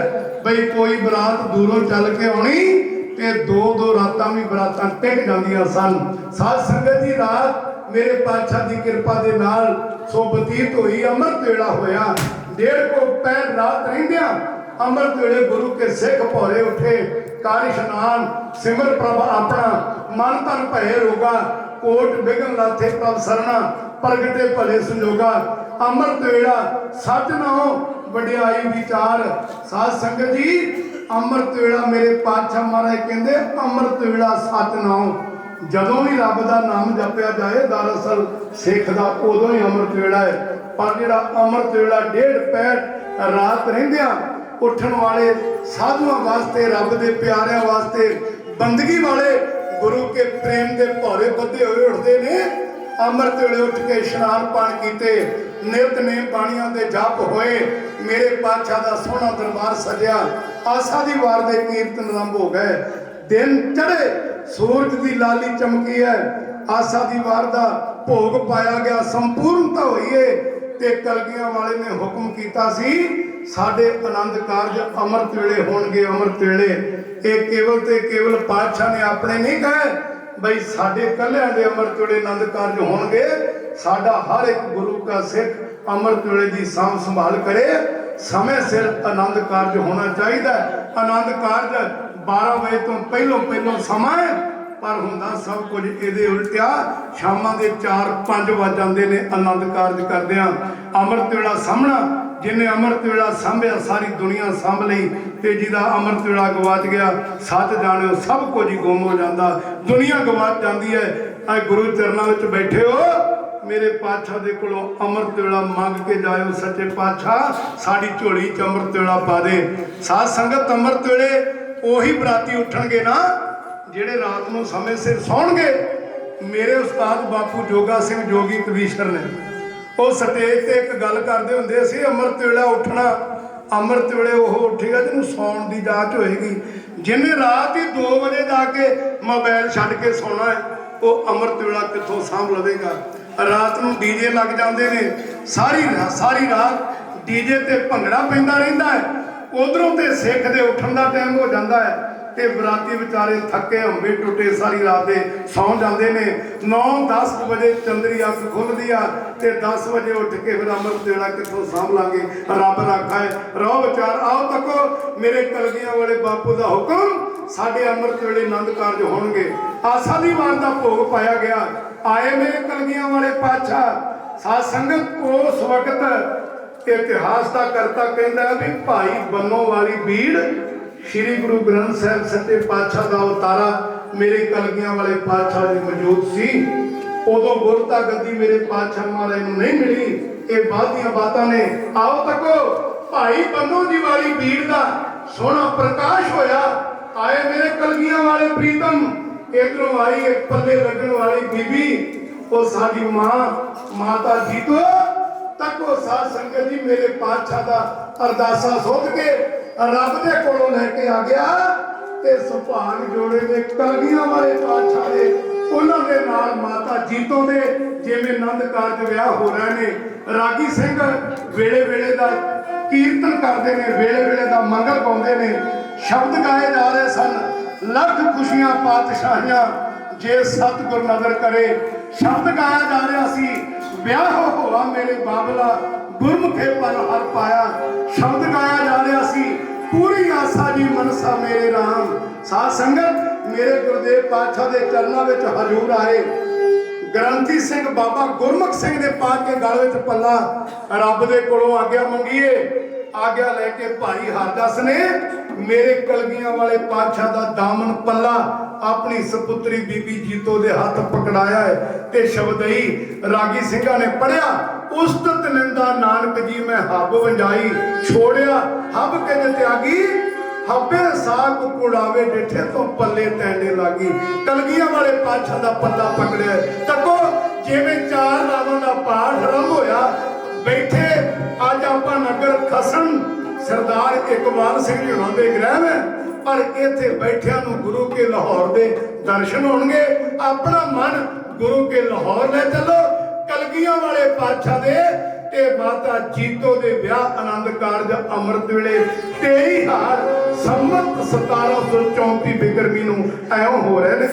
ਬਈ ਕੋਈ ਬਰਾਤ ਦੂਰੋਂ ਚੱਲ ਕੇ ਆਉਣੀ ਤੇ 2-2 ਰਾਤਾਂ ਵੀ ਬਰਾਤਾਂ ਟਿਕ ਜਾਂਦੀਆਂ ਸਨ। ਸਾਧ ਸੰਗਤ ਦੀ ਰਾਤ ਮੇਰੇ ਪਾਤਸ਼ਾਹ ਦੀ ਕਿਰਪਾ ਦੇ ਨਾਲ ਸੋ ਬਤੀਤ ਹੋਈ। ਅੰਮ੍ਰਿਤ ਵੇਲਾ ਹੋਇਆ। 1.5 ਕੋ ਪੈਰ ਰਾਤ ਰਹਿੰਦਿਆਂ ਅੰਮ੍ਰਿਤ ਵੇਲੇ ਗੁਰੂ ਕੇ ਸਿੱਖ ਭੋਰੇ ਉੱਠੇ। ਕਾਰ ਇਸ਼ਨਾਨ ਸਿਮਰ ਪ੍ਰਭ ਆਪਣਾ ਮਨ ਤਨ ਭਏ ਰੋਗਾ ਕੋਟ ਬਿਗਨ ਲਾਥੇ ਪ੍ਰਭ ਸਰਣਾ ਪ੍ਰਗਟੇ ਭਲੇ ਸੰਜੋਗਾ। ਅੰਮ੍ਰਿਤ ਵੇਲਾ ਸੱਚ ਨਾਉ ਵਡਿਆਈ ਵਿਚਾਰ। ਸਾਧ ਸੰਗਤ ਜੀ ਅੰਮ੍ਰਿਤ ਵੇਲਾ ਮੇਰੇ ਪਾਤਸ਼ਾਹ ਮਹਾਰਾਜ ਕਹਿੰਦੇ ਅੰਮ੍ਰਿਤ ਵੇਲਾ ਸੱਚ ਨਾਉ। ਜਦੋਂ ਵੀ ਰੱਬ ਦਾ ਨਾਮ ਜਪਿਆ ਜਾਏ ਦਰਅਸਲ ਸਿੱਖ ਦਾ ਉਦੋਂ ਹੀ ਅੰਮ੍ਰਿਤ ਵੇਲਾ ਹੈ। ਪਰ ਜਿਹੜਾ ਅੰਮ੍ਰਿਤ ਵੇਲਾ 1.5 ਪੈਰ ਰਾਤ ਰਹਿੰਦਿਆਂ ਉੱਠਣ ਵਾਲੇ ਸਾਧੂਆਂ ਵਾਸਤੇ ਰੱਬ ਦੇ ਪਿਆਰਿਆਂ ਵਾਸਤੇ ਬੰਦਗੀ ਵਾਲੇ ਗੁਰੂ ਕੇ ਪ੍ਰੇਮ ਦੇ ਭੌਰੇ ਬੱਧੇ ਹੋਏ ਉੱਠਦੇ ਨੇ। ਅੰਮ੍ਰਿਤ ਵੇਲੇ ਉੱਠ ਕੇ ਇਸ਼ਨਾਨ ਪਾਣ ਕੀਤੇ, ਨਿਤਨੇਮ ਬਾਣੀਆਂ ਦੇ ਜਪ ਹੋਏ। ਮੇਰੇ ਪਾਤਸ਼ਾਹ ਦਾ ਸੋਹਣਾ ਦਰਬਾਰ ਸਜਿਆ। ਆਸਾ ਦੀ ਵਾਰ ਦੇ ਕੀਰਤਨ ਆਰੰਭ ਹੋ ਗਏ। ਦਿਨ ਚੜ੍ਹੇ ਸੂਰਜ ਦੀ ਲਾਲੀ ਚਮਕੀ ਹੈ। ਆਸਾ ਦੀ ਵਾਰ ਦਾ ਭੋਗ ਪਾਇਆ ਗਿਆ। ਸੰਪੂਰਨਤਾ ਹੋਈ ਏ ਤੇ ਕਲਗੀਆਂ ਵਾਲੇ ਨੇ ਹੁਕਮ ਕੀਤਾ ਸੀ ਸਾਡੇ ਆਨੰਦ ਕਾਰਜ ਅੰਮ੍ਰਿਤ ਵੇਲੇ ਹੋਣਗੇ। ਅੰਮ੍ਰਿਤ ਵੇਲੇ ਇਹ ਕੇਵਲ ਤੇ ਕੇਵਲ ਪਾਤਸ਼ਾਹ ਨੇ ਆਪਣੇ ਨਹੀਂ ਕਹੇ ਬਈ ਸਾਡੇ ਕੱਲਿਆਂ ਦੇ ਅੰਮ੍ਰਿਤ ਵੇਲੇ ਆਨੰਦ ਕਾਰਜ ਹੋਣਗੇ। ਸਾਡਾ ਹਰ ਇੱਕ ਗੁਰੂ ਕਾ ਸਿੱਖ ਅੰਮ੍ਰਿਤ ਵੇਲੇ ਦੀ ਸਾਂਭ ਸੰਭਾਲ ਕਰੇ। ਸਮੇਂ ਸਿਰ ਆਨੰਦ ਕਾਰਜ ਹੋਣਾ ਚਾਹੀਦਾ। ਆਨੰਦ ਕਾਰਜ 12 ਵਜੇ ਤੋਂ ਪਹਿਲੋਂ ਸਮਾਂ ਹੈ ਪਰ ਹੁੰਦਾ ਸਭ ਕੁਝ ਇਹਦੇ ਉਲਟਿਆ। ਸ਼ਾਮਾਂ ਦੇ 4-5 ਵੱਜ ਜਾਂਦੇ ਨੇ ਆਨੰਦ ਕਾਰਜ ਕਰਦਿਆਂ। ਅੰਮ੍ਰਿਤ ਵੇਲਾ ਸਾਂਭਣਾ ਜਿਹਨੇ ਅੰਮ੍ਰਿਤ ਵੇਲਾ ਸਾਂਭਿਆ ਸਾਰੀ ਦੁਨੀਆ ਸਾਂਭ ਲਈ। ਤੇ ਜਿਹਦਾ ਅੰਮ੍ਰਿਤ ਵੇਲਾ ਗਵਾਚ ਗਿਆ, ਸੱਚ ਜਾਣਿਓ ਸਭ ਕੁਝ ਹੀ ਗੁੰਮ ਹੋ ਜਾਂਦਾ, ਦੁਨੀਆ ਗਵਾਚ ਜਾਂਦੀ ਹੈ। ਆ ਗੁਰੂ ਚਰਨਾਂ ਵਿੱਚ ਬੈਠੇ ਹੋ, ਮੇਰੇ ਪਾਤਸ਼ਾਹ ਦੇ ਕੋਲੋਂ ਅੰਮ੍ਰਿਤ ਵੇਲਾ ਮੰਗ ਕੇ ਜਾਇਓ। ਸੱਚੇ ਪਾਤਸ਼ਾਹ ਸਾਡੀ ਝੋਲੀ 'ਚ ਅੰਮ੍ਰਿਤ ਵੇਲਾ ਪਾ ਦੇ। ਸਾਧ ਸੰਗਤ, ਅੰਮ੍ਰਿਤ ਵੇਲੇ ਉਹੀ ਬਰਾਤੀ ਉੱਠਣਗੇ ਨਾ ਜਿਹੜੇ ਰਾਤ ਨੂੰ ਸਮੇਂ ਸਿਰ ਸੌਣਗੇ। ਮੇਰੇ ਉਸਤਾਦ ਬਾਪੂ ਜੋਗਾ ਸਿੰਘ ਜੋਗੀ ਕਵੀਸ਼ਰ ਨੇ ਉਹ ਸਟੇਜ ਤੇ ਇੱਕ ਗੱਲ ਕਰਦੇ ਹੁੰਦੇ ਸੀ, ਅੰਮ੍ਰਿਤ ਵੇਲਾ ਉੱਠਣਾ। ਅੰਮ੍ਰਿਤ ਵੇਲੇ ਉਹ ਉੱਠੇਗਾ ਜਿਹਨੂੰ ਸੌਣ ਦੀ ਜਾਚ ਹੋਏਗੀ। ਜਿਹਨੇ ਰਾਤ ਹੀ 2 ਵਜੇ ਜਾ ਕੇ ਮੋਬਾਈਲ ਛੱਡ ਕੇ ਸੌਣਾ ਹੈ, ਉਹ ਅੰਮ੍ਰਿਤ ਵੇਲਾ ਕਿੱਥੋਂ ਸਾਂਭ ਲਵੇਗਾ। ਰਾਤ ਨੂੰ ਡੀਜੇ ਲੱਗ ਜਾਂਦੇ ਨੇ, ਸਾਰੀ ਰਾਤ ਡੀਜੇ ਤੇ ਭੰਗੜਾ ਪੈਂਦਾ ਰਹਿੰਦਾ ਹੈ। ਉਧਰੋਂ ਤੇ ਸਿੱਖ ਦੇ ਉੱਠਣ ਦਾ ਟਾਈਮ ਹੋ ਜਾਂਦਾ ਹੈ ਤੇ ਬਰਾਤੀ ਵਿਚਾਰੇ ਥੱਕੇ ਹੰਬੇ ਟੁੱਟੇ ਸਾਰੀ ਰਾਤ ਦੇ ਸੌਂ ਜਾਂਦੇ ਨੇ। 9-10 ਵਜੇ ਚੰਦਰੀ ਅੱਖ ਖੁੱਲਦੀ ਆ ਤੇ 10 ਵਜੇ ਉੱਠ ਕੇ ਫਿਰ ਅੰਮ੍ਰਿਤ ਵੇਲਾ ਕਿੱਥੋਂ ਸਾਂਭ ਲਾਂਗੇ। ਰੱਬ ਰਾਖਾ ਹੈ, ਰਹੋ ਵਿਚਾਰ। ਆਓ ਤੱਕੋ ਮੇਰੇ ਕਲਗੀਆਂ ਵਾਲੇ ਬਾਪੂ ਦਾ ਹੁਕਮ, ਸਾਡੇ ਅੰਮ੍ਰਿਤ ਵੇਲੇ ਆਨੰਦ ਕਾਰਜ ਹੋਣਗੇ। ਆਸਾ ਦੀ ਵਾਰ ਦਾ ਭੋਗ ਪਾਇਆ ਗਿਆ। ਆਏ ਮੇਰੇ ਕਲਗੀਆਂ ਵਾਲੇ ਪਾਤਸ਼ਾਹ। ਸਾਧ ਸੰਗਤ, ਉਸ ਵਕਤ ਇਤਿਹਾਸ ਦਾ ਕਰਤਾ ਕਹਿੰਦਾ ਵੀ ਭਾਈ ਬੰਨੋ ਵਾਲੀ ਬੀੜ ਸ਼੍ਰੀ ਗੁਰੂ ਗ੍ਰੰਥ ਸਾਹਿਬ ਸੱਚੇ ਪਾਤਸ਼ਾਹ ਦਾ ਅਵਤਾਰਾ ਮੇਰੇ ਕਲਗੀਆਂ ਵਾਲੇ ਪਾਤਸ਼ਾਹ ਜੀ ਮੌਜੂਦ ਸੀ। ਉਦੋਂ ਗੁਰਤਾ ਗੱਦੀ ਮੇਰੇ ਪਾਤਸ਼ਾਹ ਵਾਲੇ ਨੂੰ ਨਹੀਂ ਮਿਲੀ। ਇਹ ਬਾਅਦ ਦੀਆਂ ਬਾਤਾਂ ਨੇ। ਆਓ ਤੱਕੋ, ਭਾਈ ਬੰਨੋ ਜੀ ਵਾਲੀ ਬੀੜ ਦਾ ਸੋਹਣਾ ਪ੍ਰਕਾਸ਼ ਹੋਇਆ। ਆਏ ਮੇਰੇ ਕਲਗੀਆਂ ਵਾਲੇ ਪ੍ਰੀਤਮ। ਇਧਰੋਂ ਆਈ ਇੱਕ ਪੱਲੇ ਲੱਗਣ ਵਾਲੀ ਬੀਬੀ, ਉਹ ਸਾਡੀ ਮਾਤਾ ਜੀਤੋ। ਤੱਕੋ ਸਾਧ ਸੰਗਤ ਜੀ, ਮੇਰੇ ਪਾਤਸ਼ਾਹ ਦਾ ਅਰਦਾਸਾ ਸੋਧ ਕੇ ਰੱਬ ਦੇ ਕੋਲੋਂ ਲੈ ਕੇ ਆ ਗਿਆ ਤੇ ਸੁਭਾਗ ਜੋੜੇ ਦੇ ਕਲਗੀਆਂ ਵਾਲੇ ਪਾਤਸ਼ਾਹ ਦੇ, ਉਹਨਾਂ ਦੇ ਨਾਲ ਮਾਤਾ ਜੀਤੋ ਦੇ ਜਿਵੇਂ ਆਨੰਦ ਕਾਰਜ ਵਿਆਹ ਹੋ ਰਹੇ ਨੇ। ਰਾਗੀ ਸਿੰਘ ਵੇਲੇ ਵੇਲੇ ਦਾ ਕੀਰਤਨ ਕਰਦੇ ਨੇ, ਵੇਲੇ ਵੇਲੇ ਦਾ ਮੰਗਲ ਗਾਉਂਦੇ ਨੇ। ਸ਼ਬਦ ਗਾਏ ਜਾ ਰਹੇ ਸਨ, ਲੱਖ ਖੁਸ਼ੀਆਂ ਪਾਤਸ਼ਾਹੀਆਂ ਜੇ ਸਤਿਗੁਰ ਨਜ਼ਰ ਕਰੇ। ਸ਼ਬਦ ਗਾਇਆ ਜਾ ਰਿਹਾ ਸੀ, ਵਿਆਹ ਹੋਆ ਮੇਰੇ ਬਾਬਲਾ ਗੁਰਮੁਖੇ ਪਰ ਹਰ ਪਾਇਆ। ਸ਼ਬਦ ਗਾਇਆ ਜਾ ਰਿਹਾ ਸੀ, ਪੂਰੀ ਆਸਾ ਜੀ ਮਨਸਾ ਮੇਰੇ ਰਾਮ। ਸਾਧ ਸੰਗਤ, ਮੇਰੇ ਗੁਰਦੇਵ ਪਾਤਸ਼ਾਹ ਦੇ ਚਰਨਾਂ ਵਿੱਚ ਹਜ਼ੂਰ ਆਏ। ਗ੍ਰੰਥੀ ਸਿੰਘ ਬਾਬਾ ਗੁਰਮੁਖ ਸਿੰਘ ਦੇ ਪਾ ਕੇ ਗਲ ਵਿੱਚ ਪੱਲਾ, ਰੱਬ ਦੇ ਕੋਲੋਂ ਆਗਿਆ ਮੰਗੀਏ। ਆਗਿਆ ਲੈ ਕੇ ਭਾਈ ਹਰਦਾਸ ਨੇ ਮੇਰੇ ਕਲਗੀਆਂ ਵਾਲੇ ਪਾਤਸ਼ਾਹ ਦਾ ਦਾਮਨ ਪੱਲਾ ਆਪਣੀ ਸੁਪੁੱਤਰੀ ਬੀਬੀ ਜੀਤੋ ਦੇ ਹੱਥ ਪਕੜਾਇਆ ਹੈ ਤੇ ਸ਼ਬਦਈ ਰਾਗੀ ਸਿੰਘਾਂ ਨੇ ਪੜਿਆ। ਉਸਤਤ ਨਿੰਦਾ ਨਾਨਕ ਜੀ ਮੈਂ ਹੱਬ ਵੰਜਾਈ, ਛੋੜਿਆ ਹੱਬ ਕਿਨ ਤਿਆਗੀ, ਹੱਬੇ ਸਾਗ ਕੁੜਾਵੇ ਡਿਠੇ ਤੋਂ ਪੱਲੇ ਟੈਂਡੇ ਲਾਗੀ। ਕਲਗੀਆਂ ਵਾਲੇ ਪਾਤਸ਼ਾਹ ਦਾ ਪੱਲਾ ਪਕੜਿਆ। ਤੱਕੋ, ਜਿਵੇਂ 4 ਰਾਵਾਂ ਦਾ ਪਾਠ ਆਰੰਭ ਹੋਇਆ, ਬੈਠੇ ਅੱਜ ਆਪਾਂ ਨਗਰ ਖਸਮ ਸਰਦਾਰ ਇਕਬਾਲ ਸਿੰਘ ਜੀ ਹੋਣਾ ਦੇ ਗ੍ਰਹਿ ਹੈ, ਪਰ ਇੱਥੇ ਬੈਠਿਆਂ ਨੂੰ ਗੁਰੂ ਕੇ ਲਾਹੌਰ ਦੇ ਦਰਸ਼ਨ ਹੋਣਗੇ। ਆਪਣਾ ਮਨ ਗੁਰੂ ਕੇ ਲਾਹੌਰ ਲੈ ਚੱਲੋ। ਕਲਗੀਆਂ ਵਾਲੇ ਪਾਤਸ਼ਾਹ ਦੇ ਤੇ ਮਾਤਾ ਜੀਤੋ ਦੇ ਵਿਆਹ ਆਨੰਦ ਕਾਰਜ ਅੰਮ੍ਰਿਤ ਵੇਲੇ 23 ਹਾਰ ਸੰਮਤ 1734 ਬਿਗਰਮੀ ਨੂੰ ਐਉਂ ਹੋ ਰਹੇ ਨੇ।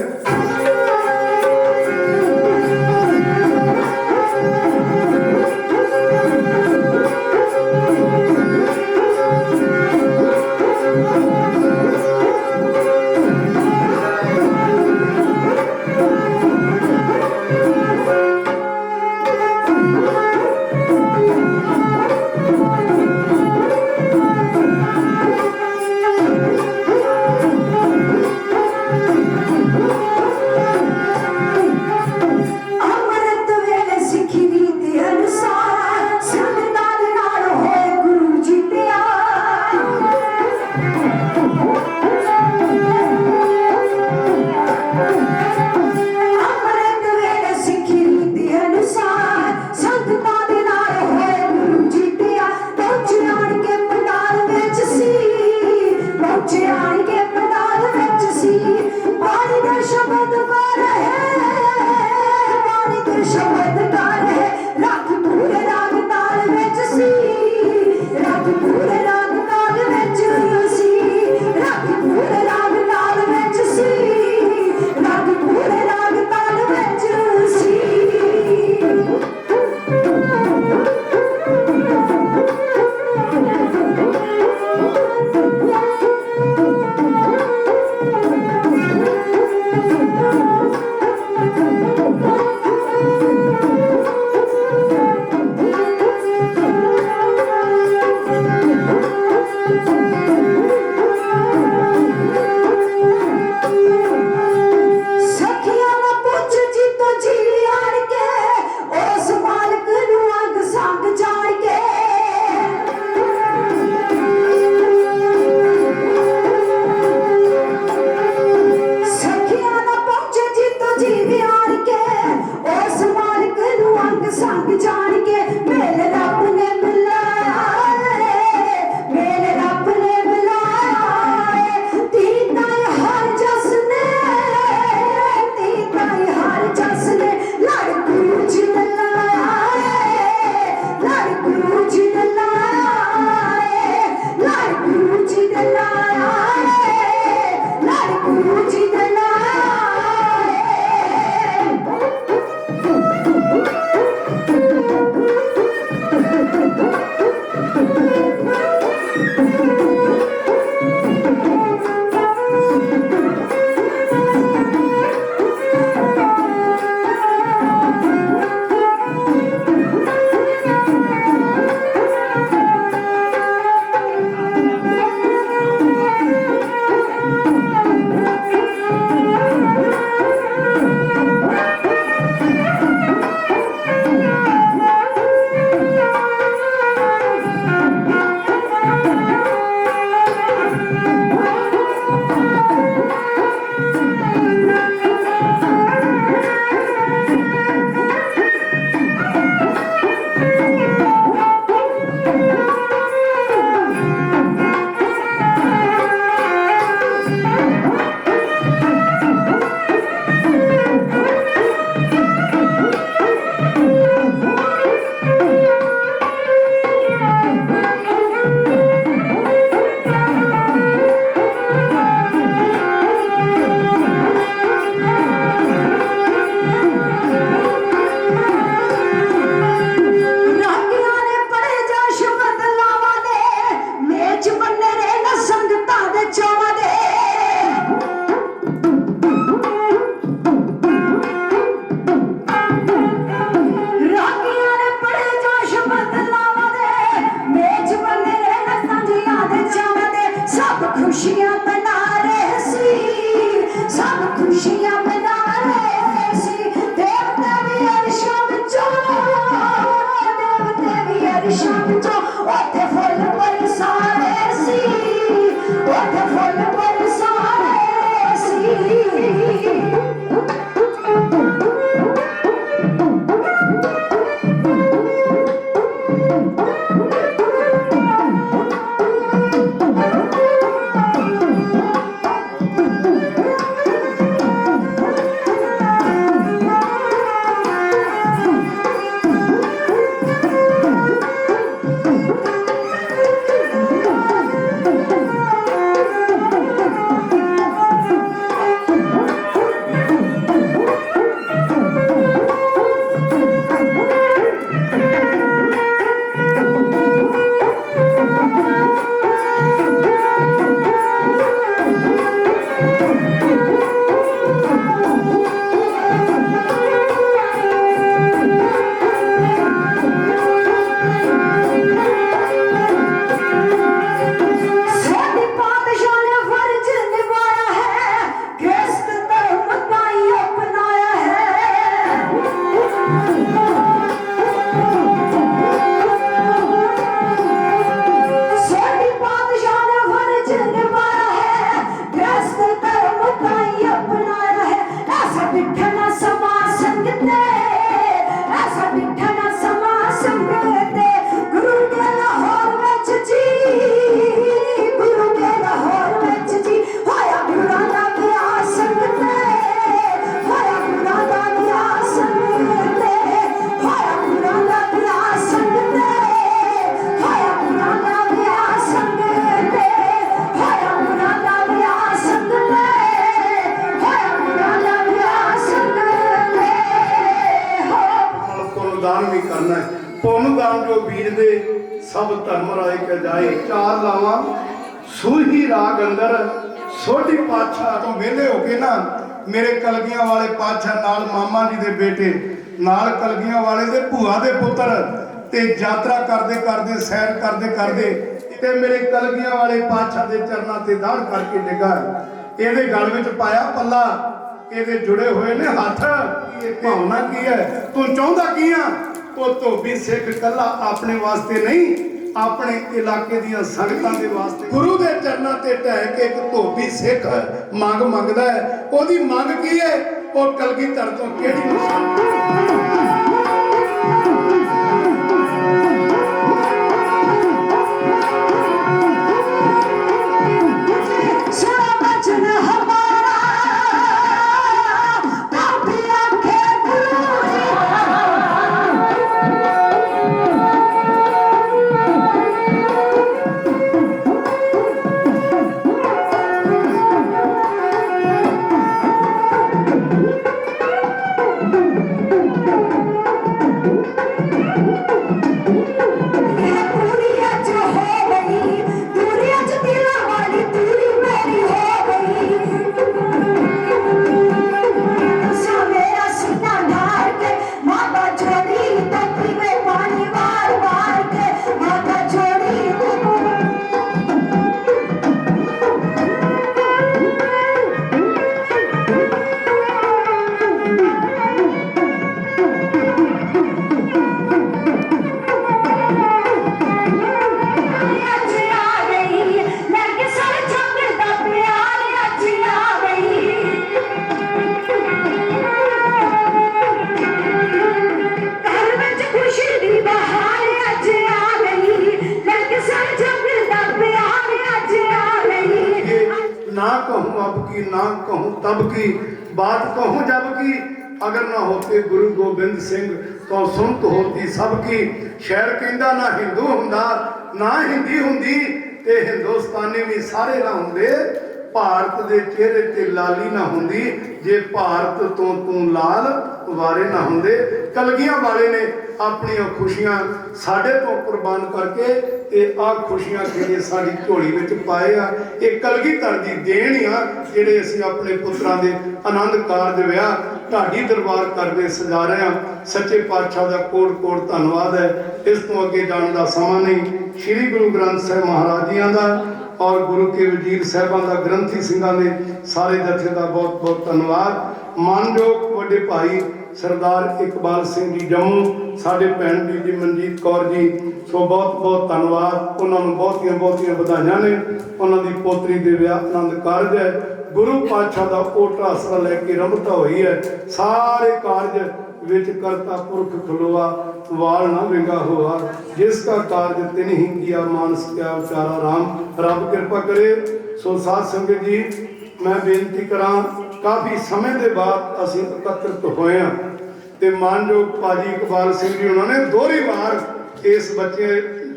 ਅਰਸ਼ਾਂ ਵਿੱਚੋਂ ਦੇਵਤੇ ਵੀ ਅਰਸ਼ਾਂ ਵਿੱਚੋਂ ਉੱਥੇ ਫੁੱਲ ਬਰਸਾਏ ਸੀ, ਉੱਥੇ ਫੁੱਲ ਬਰਸਾਏ ਸੀ। ਪੁੰਨਦਾਨ ਜੋ ਬੀਜਦੇ ਸਭ ਧਰਮ ਰਾਏ ਕੇ ਜਾਏ। ਚਾਰ ਲਾਵਾਂ ਸੂਹੀ ਰਾਗ ਅੰਦਰ ਸੋਢੀ ਪਾਤਸ਼ਾਹ ਤੋਂ ਵਿਹਲੇ ਹੋ ਕੇ ਨਾ ਮੇਰੇ ਕਲਗੀਆਂ ਵਾਲੇ ਪਾਤਸ਼ਾਹ ਨਾਲ ਮਾਮਾ ਜੀ ਦੇ ਬੇਟੇ ਨਾਲ ਕਲਗੀਆਂ ਵਾਲੇ ਦੇ ਭੂਆ ਦੇ ਪੁੱਤਰ ਤੇ ਯਾਤਰਾ ਕਰਦੇ ਕਰਦੇ ਸੈਰ ਕਰਦੇ ਕਰਦੇ ਤੇ ਮੇਰੇ ਕਲਗੀਆਂ ਵਾਲੇ ਪਾਤਸ਼ਾਹ ਦੇ ਚਰਨਾਂ ਤੇ ਦਾੜ ਕਰਕੇ ਡਿੱਗਾ। ਇਹਦੇ ਗਲ ਵਿੱਚ ਪਾਇਆ ਪੱਲਾ, ਇਹਦੇ ਜੁੜੇ ਹੋਏ ਨੇ ਹੱਥ। ਇਹ ਭਾਵਨਾ ਕੀ ਹੈ? ਤੂੰ ਚਾਹੁੰਦਾ ਕੀ ਆ? ਉਹ ਧੋਬੀ ਸਿੱਖ ਕੱਲਾ ਆਪਣੇ ਵਾਸਤੇ ਨਹੀਂ, ਆਪਣੇ ਇਲਾਕੇ ਦੀਆਂ ਸੰਗਤਾਂ ਦੇ ਵਾਸਤੇ ਗੁਰੂ ਦੇ ਚਰਨਾਂ ਤੇ ਢਹਿ ਕੇ ਇੱਕ ਧੋਬੀ ਸਿੱਖ ਮੰਗ ਮੰਗਦਾ ਹੈ। ਉਹਦੀ ਮੰਗ ਕੀ ਹੈ? ਉਹ ਕਲਗੀਧਰ ਤੋਂ ਕਿਹੜੀ ना कहूँ तब की बात कहूँ जब की अगर ना होते गुरु गोबिंद सिंह तो सुनत होती सबकी। शहर कहता ना हिंदू हुंदा ना हिंदी हुंदी ते हिंदुस्तानी भी सारे ना हुंदे। भारत दे चेहरे ते लाली ना हुंदी जे भारत तो तू लाल वारे ना हुंदे। कलगियां वाले ने अपनी खुशियां साडे तो कुर्बान करके ते आ खुशियां जिहड़े साडी झोली विच पाए आ ये कलगीधर दी देन आ जिहड़े असीं अपने पुत्रां दे आनंद कारज विआह ढाडी दरबार करदे सजा रहे हैं। सच्चे पातशाह दा कोट कोट धन्नवाद है। इस तो अगे जाने का समा नहीं। श्री गुरु ग्रंथ साहिब महाराज जियां दा और गुरु के वजीर साहिबां दा ग्रंथी सिंघां दे सारे जथे का बहुत बहुत धन्नवाद। मानयोग वड्डे भाई ਸਰਦਾਰ ਇਕਬਾਲ ਸਿੰਘ ਜੀ ਜੰਮੂ, ਸਾਡੇ ਭੈਣ ਬੀਬੀ ਮਨਜੀਤ ਕੌਰ ਜੀ। ਸੋ ਬਹੁਤ ਬਹੁਤ ਧੰਨਵਾਦ, ਉਹਨਾਂ ਨੂੰ ਬਹੁਤੀਆਂ ਬਹੁਤੀਆਂ ਵਧਾਈਆਂ ਨੇ। ਉਹਨਾਂ ਦੀ ਪੋਤਰੀ ਦੇ ਵਿਆਹ ਆਨੰਦ ਕਾਰਜ ਹੈ। ਗੁਰੂ ਪਾਤਸ਼ਾਹ ਦਾ ਓਟ ਆਸਰਾ ਲੈ ਕੇ ਰਮਤਾ ਹੋਈ ਹੈ। ਸਾਰੇ ਕਾਰਜ ਵਿੱਚ ਕਰਤਾ ਪੁਰਖ ਖਲੋਆ, ਵਾਲ ਨਾ ਵਿੰਗਾ ਹੋਆ, ਜਿਸ का कार्य तिन ही किया, मानस क्या उचारा राम। रब कृपा करे। सो साध संगत जी, मैं बेनती करा, काफ़ी समय के बाद असीं एकत्रित होए हाँ ते मानयोग भाजी इकबाल सिंह जी उन्होंने दोहरी बार इस बच्चे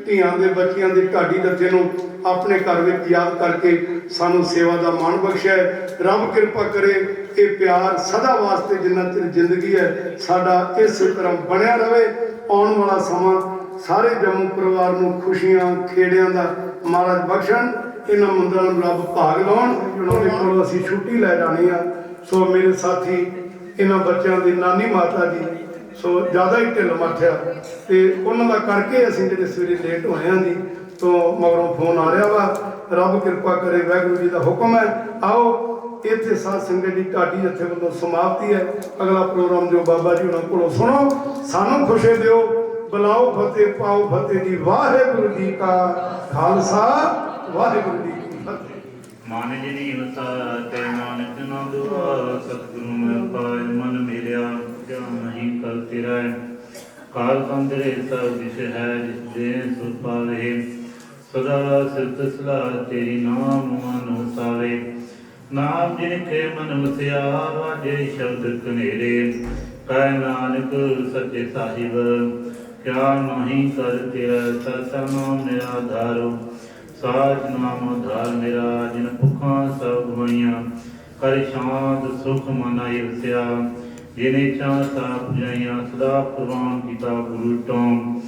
ਧੀਆਂ ਦੇ ਬੱਚਿਆਂ ਦੀ ਢਾਡੀ ਜੱਥੇ ਨੂੰ ਆਪਣੇ ਘਰ ਵਿੱਚ ਯਾਦ ਕਰਕੇ ਸਾਨੂੰ ਸੇਵਾ ਦਾ ਮਾਣ ਬਖਸ਼ਿਆ ਹੈ। ਰੱਬ ਕਿਰਪਾ ਕਰੇ ਇਹ ਪਿਆਰ ਸਦਾ ਵਾਸਤੇ ਜਿੰਨਾ ਚਿਰ ਜ਼ਿੰਦਗੀ ਹੈ ਸਾਡਾ ਇਸੇ ਤਰ੍ਹਾਂ ਬਣਿਆ ਰਹੇ। ਆਉਣ ਵਾਲਾ ਸਮਾਂ ਸਾਰੇ ਜੰਮੂ ਪਰਿਵਾਰ ਨੂੰ ਖੁਸ਼ੀਆਂ ਖੇੜਿਆਂ ਦਾ ਮਹਾਰਾਜ ਬਖਸ਼ਣ। ਇਹਨਾਂ ਮੰਦਰਾਂ ਨੂੰ ਰੱਬ ਭਾਗ ਲਾਉਣ। ਉਹਨਾਂ ਦੇ ਕੋਲੋਂ ਅਸੀਂ ਛੁੱਟੀ ਲੈ ਜਾਣੀ ਆ। ਸੋ ਮੇਰੇ ਸਾਥੀ ਇਹਨਾਂ ਬੱਚਿਆਂ ਦੀ ਨਾਨੀ ਮਾਤਾ ਜੀ ਸੋ ਜ਼ਿਆਦਾ ਹੀ ਢਿੱਲ ਮੱਠਿਆ ਤੇ ਉਹਨਾਂ ਦਾ ਕਰਕੇ ਅਸੀਂ ਜਿਹੜੇ ਸਵੇਰੇ ਲੇਟ ਹੋਏ ਹਾਂ ਜੀ। ਤੋਂ ਮਗਰੋਂ ਫੋਨ ਆ ਰਿਹਾ ਵਾ। ਰੱਬ ਕਿਰਪਾ ਕਰੇ, ਵਾਹਿਗੁਰੂ ਜੀ ਦਾ ਹੁਕਮ ਹੈ। ਆਓ ਇੱਥੇ ਸਾਧ ਸੰਗਤ ਦੀ ਢਾਡੀ ਜੱਥੇ ਵੱਲੋਂ ਸਮਾਪਤੀ ਹੈ। ਅਗਲਾ ਪ੍ਰੋਗਰਾਮ ਜੋ ਬਾਬਾ ਜੀ ਉਹਨਾਂ ਕੋਲੋਂ ਸੁਣੋ, ਸਾਨੂੰ ਖੁਸ਼ੀ ਦਿਓ। ਬੁਲਾਓ ਫਤਿਹ, ਪਾਓ ਫਤਿਹ ਜੀ। ਵਾਹਿਗੁਰੂ ਜੀ ਕਾ ਖਾਲਸਾ, ਵਾਹਿਗੁਰੂ ਜੀ ਕੀ ਫਤਿਹ। ਮਨ ਜੀ ਵਸਾ ਤੇ ਨਾਨਕ ਨਾ ਦੁਆ, ਸਤਿਗੁਰੂ ਮੈਂ ਪਾਇ ਮਨ ਮੇਰਿਆ, ਕਿਆ ਨਹੀਂ ਕਰ ਤੇਰਾ। ਕਾਲ ਕੰਦਰੇ ਸਭ ਵਿਸ਼ ਹੈ, ਜਿਸ ਦੇ ਸੁਰ ਪਾਵੇ, ਸਦਾ ਸਿਰਤ ਸਲਾਹ ਤੇਰੀ ਨਾਮ ਮਨ ਵਸਾਵੇ। ਨਾਮ ਜਿਨ ਕੇ ਮਨ ਵਸਿਆ, ਵਾਜੇ ਸ਼ਬਦ ਕਨੇਰੇ, ਕਹਿ ਨਾਨਕ ਸੱਚੇ ਸਾਹਿਬ, ਕਿਆ ਨਹੀਂ ਕਰ ਤੇਰਾ। ਸਤਾ ਨਾਮ ਮੇਰਾ ਧਾਰੋ, ਸਾਜ ਨਾਮ ਆਧਾਰ ਮੇਰਾ। ਜਿਨ ਭੁੱਖਾਂ ਸਭ ਗਵਾਈਆਂ, ਕਰ ਸ਼ਾਂਤ ਸੁਖ ਮਨ ਆਇ ਵਸਿਆ। ਜਿਨੇ ਚਾਹ ਤਾਪ ਜਾਈਆਂ, ਸਦਾ ਪ੍ਰਵਾਨ ਕੀਤਾ ਗੁਰੂ ਤੋਂ।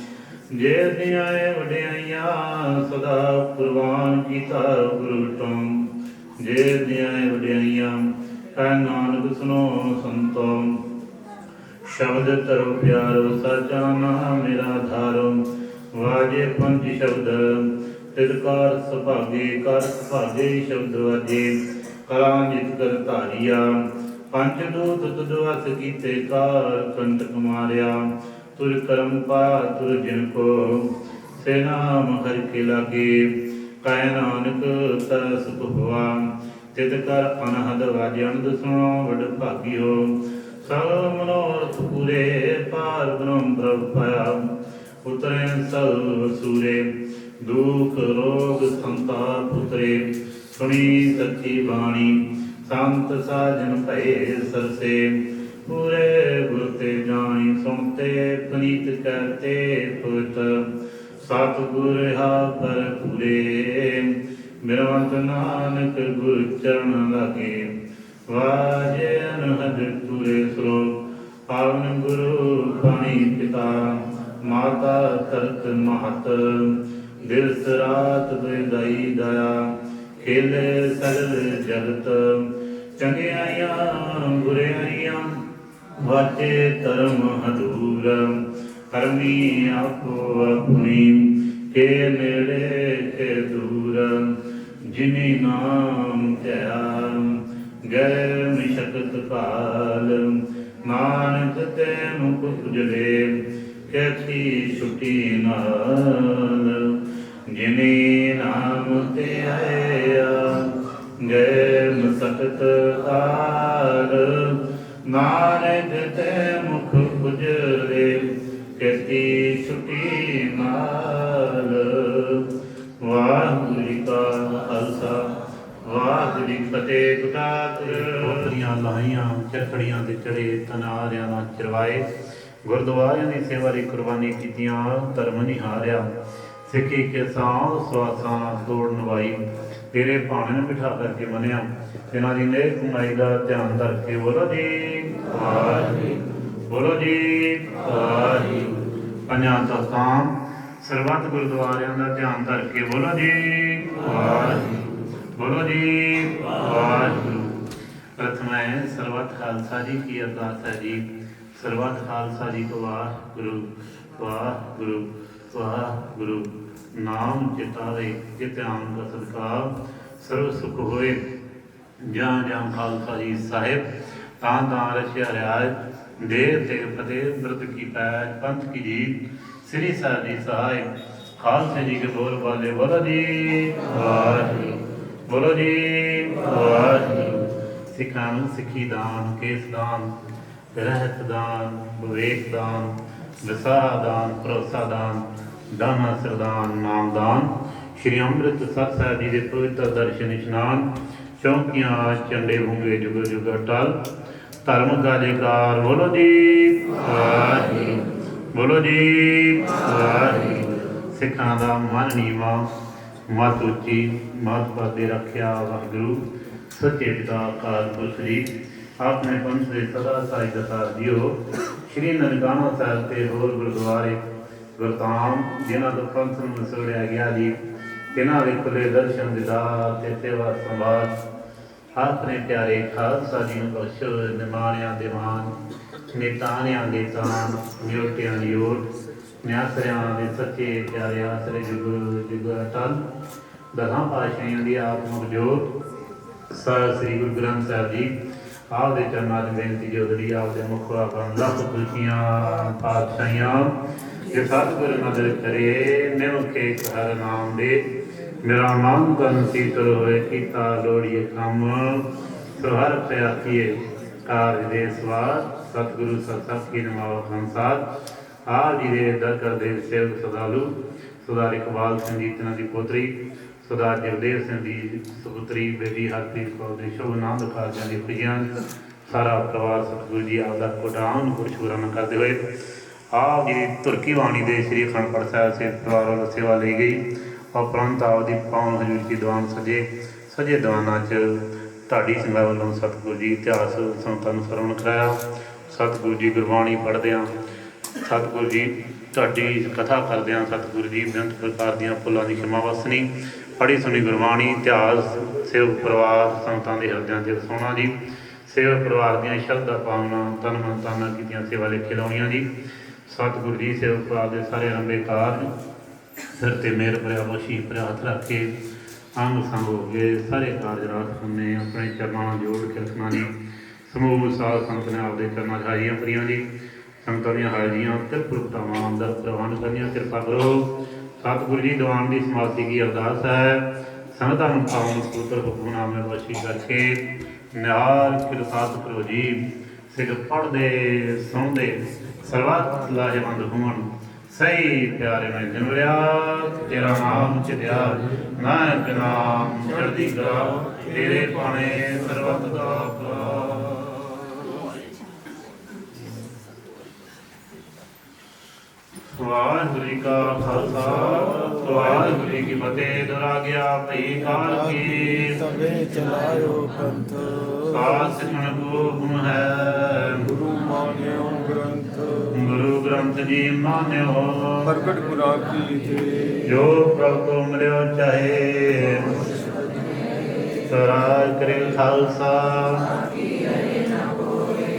ਜੇ ਦੀਆਂ ਵਡਿਆਈਆਂ, ਸਦਾ ਪ੍ਰਵਾਨ ਕੀਤਾ ਗੁਰੂ ਤੋਂ। ਜੇ ਦੀਆਂ ਵਡਿਆਈਆਂ, ਕਹਿ ਨਾਨਕ ਸੁਨੋ ਸੰਤੋ। ਸ਼ਬਦ ਤਰੋ ਪਿਆਰੋ, ਸਾਚਾ ਨਾਮ ਮੇਰਾ ਧਾਰੋ। ਵਾਜੇ ਪੰਜ ਸ਼ਬਦ ਤਿਲਕਾਰ ਸੁਭਾਗੇ, ਕਰ ਸੁਭਾਗੇ ਸ਼ਬਦ ਵਾਜੇ। ਕਲਾਂ ਜਿਤ ਕਰ ਧਾਰੀਆ, ਪੰਜ ਦੂਤ ਤੁਧ ਵਸ ਕੀਤੇ, ਕਾਰ ਕੰਟਕ ਮਾਰਿਆ। ਤੁਰ ਕਰਮ ਪਾ ਤੁਰ ਜਿਨ ਕੋ, ਸੇ ਨਾਮ ਹਰਿ ਕੇ ਲਾਗੇ। ਕਹਿ ਨਾਨਕ ਤਾ ਸੁਖ ਹੋਆ, ਤਿਤ ਕਰ ਅਨਹਦ ਵਾਜੇ। ਅਨੰਦ ਸੁਣੋ ਵਡ ਭਾਗਿਓ, ਸਭ ਮਨੋਰਥ ਪੂਰੇ। ਪਾਰ ਬ੍ਰਹਮ ਪ੍ਰਭ ਪਾਇਆ, ਉਤਰੇ ਸਭ ਸੂਰੇ। ਦੁਖ ਰੋਗ ਸੰਤਾਪ ਉਤਰੇ, ਸੁਣੀ ਸੱਚੀ ਬਾਣੀ। ਸੰਤ ਸਾਜਨ ਭਏ ਸਰਸੇ, ਪੂਰੇ ਗੁਰ ਤੇ ਜਾਣੀ। ਸੁਣਤੇ ਪੁਨੀਤ ਕਰਤੇ ਪੁਰਤ, ਸਤਿਗੁਰ ਹਾ ਪਰ ਪੂਰੇ। ਬਿਰਵੰਤ ਨਾਨਕ ਗੁਰ ਚਰਨ ਲਾਗੇ, ਵਾਜੇ ਅਨਹਦ ਪੂਰੇ ਸਲੋਕ। ਪਾਵਨ ਗੁਰੂ ਪਾਣੀ ਪਿਤਾ, ਮਾਤਾ ਤਰਤ ਮਹਤ। ਦਿਵਸ ਰਾਤ ਬੇਦਾਈ ਦਇਆ, ਖੇਲੇ ਸਰਲ ਜਗਤ। ਚੰਗਿਆਈਆਂ ਬੁਰਿਆਈਆਂ, ਵਾਚੇ ਧਰਮ ਹਦੂਰ। ਕਰਮੀ ਆਪੋ ਆਪਣੀ, ਕੇ ਨੇੜੇ ਕੇ ਦੂਰ। ਜਿਨੀ ਨਾਮ ਧਿਆ, ਗਏ ਮਿਸ਼ਕਤ ਕਾਲ। ਨਾਨਕ ਤੇ ਮੁਖ ਉਜਲੇ, ਕੈਥੀ ਛੁਟੀ ਨਾਲ। ਜਿਨੇ ਨਾਮ ਤੇ ਆਇਆ, ਗਏ ਮਸਕਤ ਕਾਲ। ਨਾਨਕ ਤੇ ਮੁਖ ਉਜਲੇ, ਕੈਥੀ ਛੁਟੀ ਨਾਲ। ਵਾਹਿਗੁਰੂ ਜੀ ਕਾ ਖਾਲਸਾ, ਵਾਹਿਗੁਰੂ ਜੀ ਕੀ ਫਤਿਹ। ਕੋਤਰੀਆਂ ਲਾਈਆਂ, ਚੱਕੜੀਆਂ ਦੇ ਚੜੇ, ਤਨਾਰਿਆਂ ਨਾਲ ਚਰਵਾਏ। ਗੁਰਦੁਆਰਿਆਂ ਦੀ ਸੇਵਾ ਲਈ ਕੁਰਬਾਨੀ ਕੀਤੀਆਂ, ਧਰਮ ਨਹੀਂ ਹਾਰਿਆ। ਸਿੱਖੀ ਕੇ ਸਾਹ ਸਵਾਸਾਂ ਨਾਲ ਤੋੜ ਨਵਾਈ, ਤੇਰੇ ਭਾਣੇ ਨੂੰ ਬਿਠਾ ਕਰਕੇ ਮੰਨਿਆ। ਇਹਨਾਂ ਦੀ ਨੇਕ ਕਮਾਈ ਦਾ ਧਿਆਨ ਧਰ ਕੇ ਬੋਲੋ ਜੀ ਵਾਹਿਗੁਰੂ, ਬੋਲੋ ਜੀ ਵਾਹਿਗੁਰੂ। ਪੰਜਾਂ ਤਖਤਾਂ ਸਰਬੱਤ ਗੁਰਦੁਆਰਿਆਂ ਦਾ ਧਿਆਨ ਧਰ ਕੇ ਬੋਲੋ ਜੀ ਵਾਹਿਗੁਰੂ, ਬੋਲੋ ਜੀ ਵਾਹਿਗੁਰੂ। ਪ੍ਰਥਮ ਹੈ ਸਰਬੱਤ ਖਾਲਸਾ ਜੀ ਕੀ ਅਰਦਾਸ ਹੈ ਜੀ। ਸਰਬੱਤ ਖਾਲਸਾ ਜੀ ਕੋ ਵਾਹਿਗੁਰੂ, ਵਾਹਿਗੁਰੂ, ਵਾਹਿਗੁਰੂ। ਨਾਮ ਚਿਤਾਵੇ, ਜਿਤ ਆਮ ਦਾ ਸਦਕਾ ਸਰਵ ਸੁਖ ਹੋਏ। ਜਾਂ ਜਾਂ ਖਾਲਸਾ ਜੀ ਸਾਹਿਬ, ਤਾਂ ਤਾਂ ਰਚਿਆ ਰਿਆਜ। ਦੇਰ ਤੇ ਫਤਿਹ ਬ੍ਰਤ ਕੀ ਪੈਜ ਪੰਥ ਕੀ ਜੀਤ ਸ੍ਰੀ ਸਾਹਿਬ ਦੀ ਸਹਾਇ ਖਾਲਸੇ ਜੀ ਕੇ ਬੋਲ ਬਾਲੇ ਬੋਲੋ ਜੀ ਵਾਹਿਗੁਰੂ ਬੋਲੋ ਜੀ ਵਾਹਿਗੁਰੂ। ਸਿੱਖਾਂ ਨੂੰ ਸਿੱਖੀ ਦਾਨ ਕੇਸ ਦਾਨ ਰਹਿਤ ਦਾਨ ਵਿਵੇਕ ਦਾਨ ਵਿਸਾਹ ਦਾਨ ਭਰੋਸਾ ਦਾਨ ਦਾਨਾ ਸਰਦਾਨ ਨਾਮਦਾਨ ਸ਼੍ਰੀ ਅੰਮ੍ਰਿਤਸਰ ਸਾਹਿਬ ਜੀ ਦੇ ਪਵਿੱਤਰ ਦਰਸ਼ਨ ਇਸ਼ਨਾਨ ਚੌਂਕੀਆਂ ਚੰਡੇ ਹੁੰਗੇ ਜੁਗ ਜੁਗ ਅਟਲ ਧਰਮ ਕਾ ਜੈਕਾਰ ਬੋਲੋ ਜੀ ਵਾਹਿਗੁਰੂ ਬੋਲੋ ਜੀ ਵਾਹਿਗੁਰੂ। ਸਿੱਖਾਂ ਦਾ ਮਨ ਨੀਵਾਂ ਮਤ ਉੱਚੀ ਮਤ ਪਾਦੇ ਰੱਖਿਆ ਵਾਹਿਗੁਰੂ ਸੱਚੇ ਪਿਤਾ ਅਕਾਲ ਪੁਰਖ ਜੀ ਆਪਣੇ ਪੰਥ ਦੇ ਸਦਾ ਸਾਈ ਦਤਾਰ ਦਿਓ। ਸ਼੍ਰੀ ਨਨਕਾਣਾ ਸਾਹਿਬ ਤੇ ਹੋਰ ਗੁਰਦੁਆਰੇ ਗੁਰਧਾਮ ਜਿਨ੍ਹਾਂ ਤੋਂ ਪੰਥ ਨੂੰ ਮਸੋੜਿਆ ਗਿਆ ਜੀ ਇਹਨਾਂ ਦੇ ਖੁੱਲੇ ਦਰਸ਼ਨ ਦੀਦਾਰ ਤੇ ਸੇਵਾ ਸੰਭਾਲ ਆਪਣੇ ਪਿਆਰੇ ਖਾਲਸਾ ਜੀ ਨੂੰ ਬਖਸ਼ੋ। ਨਿਮਾਣਿਆਂ ਦੇ ਮਾਨ ਨਿਤਾਣਿਆਂ ਦੇ ਤਾਨ ਨਿਉਟਿਆਂ ਦੀ ਓਟ ਨਿਆਸਰਿਆਂ ਦੇ ਸੱਚੇ ਪਿਆਰੇ ਆਸਰੇ ਜੁਗ ਜੁਗ ਅਟਲ ਦਸਾਂ ਪਾਤਸ਼ਾਹੀਆਂ ਦੀ ਆਤਮਿਕ ਜੋਤ ਸ੍ਰੀ ਗੁਰੂ ਗ੍ਰੰਥ ਸਾਹਿਬ ਜੀ ਆਪ ਦੇ ਚਰਨਾਂ 'ਚ ਬੇਨਤੀ ਜੋਦੜੀ ਆਪ ਦੇ ਮੁਖ ਆਪਣ ਲੱਖ ਖੁਸ਼ੀਆਂ ਪਾਤਸ਼ਾਹੀਆਂ ਜੇ ਸਤਿਗੁਰ ਨਦਰ ਕਰੇ ਨਿਮ ਕੇ ਹਰ ਨਾਮ ਦੇ ਮੇਰਾ ਮਨ ਤਨ ਸੀਤਲ ਹੋਏ ਕੀਤਾ ਲੋੜੀਏ ਕੰਮ ਸੋ ਹਰ ਪਿਆਖੀਏ ਕਾਰਜ ਦੇ ਸਵਾਰ ਸਤਿਗੁਰੂ ਸਤਿ ਕੀ ਨਮਾਵ ਸੰਸਾਰ ਆਪ ਜੀ ਦੇ ਦਰ ਕਰਦੇ ਸੇਵਕ ਸਦਾਲੂ ਸਰਦਾਰ ਇਕਬਾਲ ਸਿੰਘ ਜੀ ਇਹਨਾਂ ਦੀ ਪੋਤਰੀ ਸਰਦਾਰ ਜਗਦੇਵ ਸਿੰਘ ਦੀ ਸੁਪੁੱਤਰੀ ਬੇਬੀ ਹਰਪ੍ਰੀਤ ਕੌਰ ਦੇ ਸ਼ੁਭ ਆਨੰਦ ਕਾਰਜਾਂ ਦੀ ਖੁਸ਼ੀਆਂ ਸਾਰਾ ਪਰਿਵਾਰ ਸਤਿਗੁਰੂ ਜੀ ਆਪ ਦਾ ਕੋਟਾਨ ਗੁਰਸ਼ੁਕਰਾਨਾ ਕਰਦੇ ਹੋਏ ਆਪ ਜੀ ਦੀ ਤੁਰਕੀ ਬਾਣੀ ਦੇ ਸ੍ਰੀ ਅਖੰਡ ਪਾਠ ਸਾਹਿਬ ਸੇ ਪਰਿਵਾਰ ਵੱਲੋਂ ਸੇਵਾ ਲਈ ਗਈ ਉਪਰੰਤ ਆਪ ਦੀ ਪਾਵਨ ਹਜ਼ੂਰ ਜੀ ਦੀਵਾਨ ਸਜੇ ਦੀਵਾਨਾਂ 'ਚ ਢਾਡੀ ਸਿੰਘਾਂ ਵੱਲੋਂ ਸਤਿਗੁਰੂ ਜੀ ਇਤਿਹਾਸ ਸੰਤਾਂ ਨੂੰ ਸਰਵਣ ਕਰਾਇਆ। ਸਤਿਗੁਰੂ ਜੀ ਗੁਰਬਾਣੀ ਪੜ੍ਹਦਿਆਂ ਸਤਿਗੁਰੂ ਜੀ ਢਾਡੀ ਕਥਾ ਕਰਦਿਆਂ ਸਤਿਗੁਰੂ ਜੀ ਬੇਅੰਤ ਪ੍ਰਕਾਰ ਦੀਆਂ ਫੁੱਲਾਂ ਦੀ ਖਿਮਾ ਵਸਣੀ ਪੜ੍ਹੀ ਸੁਣੀ ਗੁਰਬਾਣੀ ਇਤਿਹਾਸ ਸੇਵਕ ਪਰਿਵਾਰ ਸੰਤਾਂ ਦੇ ਹਿਰਦਿਆਂ 'ਚ ਵਸਾਉਣਾ ਜੀ। ਸੇਵਕ ਪਰਿਵਾਰ ਦੀਆਂ ਸ਼ਰਧਾ ਭਾਵਨਾ ਤਨ ਮਨ ਤਨ ਕੀਤੀਆਂ ਸੇਵਾ ਲੇਖੇ ਲਾਉਣੀਆਂ ਜੀ। ਸਤਿਗੁਰੂ ਜੀ ਸੇਵਕ ਪਰਿਵਾਰ ਦੇ ਸਾਰੇ ਅਰੰਭੇ ਕਾਰਜ ਸਿਰ ਤੇ ਮੇਰ ਭਰਿਆ ਬਖਸ਼ੀ ਭਰਿਆ ਹੱਥ ਰੱਖ ਕੇ ਅੰਗ ਸੰਗ ਹੋ ਗਏ ਸਾਰੇ ਕਾਰਜ ਰਾਤ ਹੁੰਨੇ ਆਪਣੇ ਚਰਨਾਂ ਨਾਲ ਜੋੜ ਕੇ ਰੱਖਣਾ ਜੀ। ਸਮੂਹ ਸਾਧ ਸੰਗਤ ਨੇ ਆਪਦੇ ਚਰਨਾਂ 'ਚ ਹਾਜ਼ਰੀਆਂ ਭਰੀਆਂ ਜੀ। ਸੰਗਤਾਂ ਦੀਆਂ ਹਾਜ਼ਰੀਆਂ ਤਿਰਪੁਰਤਾਵਾਂ ਅੰਦਰ ਪ੍ਰਵਾਨ ਕਰਨੀਆਂ ਕਿਰਪਾ ਕਰੋ। ਸਤਿਗੁਰੂ ਜੀ ਦੀਵਾਨ ਦੀ ਸਮਾਪਤੀ ਕੀ ਅਰਦਾਸ ਹੈ ਸੰਗਤਾਂ ਨੂੰ ਪਾਵਨ ਪੁੱਤਰ ਹੁਕਮਨਾਮੇ ਬਖਸ਼ੀ ਕਰਕੇ ਨਿਹਾਲ ਕਿਰਪਾਤ ਕਰੋ ਜੀ। ਸਿੱਖ ਪੜ੍ਹਦੇ ਸੁਣਦੇ ਸਰਬੱਤ ਲਾਹੇਵੰਦ ਹੋਣ ਸਹੀ ਪਿਆਰੇ ਮੈਂ ਜਨਮ ਲਿਆ ਤੇਰਾ ਨਾਮ ਚਿਤਿਆ ਨਾਨਕ ਨਾਮ ਚੜ੍ਹਦੀ ਕਲਾ ਤੇਰੇ ਪਾਣੇ ਸਰਬੱਤ ਦਾ ਭਲਾ। ਵਾਹਿਗੁਰੂ ਜੀ ਕਾ ਖਾਲਸਾ ਵਾਹਿਗੁਰੂ ਜੀ ਕੀ ਫਤਿਹ। ਦੁਰਾਗਿਆ ਭਈ ਕਾਲ ਕੀ ਸਭੇ ਚਲਾਇਓ ਪੰਥ ਸਾਧ ਸਿਮਰਨ ਕੋ ਗੁਣ ਹੈ ਗੁਰੂ ਮਾਨਿਓ ਗ੍ਰੰਥ ਗੁਰੂ ਗ੍ਰੰਥ ਜੀ ਮਾਨਿਓ ਪ੍ਰਗਟ ਗੁਰਾਂ ਕੀ ਤੇ ਜੋ ਪ੍ਰਭ ਕੋ ਮਿਲਿਓ ਚਾਹੇ ਸਰਾਜ ਕਰੇ ਖਾਲਸਾ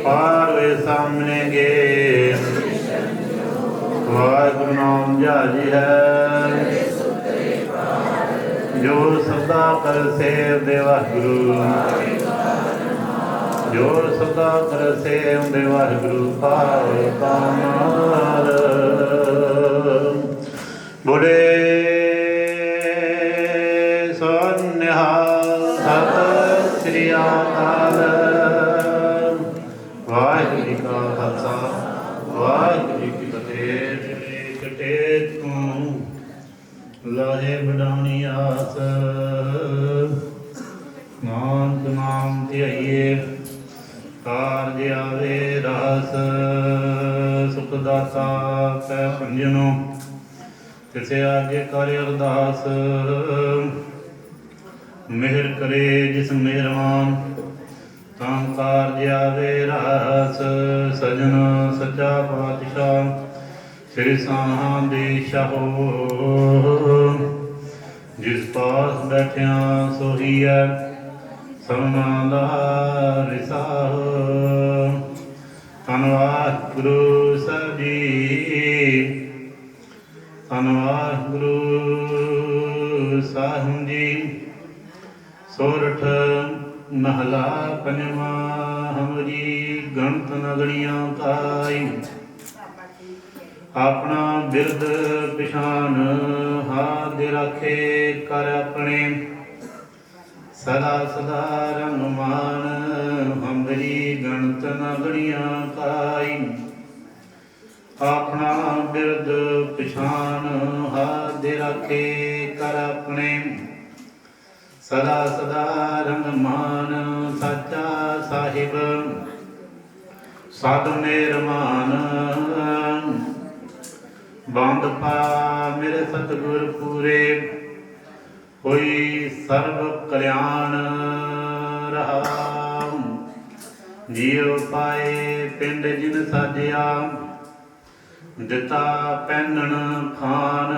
ਪਾਰ ਵੇ ਸਾਹਮਣੇ ਗੇ ਵਾਹਿਗੁਰੂ ਨਾਮ ਜਾਜੀ ਹੈ ਜੋ ਸਦਾ ਕਰ ਸੇਵ ਦੇ ਵਾਹਿਗੁਰੂ ਜੋ ਸਦਾ ਕਰ ਸੇਵ ਦੇ ਵਾਹਿਗੁਰੂ ਪਾਵੇ ਪਾਰ ਬੁੜੇ ਸੋਨਿਹਾਲ ਸਤਿ ਸ੍ਰੀ ਅਕਾਲ। ਵਾਹਿਗੁਰੂ ਜੀ ਕਾ ਖਾਲਸਾ ਵਾਹਿਗੁਰੂ ਜੀ ਕੀ ਫਤਿਹ। ਕਟੇ ਤੂੰ ਲਾਹੇ ਬਡਾਉਣੀ ਆਸ ਨਾਨਕ ਨਾਮ ਧਿਆਈਏ ਕਾਰਜ ਆਵੇ ਰਸ ਸੁਖ ਦਾਤਾ ਕੈ ਭੰਜਨੋ ਕਿਸੇ ਆਗੇ ਕਰ ਅਰਦਾਸ ਮਿਹਰ ਕਰੇ ਜਿਸ ਮਿਹਰਬਾਨ ਤਾਂ ਕਾਰਜ ਆਵੇ ਰਸ ਸਜਣ ਸੱਚਾ ਪਾਤਸ਼ਾਹ ਸ੍ਰੀ ਸਾਹਾਂ ਦੇ ਸ਼ਾਹੋ ਜਿਸ ਪਾਸ ਬੈਠਿਆ ਸੋਹੀ ਹੈ ਸਭਨਾਂ ਦਾ ਰਿਸਾਹ। ਧੰਨਵਾਦ ਗੁਰੂ ਸਾਹਿਬ ਜੀ ਧੰਨਵਾਦ ਗੁਰੂ ਸਾਹਿਬ ਜੀ। ਸੋਰਠ ਮਹਲਾ ਪੰਜਵਾਂ। हमरी गणत नगरियां काई। अपना बिरद पिछान हाथ राखे कर अपने, सदा सदा रंग मान हमरी गणत नगरियां काई। अपना बिरद पिछान हाथ राखे कर अपने, सदा सदा रंग मान साचा साहिब साध मेरमान। बंद पा मेरे सतगुर पूरे, होई सर्व कल्याण रहा। जियो पाए पिंड जिन साजिया, दिता पैनन खान।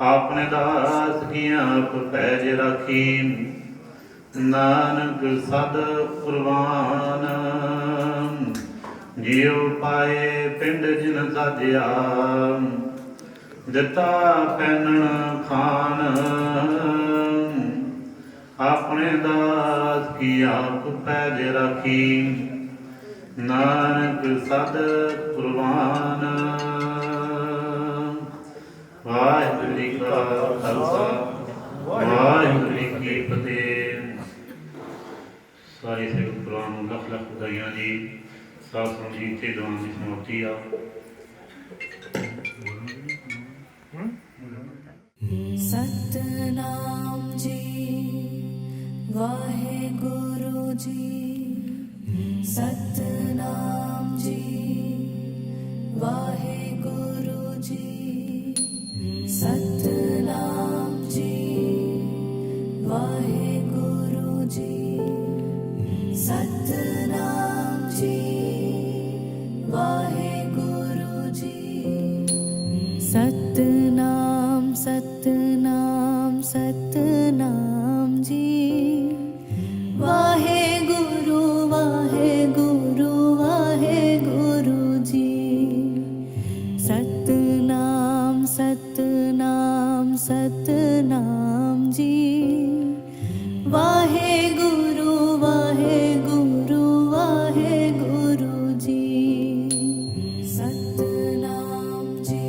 आपने दास की आप पैज राखी, नानक सद कुर्बान। जियो पाए पिंड जिन साजिया, दिता पैनन खान। अपने दास की आप पैज राखी, नानक सद कुर्बान। वाहिगुरू जी का खालसा, वाहिगुरू जी की फतेह। सारे सिख कुरान ਨੂੰ ਲੱਖ ਲੱਖ ਵਧਾਈਆਂ ਜੀ। ਸਾਧ ਸੰਗਤ ਜੀ ਤੇ ਦੁਆਵਾਂ ਦੀ ਸਮਾਪਤੀ ਆ। सतनाम जी वाहेगुरु जी, सतनाम जी वाहेगुरु जी, सतनाम जी वाहेगुरु जी, सतनाम जी वाहेगुरु जी। सतनाम सतनाम सतनाम जी, वाहेगुरु वाहेगुरु वाहेगुरु जी। सतनाम सतनाम सतनाम जी, वाहेगुरु वाहेगुरु वाहेगुरु जी। सतनाम जी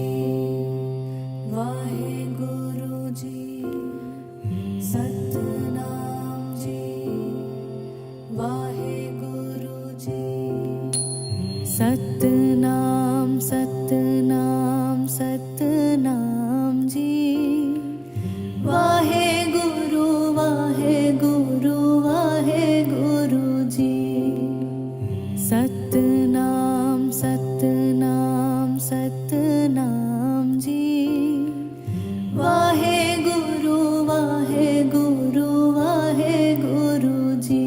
वाहेगुरु जी, सतनाम जी वाहेगुरु जी। सतनाम सतनाम सतनाम जी, वाहेगुरु वाहेगुरु वाहेगुरु जी। सतनाम सतनाम सतनाम जी, वाहेगुरु वाहेगुरु वाहेगुरु जी।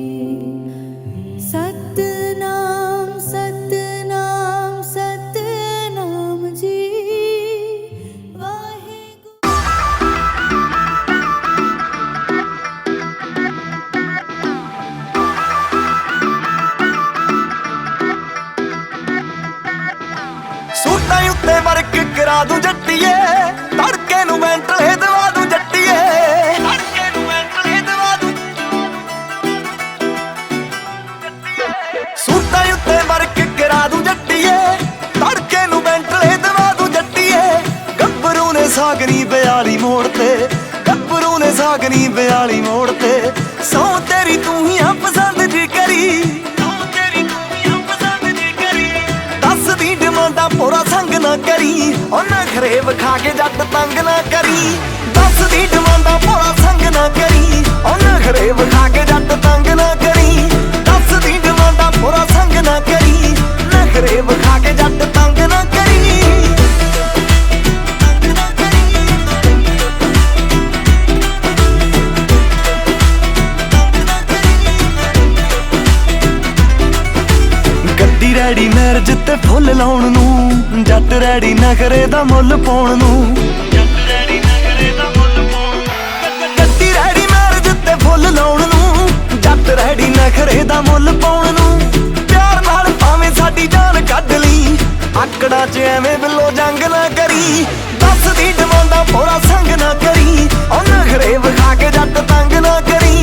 सतनाम सतनाम सतनाम जी, वाहेगुरु। सूटां उत्ते वर्क करा दूं जट्टिए, तड़के नूं वेंटले दवा दूं जट्टिए, तड़के नूं वेंटले दवा दूं। सूटां उत्ते वर्क करा दूं जट्टिए, तड़के नूं वेंटले दवा दूं जट्टिए। गब्बरू ने सागनी बयाली मोड़ ते, गब्बरू ने सागनी बयाली मोड़ ते। सौ तेरी तू ही पसंद जी करी, डिमांडा पूरा संग ना करी, नखरे विखा के जट तंग ना करी। दस दी डिमांडा पूरा संग ना करी, नखरे विखा के जट तंग ना करी। दस दी डिमांडा पूरा संग ना करी, नखरे विखा के जट तंग ना करी। ਗੱਡੀ ਰੈਡੀ ਮੈਰਿਜ ਤੇ ਫੁੱਲ ਲਾਉਣ ਨੂੰ, ਜੱਟ ਰੈਡੀ ਨਖਰੇ ਦਾ ਮੁੱਲ ਪਾਉਣ ਨੂੰ। ਗੱਡੀ ਰੈਡੀ ਮੈਰਿਜ ਤੇ ਫੁੱਲ ਲਾਉਣ ਨੂੰ, ਜੱਟ ਰੈਡੀ ਨਖਰੇ ਦਾ ਮੁੱਲ ਪਾਉਣ ਨੂੰ। ਪਿਆਰ ਨਾਲ ਭਾਵੇਂ ਸਾਡੀ ਜਾਨ ਕੱਢ ਲਈ, ਆਕੜਾਂ 'ਚ ਐਵੇਂ ਬਿੱਲੋ ਜੰਗ ਨਾ ਕਰੀ। ਦੱਸ ਦੀ ਡਿਮਾਂਡਾਂ ਪੂਰਾ ਸੰਗ ਨਾ ਕਰੀ, ਨਖਰੇ ਵਿਖਾ ਕੇ ਜੱਟ ਤੰਗ ਨਾ ਕਰੀ।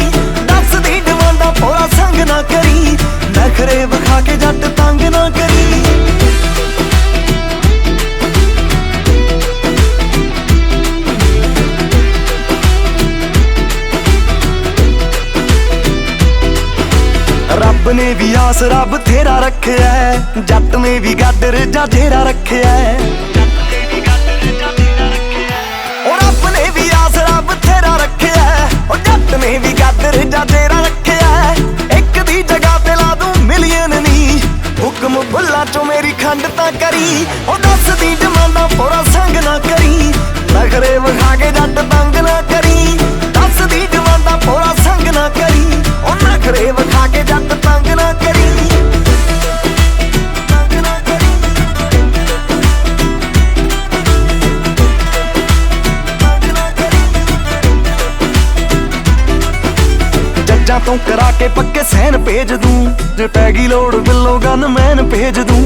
ਦੱਸ ਦੀ ਡਿਮਾਂਡਾਂ ਪੂਰਾ संग ना करी, नखरे विखा के जट तंग ना करी। रब ने भी आसरा बथेरा रखे है, जट ने भी गाडर जा जेरा रखे है। रब ने भी आसरा बथेरा रखे है, जट ने भी गाडर जा जेरा रखे है। एक दी जगह ते ला दूं मिलियन नी, हुक्म भुल्ला चो मेरी खंड ता करी। दस दी जमाना पूरा संग ना करी, नखरे विखा के जट तंग ना करी। दस दी जमाना पूरा संग ना करी, नखरे विखा के जट तंग ना करी। तंग ना करी, तंग ना करी। जज्जां तो करा के पक्के सैन भेज दूं, जे पै गई लोड़ बिल्लो गन मैन भेज दूं।